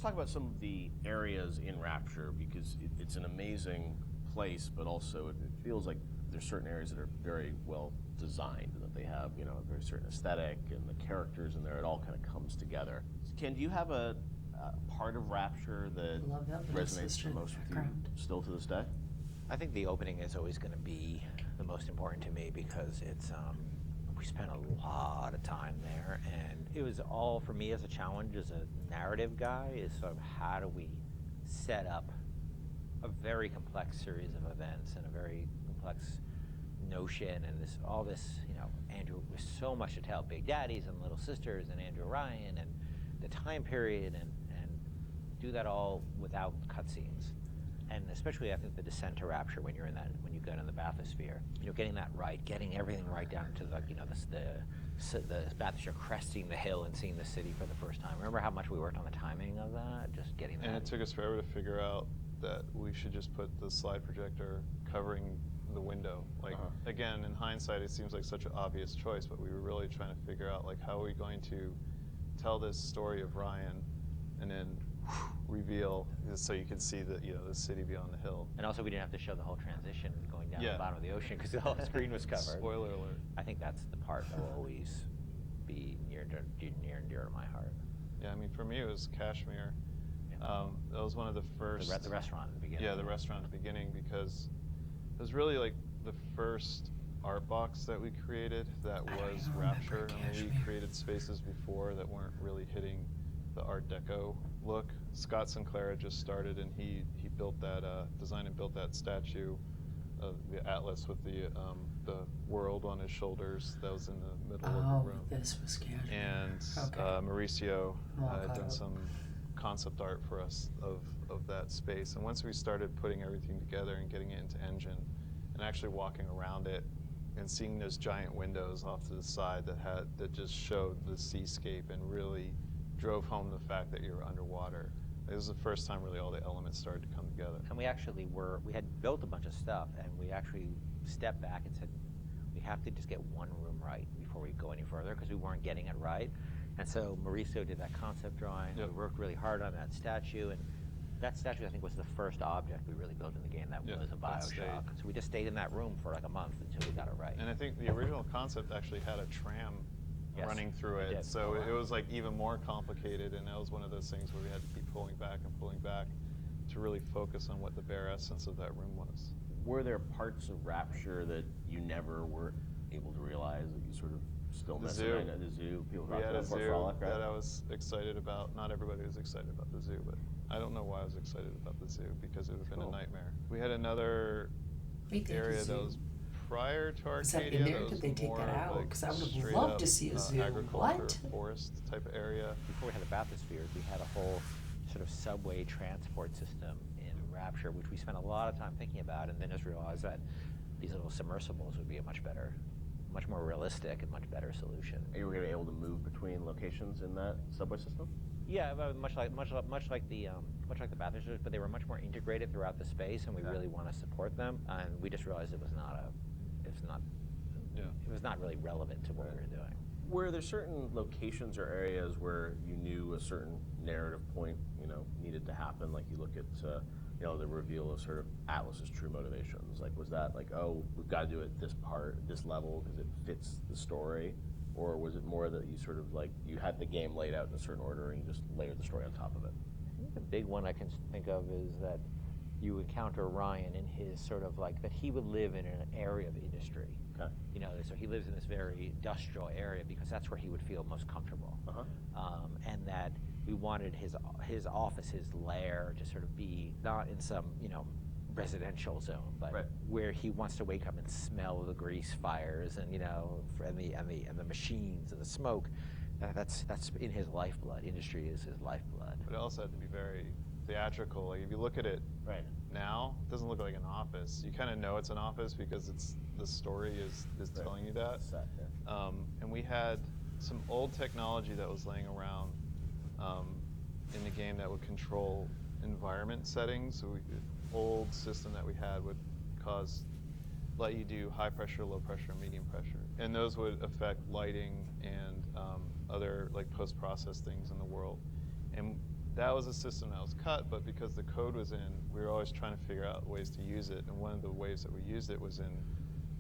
Speaker 12: talk about some of the areas in Rapture, because it's an amazing place, but also it feels like there's certain areas that are very well designed, and that they have, you know, a very certain aesthetic, and the characters in there, it all kind of comes together. Ken, do you have a part of Rapture that
Speaker 1: I love that little
Speaker 12: resonates
Speaker 1: sister
Speaker 12: the
Speaker 1: in the
Speaker 12: most with you
Speaker 1: background.
Speaker 12: still to this day?
Speaker 13: I think the opening is always going to be the most important to me because it's we spent a lot of time there, and it was all for me as a challenge as a narrative guy is sort of how do we set up a very complex series of events and a very complex notion and all this, you know, Andrew, there's so much to tell, Big Daddies and Little Sisters and Andrew Ryan and the time period and do that all without cutscenes. And especially, I think the descent to Rapture when you're in that, when you get in the bathysphere, you know, getting that right, getting everything right down to the, you know, the bathysphere, cresting the hill and seeing the city for the first time. Remember how much we worked on the timing of that, just getting that.
Speaker 14: And it took us forever to figure out that we should just put the slide projector covering the window. Like, again, in hindsight, it seems like such an obvious choice, but we were really trying to figure out, like, how are we going to tell this story of Ryan and then reveal so you can see the, you know, the city beyond the hill.
Speaker 13: And also we didn't have to show the whole transition going down
Speaker 14: Yeah.
Speaker 13: the bottom of the ocean because the whole screen was covered.
Speaker 14: Spoiler alert.
Speaker 13: I think that's the part that will always be near and dear to my heart.
Speaker 14: Yeah, I mean, for me, it was Kashmir. That was one of the first...
Speaker 13: The restaurant at the beginning.
Speaker 14: Yeah, the restaurant at the beginning, because it was really like the first art box that we created that was Rapture. I mean, we created spaces before that weren't really hitting the Art Deco look. Scott Sinclair had just started, and he built that, designed and built that statue of the Atlas with the world on his shoulders that was in the middle of the room.
Speaker 1: This was Kashmir.
Speaker 14: And Mauricio had done some concept art for us of that space. And once we started putting everything together and getting it into Engine and actually walking around it and seeing those giant windows off to the side that just showed the seascape and really drove home the fact that you were underwater. It was the first time really all the elements started to come together.
Speaker 13: And we actually we had built a bunch of stuff, and we actually stepped back and said, we have to just get one room right before we go any further, because we weren't getting it right. And so Mauricio did that concept drawing. Yep. We worked really hard on that statue, and that statue, I think, was the first object we really built in the game that was a Bioshock. So we just stayed in that room for like a month until we got it right.
Speaker 14: And I think the original concept actually had a tram running through it. So it was like even more complicated, and that was one of those things where we had to keep pulling back to really focus on what the bare essence of that room was.
Speaker 12: Were there parts of Rapture that you never were able to realize that you sort of still
Speaker 14: The
Speaker 12: missed?
Speaker 14: zoo.
Speaker 12: The zoo. People
Speaker 14: We
Speaker 12: talked
Speaker 14: had a
Speaker 12: about
Speaker 14: zoo
Speaker 12: Frolic, right?
Speaker 14: that I was excited about. Not everybody was excited about the zoo, but I don't know why I was excited about the zoo, because it would have been a nightmare. We had another area that was prior to Arcadia.
Speaker 1: Is that in there? Did they take that out? Because I would have loved to see a zoo. What?
Speaker 14: Forest type of area.
Speaker 13: Before we had the bathyspheres, we had a whole sort of subway transport system in Rapture, which we spent a lot of time thinking about, and then just realized that these little submersibles would be a much more realistic and much better solution.
Speaker 12: Are you going to be able to move between locations in that subway system?
Speaker 13: Yeah, much like the bathyspheres, but they were much more integrated throughout the space, and we really want to support them. And we just realized it was not really relevant to what we were doing.
Speaker 12: Were there certain locations or areas where you knew a certain narrative point, you know, needed to happen? Like you look at, you know, the reveal of sort of Atlas's true motivations. Like, was that like, oh, we've got to do it this level because it fits the story? Or was it more that you sort of like, you had the game laid out in a certain order and you just layered the story on top of it?
Speaker 13: I think the big one I can think of is that you encounter Ryan in his sort of like, that he would live in an area of industry.
Speaker 12: Okay.
Speaker 13: You know, so he lives in this very industrial area because that's where he would feel most comfortable. And that we wanted his office, his lair, to sort of be not in some, you know, residential zone, but where he wants to wake up and smell the grease fires and, you know, and the machines and the smoke. That's in his lifeblood. Industry is his lifeblood.
Speaker 14: But it also had to be very theatrical. Like if you look at it now, it doesn't look like an office. You kind of know it's an office because the story is telling you that. And we had some old technology that was laying around in the game that would control environment settings. So old system that we had would let you do high pressure, low pressure, medium pressure. And those would affect lighting and other like post-process things in the world. And that was a system that was cut, but because the code was in, we were always trying to figure out ways to use it. And one of the ways that we used it was in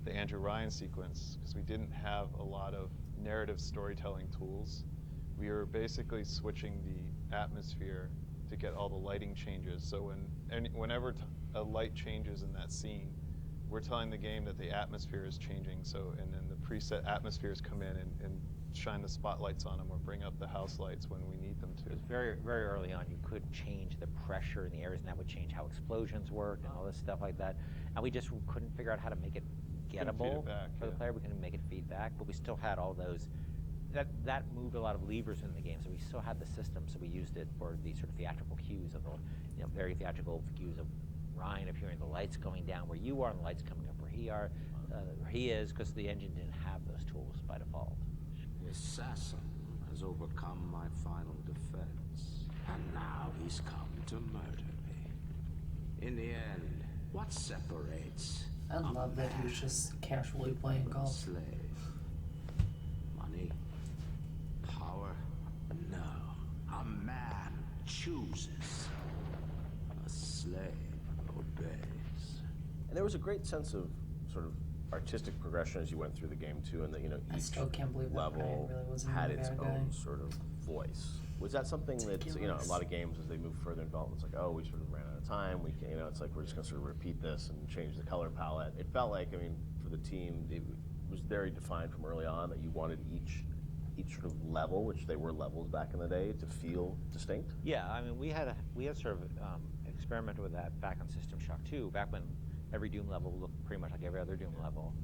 Speaker 14: the Andrew Ryan sequence, because we didn't have a lot of narrative storytelling tools. We were basically switching the atmosphere to get all the lighting changes. So whenever a light changes in that scene, we're telling the game that the atmosphere is changing. So, and then the preset atmospheres come in and shine the spotlights on them or bring up the house lights when we need them to.
Speaker 13: It was very, very early on. You could change the pressure in the areas, and that would change how explosions worked and all this stuff like that. And we just couldn't figure out how to make it gettable for the player. We couldn't make it feedback, but we still had all those. That moved a lot of levers in the game, so we still had the system. So we used it for the sort of theatrical cues of the, very theatrical cues of Ryan appearing, the lights going down where you are, and the lights coming up where he is, because the engine didn't have those tools by default.
Speaker 15: The assassin has overcome my final defense, and now he's come to murder me. In the end, what separates
Speaker 1: I love that he was just casually playing golf.
Speaker 15: Slave? Money? Power? No. A man chooses. A slave obeys.
Speaker 12: And there was a great sense of sort of artistic progression as you went through the game too, and that
Speaker 1: I still can't believe that
Speaker 12: level
Speaker 1: really wasn't
Speaker 12: had
Speaker 1: a
Speaker 12: its
Speaker 1: bad
Speaker 12: own
Speaker 1: guy.
Speaker 12: sort of voice. Was that something that a lot of games as they move further in development, it's like, oh, we sort of ran out of time. We can, it's like we're just going to sort of repeat this and change the color palette. It felt like, for the team, it was very defined from early on that you wanted each sort of level, which they were levels back in the day, to feel distinct.
Speaker 13: Yeah, we had sort of experimented with that back on System Shock 2, back when every Doom level looked pretty much like every other Doom level.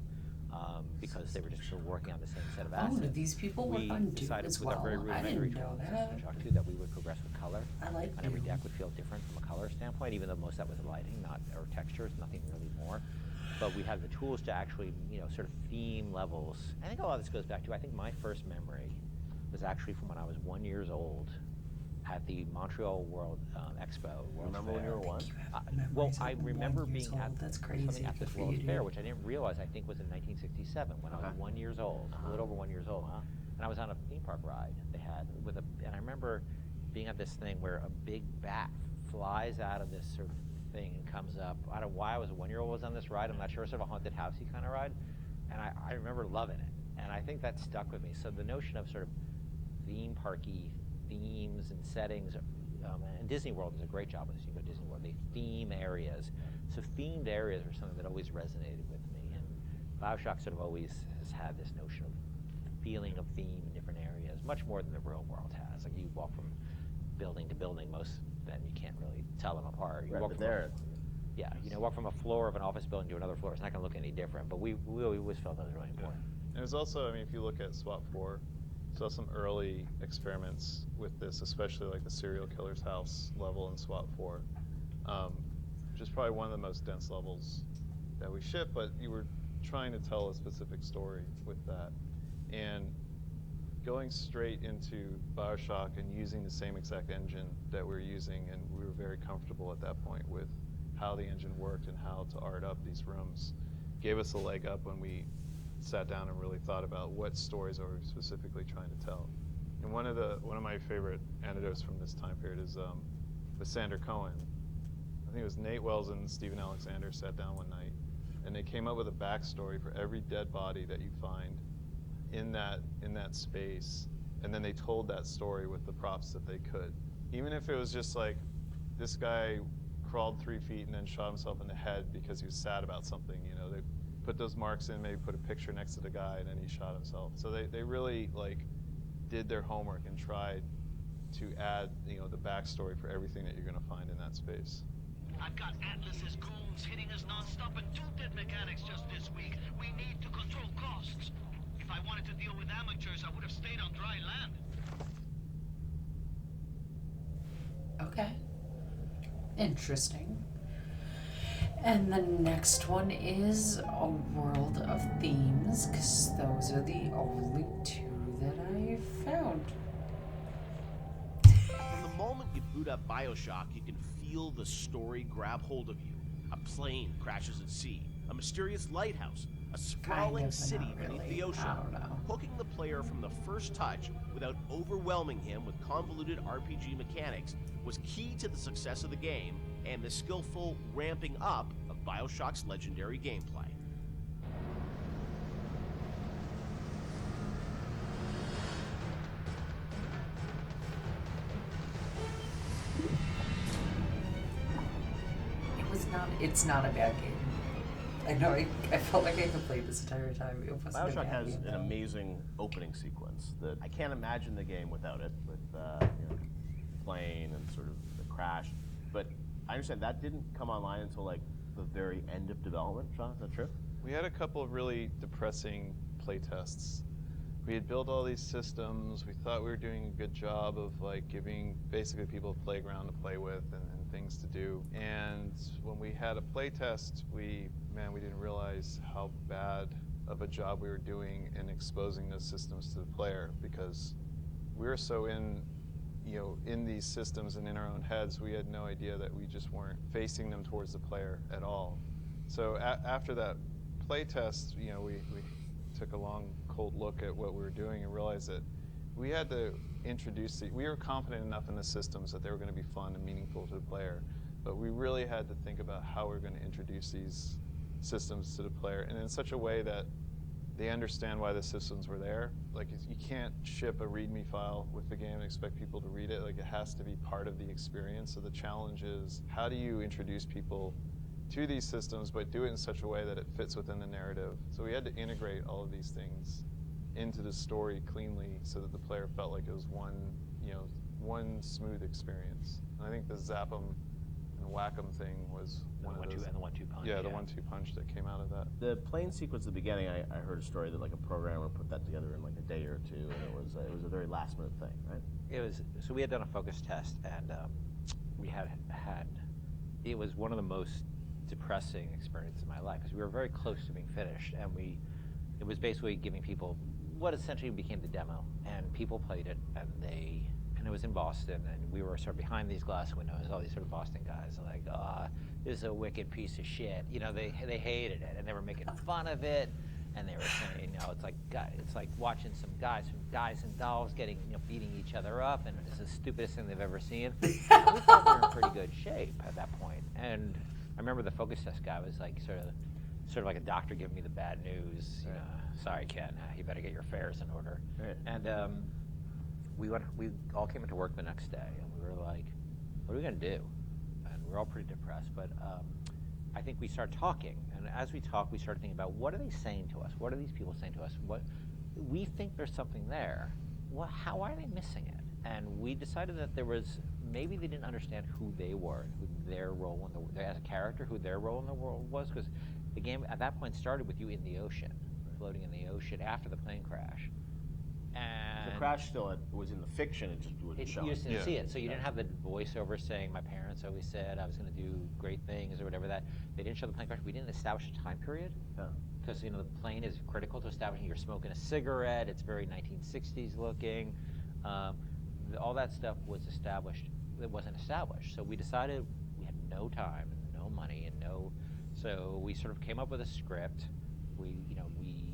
Speaker 13: Because they were just sort of working on the same set of assets.
Speaker 1: Oh, do these people work on Doom as well? I didn't know that.
Speaker 13: Shock 2 that we would progress with color.
Speaker 1: I like
Speaker 13: and every deck would feel different from a color standpoint, even though most of that was lighting, or textures, nothing really more. But we had the tools to actually, sort of theme levels. I think a lot of this goes back to, I think my first memory was actually from when I was 1 year old at the Montreal World Expo.
Speaker 12: Remember when you were 1?
Speaker 13: Well, I remember being at
Speaker 1: That's crazy.
Speaker 13: something at this World's Fair, which I didn't realize, I think was in 1967 when I was 1 year old, a little over 1 year old. And I was on a theme park ride they had and I remember being at this thing where a big bat flies out of this sort of thing and comes up. I don't know why I was a 1 year old was on this ride. I'm not sure, sort of a haunted housey kind of ride. And I remember loving it. And I think that stuck with me. So the notion of sort of theme parky themes and settings, and Disney World does a great job with this. You go to Disney World, they theme areas. So themed areas are something that always resonated with me. And Bioshock sort of always has had this notion of feeling of theme in different areas, much more than the real world has. Like you walk from building to building, most then you can't really tell them apart. You walk walk from a floor of an office building to another floor. It's not going to look any different. But we always felt that was really important.
Speaker 14: And it's also, if you look at SWAT 4, saw some early experiments with this, especially like the serial killer's house level in SWAT 4, which is probably one of the most dense levels that we shipped, but you were trying to tell a specific story with that. And going straight into Bioshock and using the same exact engine that we're using, and we were very comfortable at that point with how the engine worked and how to art up these rooms, gave us a leg up when we sat down and really thought about what stories are we specifically trying to tell. And one of my favorite anecdotes from this time period is with Sander Cohen. I think it was Nate Wells and Stephen Alexander sat down one night, and they came up with a backstory for every dead body that you find in that space, and then they told that story with the props that they could. Even if it was just like, this guy crawled 3 feet and then shot himself in the head because he was sad about something, they put those marks in, maybe put a picture next to the guy, and then he shot himself. So they really did their homework and tried to add the backstory for everything that you're going to find in that space.
Speaker 10: I've got Atlas's goons hitting us non-stop and 2 dead mechanics just this week. We need to control costs. If I wanted to deal with amateurs, I would have stayed on dry land.
Speaker 1: Okay. Interesting. And the next one is A World of Themes, because those are the only 2 that I found.
Speaker 12: From the moment you boot up Bioshock, you can feel the story grab hold of you. A plane crashes at sea. a mysterious lighthouse, a sprawling
Speaker 1: but
Speaker 12: city
Speaker 1: not
Speaker 12: beneath
Speaker 1: really.
Speaker 12: the ocean.
Speaker 1: I don't know.
Speaker 12: Hooking the player from the first touch without overwhelming him with convoluted RPG mechanics was key to the success of the game and the skillful ramping up of Bioshock's legendary gameplay.
Speaker 1: It's not a bad game. I know, I felt like I could play this entire time. It wasn't a
Speaker 12: Bioshock
Speaker 1: bad
Speaker 12: has
Speaker 1: game,
Speaker 12: an
Speaker 1: though.
Speaker 12: amazing opening sequence that I can't imagine the game without it, with plane and sort of the crash. But I understand that didn't come online until like the very end of development. Sean, is that true?
Speaker 14: We had a couple of really depressing playtests. We had built all these systems. We thought we were doing a good job of like giving basically people a playground to play with and things to do. And when we had a playtest, we didn't realize how bad of a job we were doing in exposing those systems to the player, because we were so in these systems and in our own heads, we had no idea that we just weren't facing them towards the player at all. So after that playtest, we took a long, cold look at what we were doing and realized that we had to introduce we were confident enough in the systems that they were going to be fun and meaningful to the player, but we really had to think about how we were going to introduce these systems to the player, and in such a way that they understand why the systems were there. Like, you can't ship a README file with the game and expect people to read it. Like, it has to be part of the experience. So the challenge is, how do you introduce people to these systems, but do it in such a way that it fits within the narrative? So we had to integrate all of these things into the story cleanly so that the player felt like it was one smooth experience. And I think the zap 'em and whack 'em thing was one of those.
Speaker 13: And the 1-2 punch.
Speaker 14: Yeah, the 1-2 punch that came out of that.
Speaker 12: The plane sequence at the beginning, I heard a story that like a programmer put that together in like a day or two, and it was a very last minute thing, right?
Speaker 13: It was, so we had done a focus test, and we had it was one of the most depressing experiences of my life, because we were very close to being finished, and it was basically giving people what essentially became the demo, and people played it, and it was in Boston, and we were sort of behind these glass windows, all these sort of Boston guys are like, this is a wicked piece of shit. They hated it, and they were making fun of it, and they were saying, it's like watching some guys and dolls beating each other up, and it's the stupidest thing they've ever seen. We thought we were in pretty good shape at that point, and I remember the focus test guy was like sort of like a doctor giving me the bad news. Sorry, Ken, you better get your affairs in order.
Speaker 12: Right.
Speaker 13: And we all came into work the next day, and we were like, what are we going to do? And we were all pretty depressed, but I think we started talking, and as we talked, we started thinking about, what are they saying to us? What are these people saying to us? What we think there's something there. How are they missing it? And we decided that maybe they didn't understand who they were, who their role as a character, who their role in the world was, because the game at that point started with you in the ocean, floating in the ocean after the plane crash. And
Speaker 12: the crash still was in the fiction, it just wouldn't show.
Speaker 13: You just didn't see it, so you didn't have the voiceover saying, my parents always said I was going to do great things or whatever that. They didn't show the plane crash. We didn't establish a time period, because the plane is critical to establishing. You're smoking a cigarette, it's very 1960s looking. All that stuff was established. It wasn't established, so we decided we had no time and no money and so we sort of came up with a script.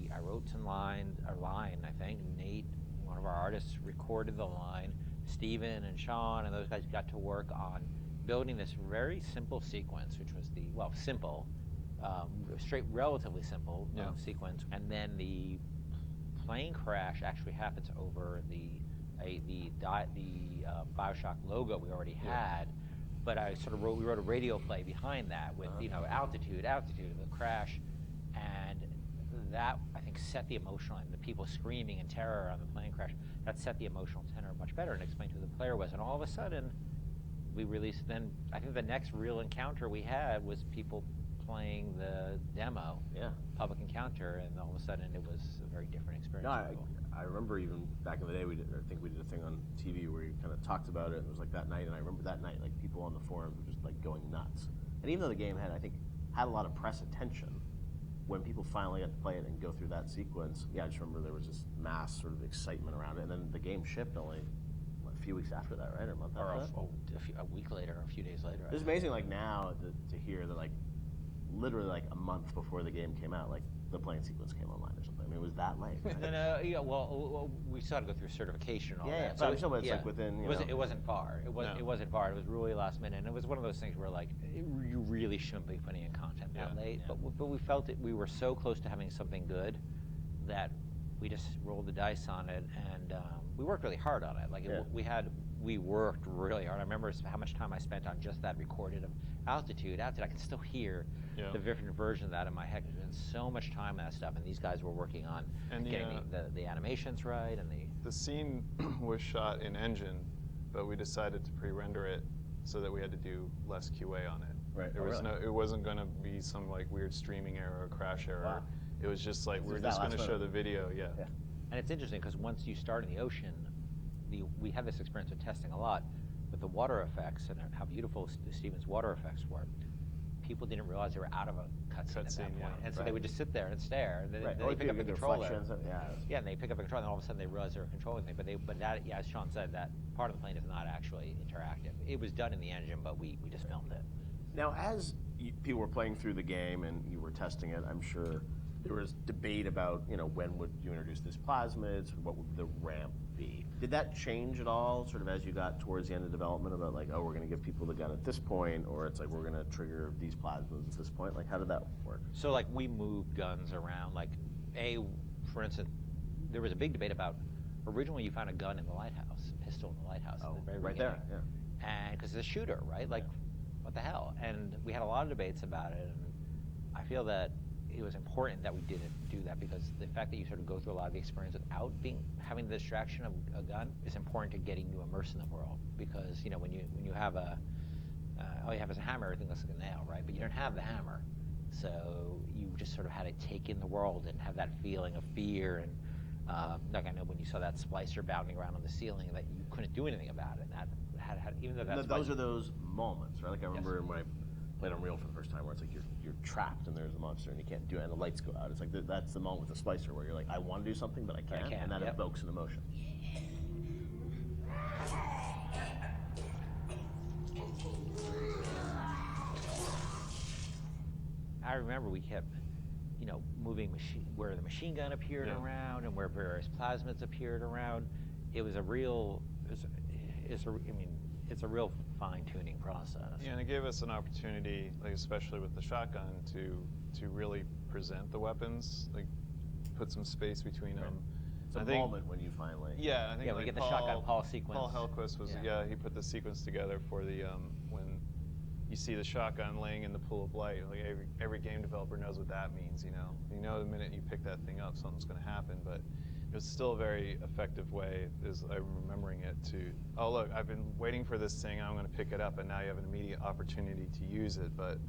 Speaker 13: I wrote a line, I think. Nate, one of our artists, recorded the line. Steven and Sean and those guys got to work on building this very simple sequence, which was relatively simple sequence. And then the plane crash actually happens over the Bioshock logo we already had. But we wrote a radio play behind that with altitude, the crash, and that I think set the emotional, and the people screaming in terror on the plane crash, that set the emotional tenor much better and explained who the player was. And all of a sudden, we released. Then I think the next real encounter we had was people playing the demo, public encounter, and all of a sudden it was a very different experience.
Speaker 12: No, I remember even back in the day, I think we did a thing on TV where you kind of talked about it, and it was like that night, and I remember that night, like people on the forums were just like going nuts. And even though the game had a lot of press attention, when people finally got to play it and go through that sequence, I just remember there was this mass sort of excitement around it, and then the game shipped only a few weeks after that, right, or a month after that?
Speaker 13: A week later, or a few days later.
Speaker 12: It's amazing, like now, to hear that, like,
Speaker 16: literally like a month before the game came out, like the playing sequence came online or something. I mean, it was that late. Right?
Speaker 13: No, yeah. Well, we still had to go through certification and all
Speaker 16: Yeah,
Speaker 13: that.
Speaker 16: but I'm sure it's like within.
Speaker 13: It wasn't far. It wasn't far. It was really last minute, and it was one of those things where like you really shouldn't be putting in content that late. Yeah. But we felt it. We were so close to having something good that we just rolled the dice on it, and we worked really hard on it. Like we worked really hard. I remember how much time I spent on just that recorded of altitude. I can still hear the different version of that in my head. There's been so much time on that stuff, and these guys were working on getting the animations right and
Speaker 14: the scene was shot in engine, but we decided to pre-render it so that we had to do less QA on it.
Speaker 16: Right.
Speaker 14: It wasn't going to be some like weird streaming error or crash error.
Speaker 16: Wow.
Speaker 14: It was just like we're just going to show the video. Yeah.
Speaker 13: And it's interesting because once you start in the ocean, we had this experience of testing a lot with the water effects and how beautiful Steven's water effects were. People didn't realize they were out of a cutscene at that point, and so they would just sit there and stare. And then they pick up the controller. And they pick up the controller, and all of a sudden they realize they were controlling things. But that, as Sean said, that part of the plane is not actually interactive. It was done in the engine, but we just filmed it.
Speaker 16: Now, as people were playing through the game and you were testing it, I'm sure there was debate about, when would you introduce these plasmids? What would the ramp be? Did that change at all, sort of as you got towards the end of development, about like, oh, we're going to give people the gun at this point, or it's like we're going to trigger these plasmids at this point? Like, how did that work?
Speaker 13: So, like, we moved guns around. Like, for instance, there was a big debate about originally you found a gun in the lighthouse, a pistol in the lighthouse.
Speaker 16: Oh,
Speaker 13: at the very
Speaker 16: right
Speaker 13: beginning.
Speaker 16: there, yeah.
Speaker 13: And because it's a shooter, right? Like, what the hell? And we had a lot of debates about it, and I feel that it was important that we didn't do that, because the fact that you sort of go through a lot of the experience without having the distraction of a gun is important to getting you immersed in the world. Because when you have all you have is a hammer, everything looks like a nail, right? But you don't have the hammer, so you just sort of had to take in the world and have that feeling of fear. And like I know when you saw that splicer bounding around on the ceiling, that you couldn't do anything about it. And that had even though that's
Speaker 16: those are those moments, right? Like I remember when I played Unreal for the first time, where it's like you're trapped and there's a monster and you can't do it, and the lights go out. It's like that's the moment with the splicer where you're like, I want to do something but I can't, and that evokes an emotion.
Speaker 13: I remember we kept, moving where the machine gun appeared around and where various plasmids appeared around. It was a real, it's a real fine-tuning process.
Speaker 14: Yeah, and it gave us an opportunity, like especially with the shotgun, to really present the weapons, like put some space between them.
Speaker 16: It's a moment when you finally.
Speaker 14: Yeah, I think
Speaker 13: we get the shotgun Paul sequence.
Speaker 14: Paul Hellquist was he put the sequence together for the when you see the shotgun laying in the pool of light. Like every game developer knows what that means. The minute you pick that thing up, something's going to happen. But it was still a very effective way, as I'm remembering it, to, oh look, I've been waiting for this thing, I'm going to pick it up, and now you have an immediate opportunity to use it. But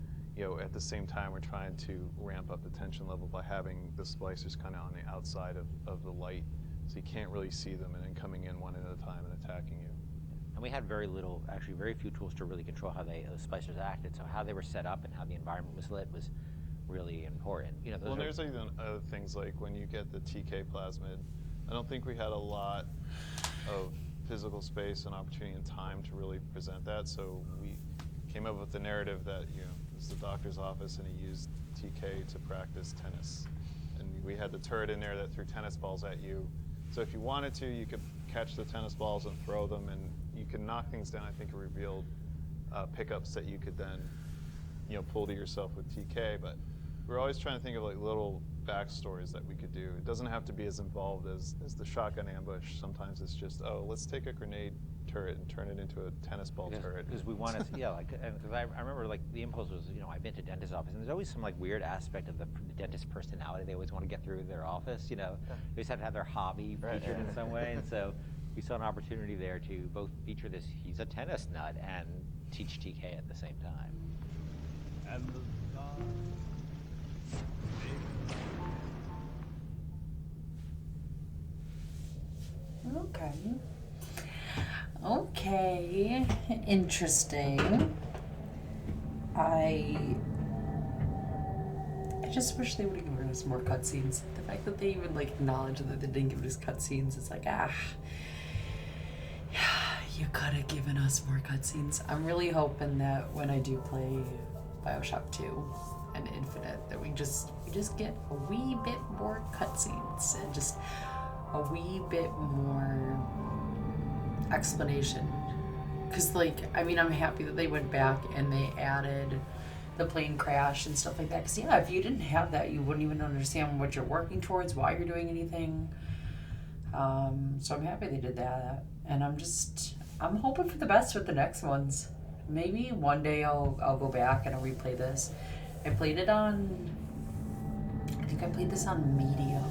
Speaker 14: at the same time, we're trying to ramp up the tension level by having the splicers kind of on the outside of the light, so you can't really see them, and then coming in one at a time and attacking you.
Speaker 13: And we had very few tools to really control how the splicers acted. So how they were set up and how the environment was lit was really important.
Speaker 14: There's even other things like when you get the TK plasmid, I don't think we had a lot of physical space and opportunity and time to really present that. So we came up with the narrative that it was the doctor's office and he used TK to practice tennis, and we had the turret in there that threw tennis balls at you. So if you wanted to, you could catch the tennis balls and throw them, and you could knock things down. I think it revealed pickups that you could then pull to yourself with TK. But we're always trying to think of like little backstories that we could do. It doesn't have to be as involved as the shotgun ambush. Sometimes it's just, oh, let's take a grenade turret and turn it into a tennis ball turret.
Speaker 13: Because we wanted to, because I remember like the impulse was, I've been to dentist office, and there's always some like weird aspect of the dentist personality. They always want to get through their office, They always have to have their hobby featured in some way, and so we saw an opportunity there to both feature this, he's a tennis nut, and teach TK at the same time.
Speaker 15: And the
Speaker 1: Okay, interesting. I just wish they would have given us more cutscenes. The fact that they even acknowledge that they didn't give us cutscenes is like, you could have given us more cutscenes. I'm really hoping that when I do play Bioshock 2 and Infinite, that we just get a wee bit more cutscenes and just a wee bit more explanation. Because, like, I mean, I'm happy that they went back and they added the plane crash and stuff like that. Because, yeah, if you didn't have that, you wouldn't even understand what you're working towards, why you're doing anything. So I'm happy they did that. And I'm hoping for the best with the next ones. Maybe one day I'll go back and I'll replay this. I think I played this on medium.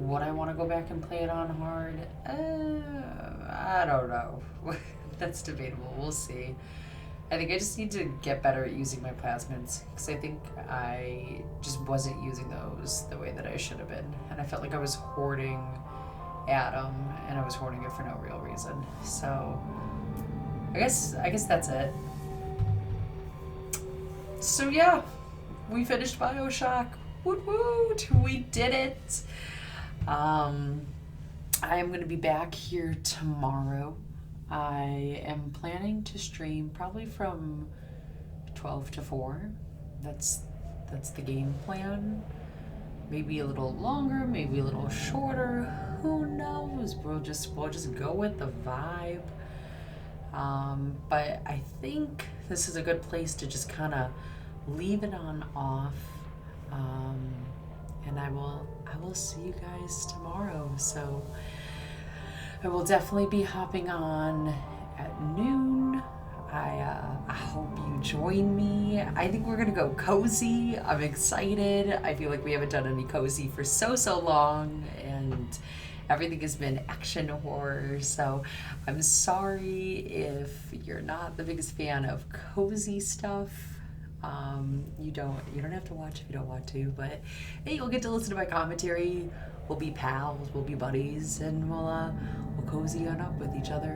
Speaker 1: Would I want to go back and play it on hard? I don't know. That's debatable. We'll see. I think I just need to get better at using my plasmids, because I think I just wasn't using those the way that I should have been. And I felt like I was hoarding Adam, and I was hoarding it for no real reason. So I guess that's it. So yeah, we finished Bioshock. Woot woot! We did it! I am going to be back here tomorrow. I am planning to stream probably from 12 to 4. That's the game plan. Maybe a little longer, maybe a little shorter. Who knows? We'll just go with the vibe. But I think this is a good place to just kind of leave it on off. And I will see you guys tomorrow. So I will definitely be hopping on at noon. I hope you join me. I think we're gonna go cozy. I'm excited. I feel like we haven't done any cozy for so long, and everything has been action horror. So I'm sorry if you're not the biggest fan of cozy stuff. You don't have to watch if you don't want to, but hey, you'll get to listen to my commentary. We'll be pals, we'll be buddies, and we'll cozy on up with each other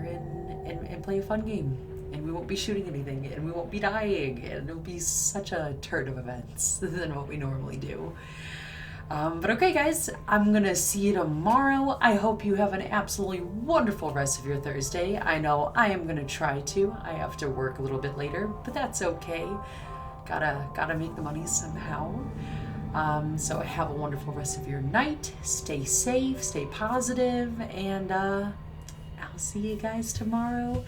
Speaker 1: and play a fun game. And we won't be shooting anything, and we won't be dying, and it'll be such a turn of events than what we normally do. But okay, guys, I'm gonna see you tomorrow. I hope you have an absolutely wonderful rest of your Thursday. I know I am gonna try to. I have to work a little bit later, but that's okay. Gotta make the money somehow. So have a wonderful rest of your night. Stay safe, stay positive, and I'll see you guys tomorrow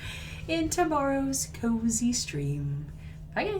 Speaker 1: in tomorrow's cozy stream. Bye, guys.